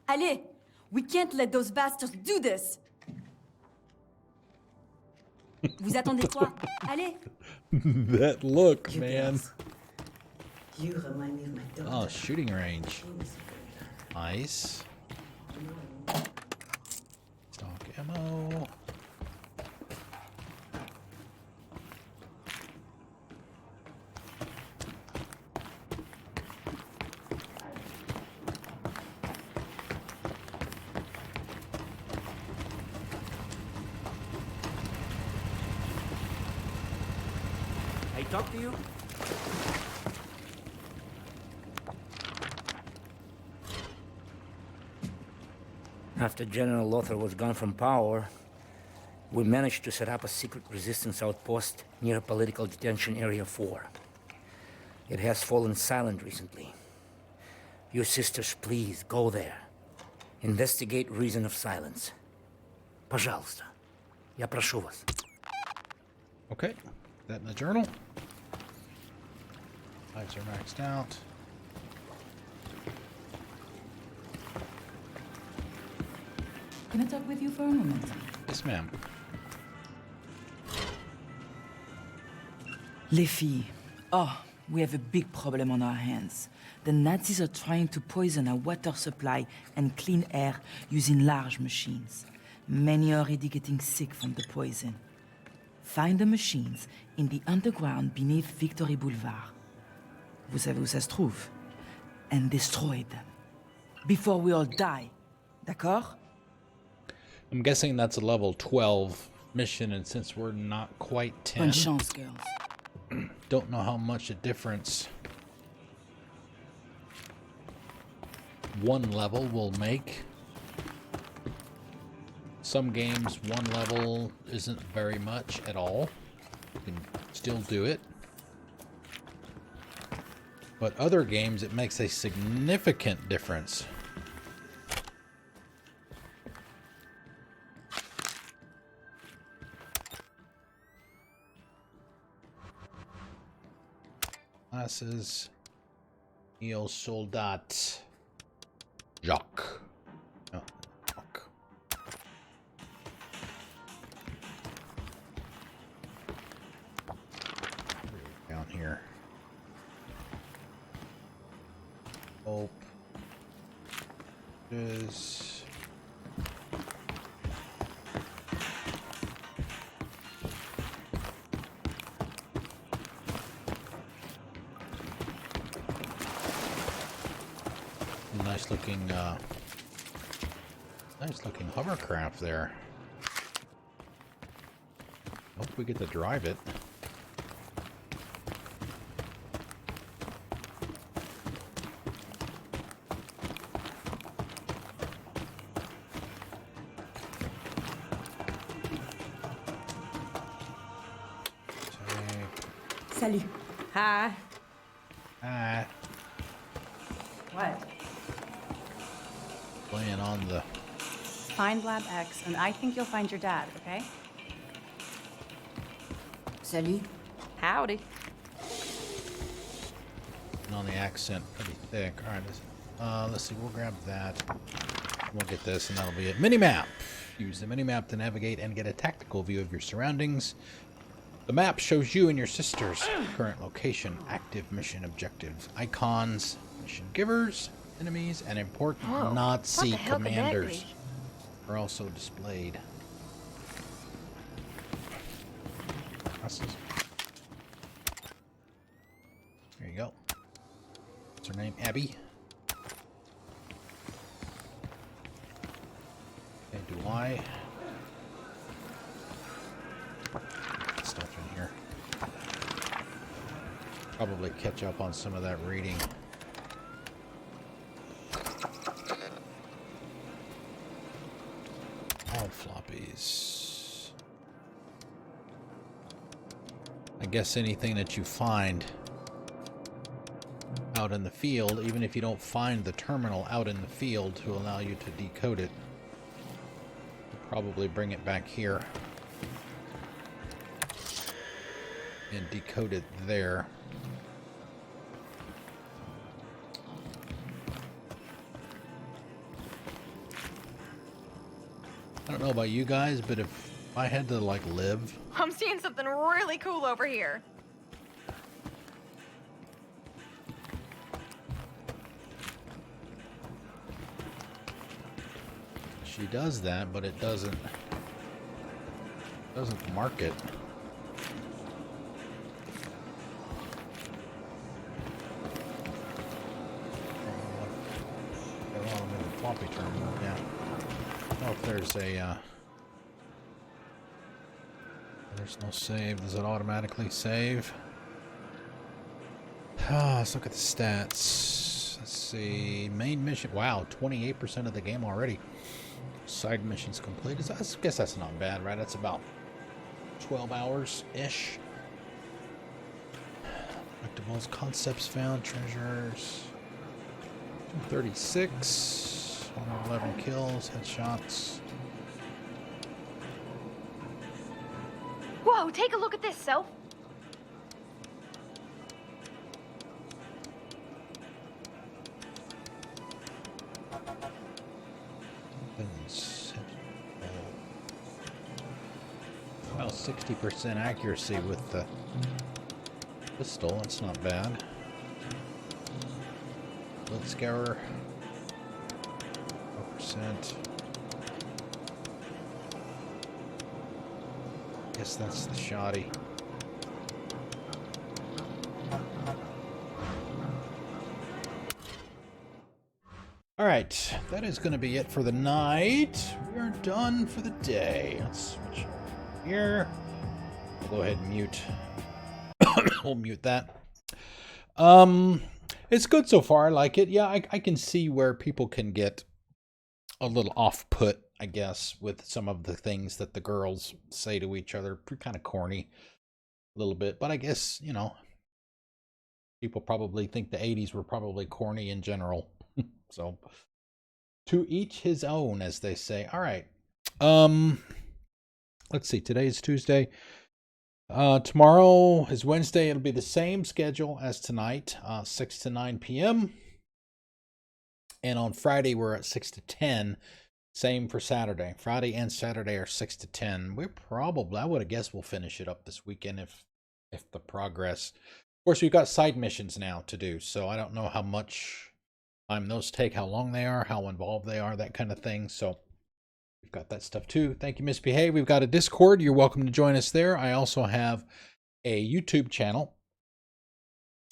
Allez, we can't let those bastards do this! Vous attendez quoi? Allez. That look, man. You remind me of my daughter. Oh, shooting range. Nice. Stock ammo. I talk to you? After General Lothar was gone from power, we managed to set up a secret resistance outpost near Political Detention Area 4. It has fallen silent recently. Your sisters, please, go there. Investigate reason of silence. Пожалуйста. Я прошу вас. Okay, that in the journal. Lights are maxed out. Can I talk with you for a moment? Yes, ma'am. Les filles. Oh, we have a big problem on our hands. The Nazis are trying to poison our water supply and clean air using large machines. Many are already getting sick from the poison. Find the machines in the underground beneath Victory Boulevard. Vous savez où ça se trouve? And destroy them. Before we all die. D'accord? I'm guessing that's a level 12 mission, and since we're not quite 10... Bonne chance, girls. Don't know how much a difference one level will make. Some games, one level isn't very much at all. You can still do it. But other games, it makes a significant difference. Classes. Neo Soldat. Jacques. No, Jacques. Down here. Hope. Is. Nice looking hovercraft there. Hope we get to drive it. Salut. Hi. Hi. What? Playing on the... Find Lab X, and I think you'll find your dad, okay? Salut. Howdy. And on the accent, pretty thick. All right, let's see. We'll grab that. We'll get this, and that'll be it. Minimap. Use the minimap to navigate and get a tactical view of your surroundings. The map shows you and your sister's current location, active mission objectives, icons, mission givers, enemies, and important Nazi commanders are also displayed. There you go. What's her name? Abby. Okay, do I? Stuff in here. Probably catch up on some of that reading. All floppies. I guess anything that you find out in the field, even if you don't find the terminal out in the field to allow you to decode it, you'll probably bring it back here and decode it there. I don't know about you guys, but if I had to like live. I'm seeing something really cool over here. She does that, but it doesn't mark it. Floppy terminal, yeah. Oh, if there's a there's no save. Does it automatically save? Let's look at the stats. Let's see. Main mission. Wow, 28% of the game already. Side missions complete. I guess that's not bad, right? That's about 12 hours-ish. Collectibles, concepts found, treasures. 236. 111 kills, headshots. Whoa, take a look at this, Soph. Well, 60% accuracy with the pistol. That's not bad. Blood scour. 4%. Guess that's the shoddy. All right, that is going to be it for the night. We are done for the day. Let's switch over here. I'll go ahead and mute. We'll mute that. It's good so far. I like it. Yeah, I can see where people can get a little off-put, I guess, with some of the things that the girls say to each other. Kind of corny a little bit. But I guess, you know, people probably think the 80s were probably corny in general. So, to each his own, as they say. All right. Let's see. Today is Tuesday. Tomorrow is Wednesday. It'll be the same schedule as tonight, 6 to 9 p.m. And on Friday, we're at 6 to 10. Same for Saturday. Friday and Saturday are 6 to 10. We're probably, I would have guessed we'll finish it up this weekend if the progress. Of course, we've got side missions now to do, so I don't know how much time those take, how long they are, how involved they are, that kind of thing. So we've got that stuff too. Thank you, Misbehave. We've got a Discord. You're welcome to join us there. I also have a YouTube channel.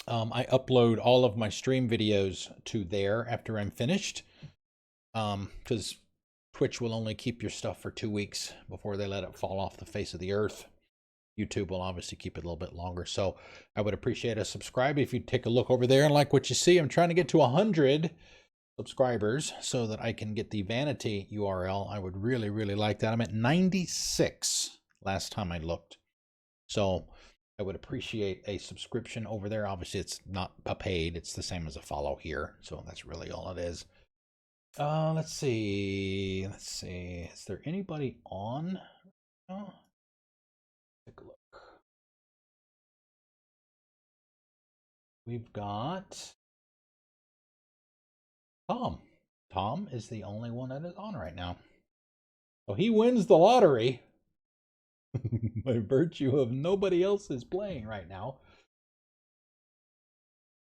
I upload all of my stream videos to there after I'm finished. Because Twitch will only keep your stuff for 2 weeks before they let it fall off the face of the earth. YouTube will obviously keep it a little bit longer. So I would appreciate a subscribe if you take a look over there and like what you see. I'm trying to get to 100 subscribers so that I can get the vanity URL. I would really, really like that. I'm at 96 last time I looked. So I would appreciate a subscription over there. Obviously, it's not a paid. It's the same as a follow here. So that's really all it is. Let's see. Is there anybody on? Oh. Take a look. We've got Tom. Tom is the only one that is on right now. So he wins the lottery by virtue of nobody else is playing right now.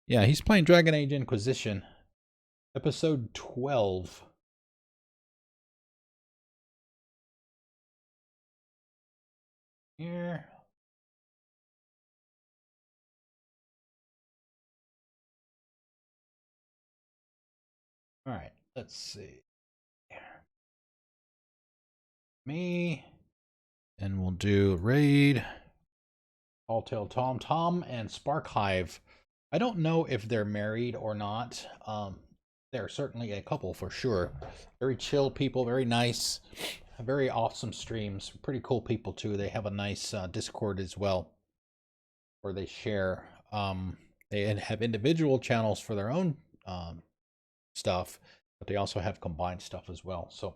Yeah, he's playing Dragon Age Inquisition, episode 12. Here. All right, let's see. Me. And we'll do raid. Telltale Tom and Sparkhive. I don't know if they're married or not. They're certainly a couple for sure. Very chill people, very nice. Very awesome streams. Pretty cool people too. They have a nice Discord as well, where they share. They have individual channels for their own stuff, but they also have combined stuff as well. So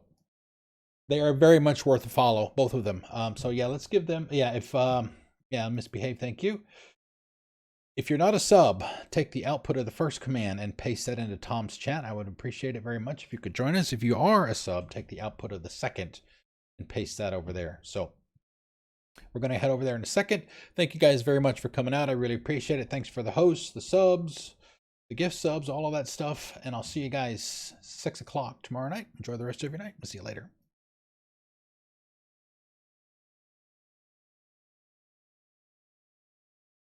they are very much worth a follow, both of them. So yeah, let's give them. Yeah, if Misbehave, thank you. If you're not a sub, take the output of the first command and paste that into Tom's chat. I would appreciate it very much if you could join us. If you are a sub, take the output of the second and paste that over there. So We're going to head over there in a second. Thank you guys very much for coming out. I really appreciate it. Thanks for the hosts, the subs, the gift subs, all of that stuff. And I'll see you guys 6 o'clock tomorrow night. Enjoy the rest of your night. We'll see you later.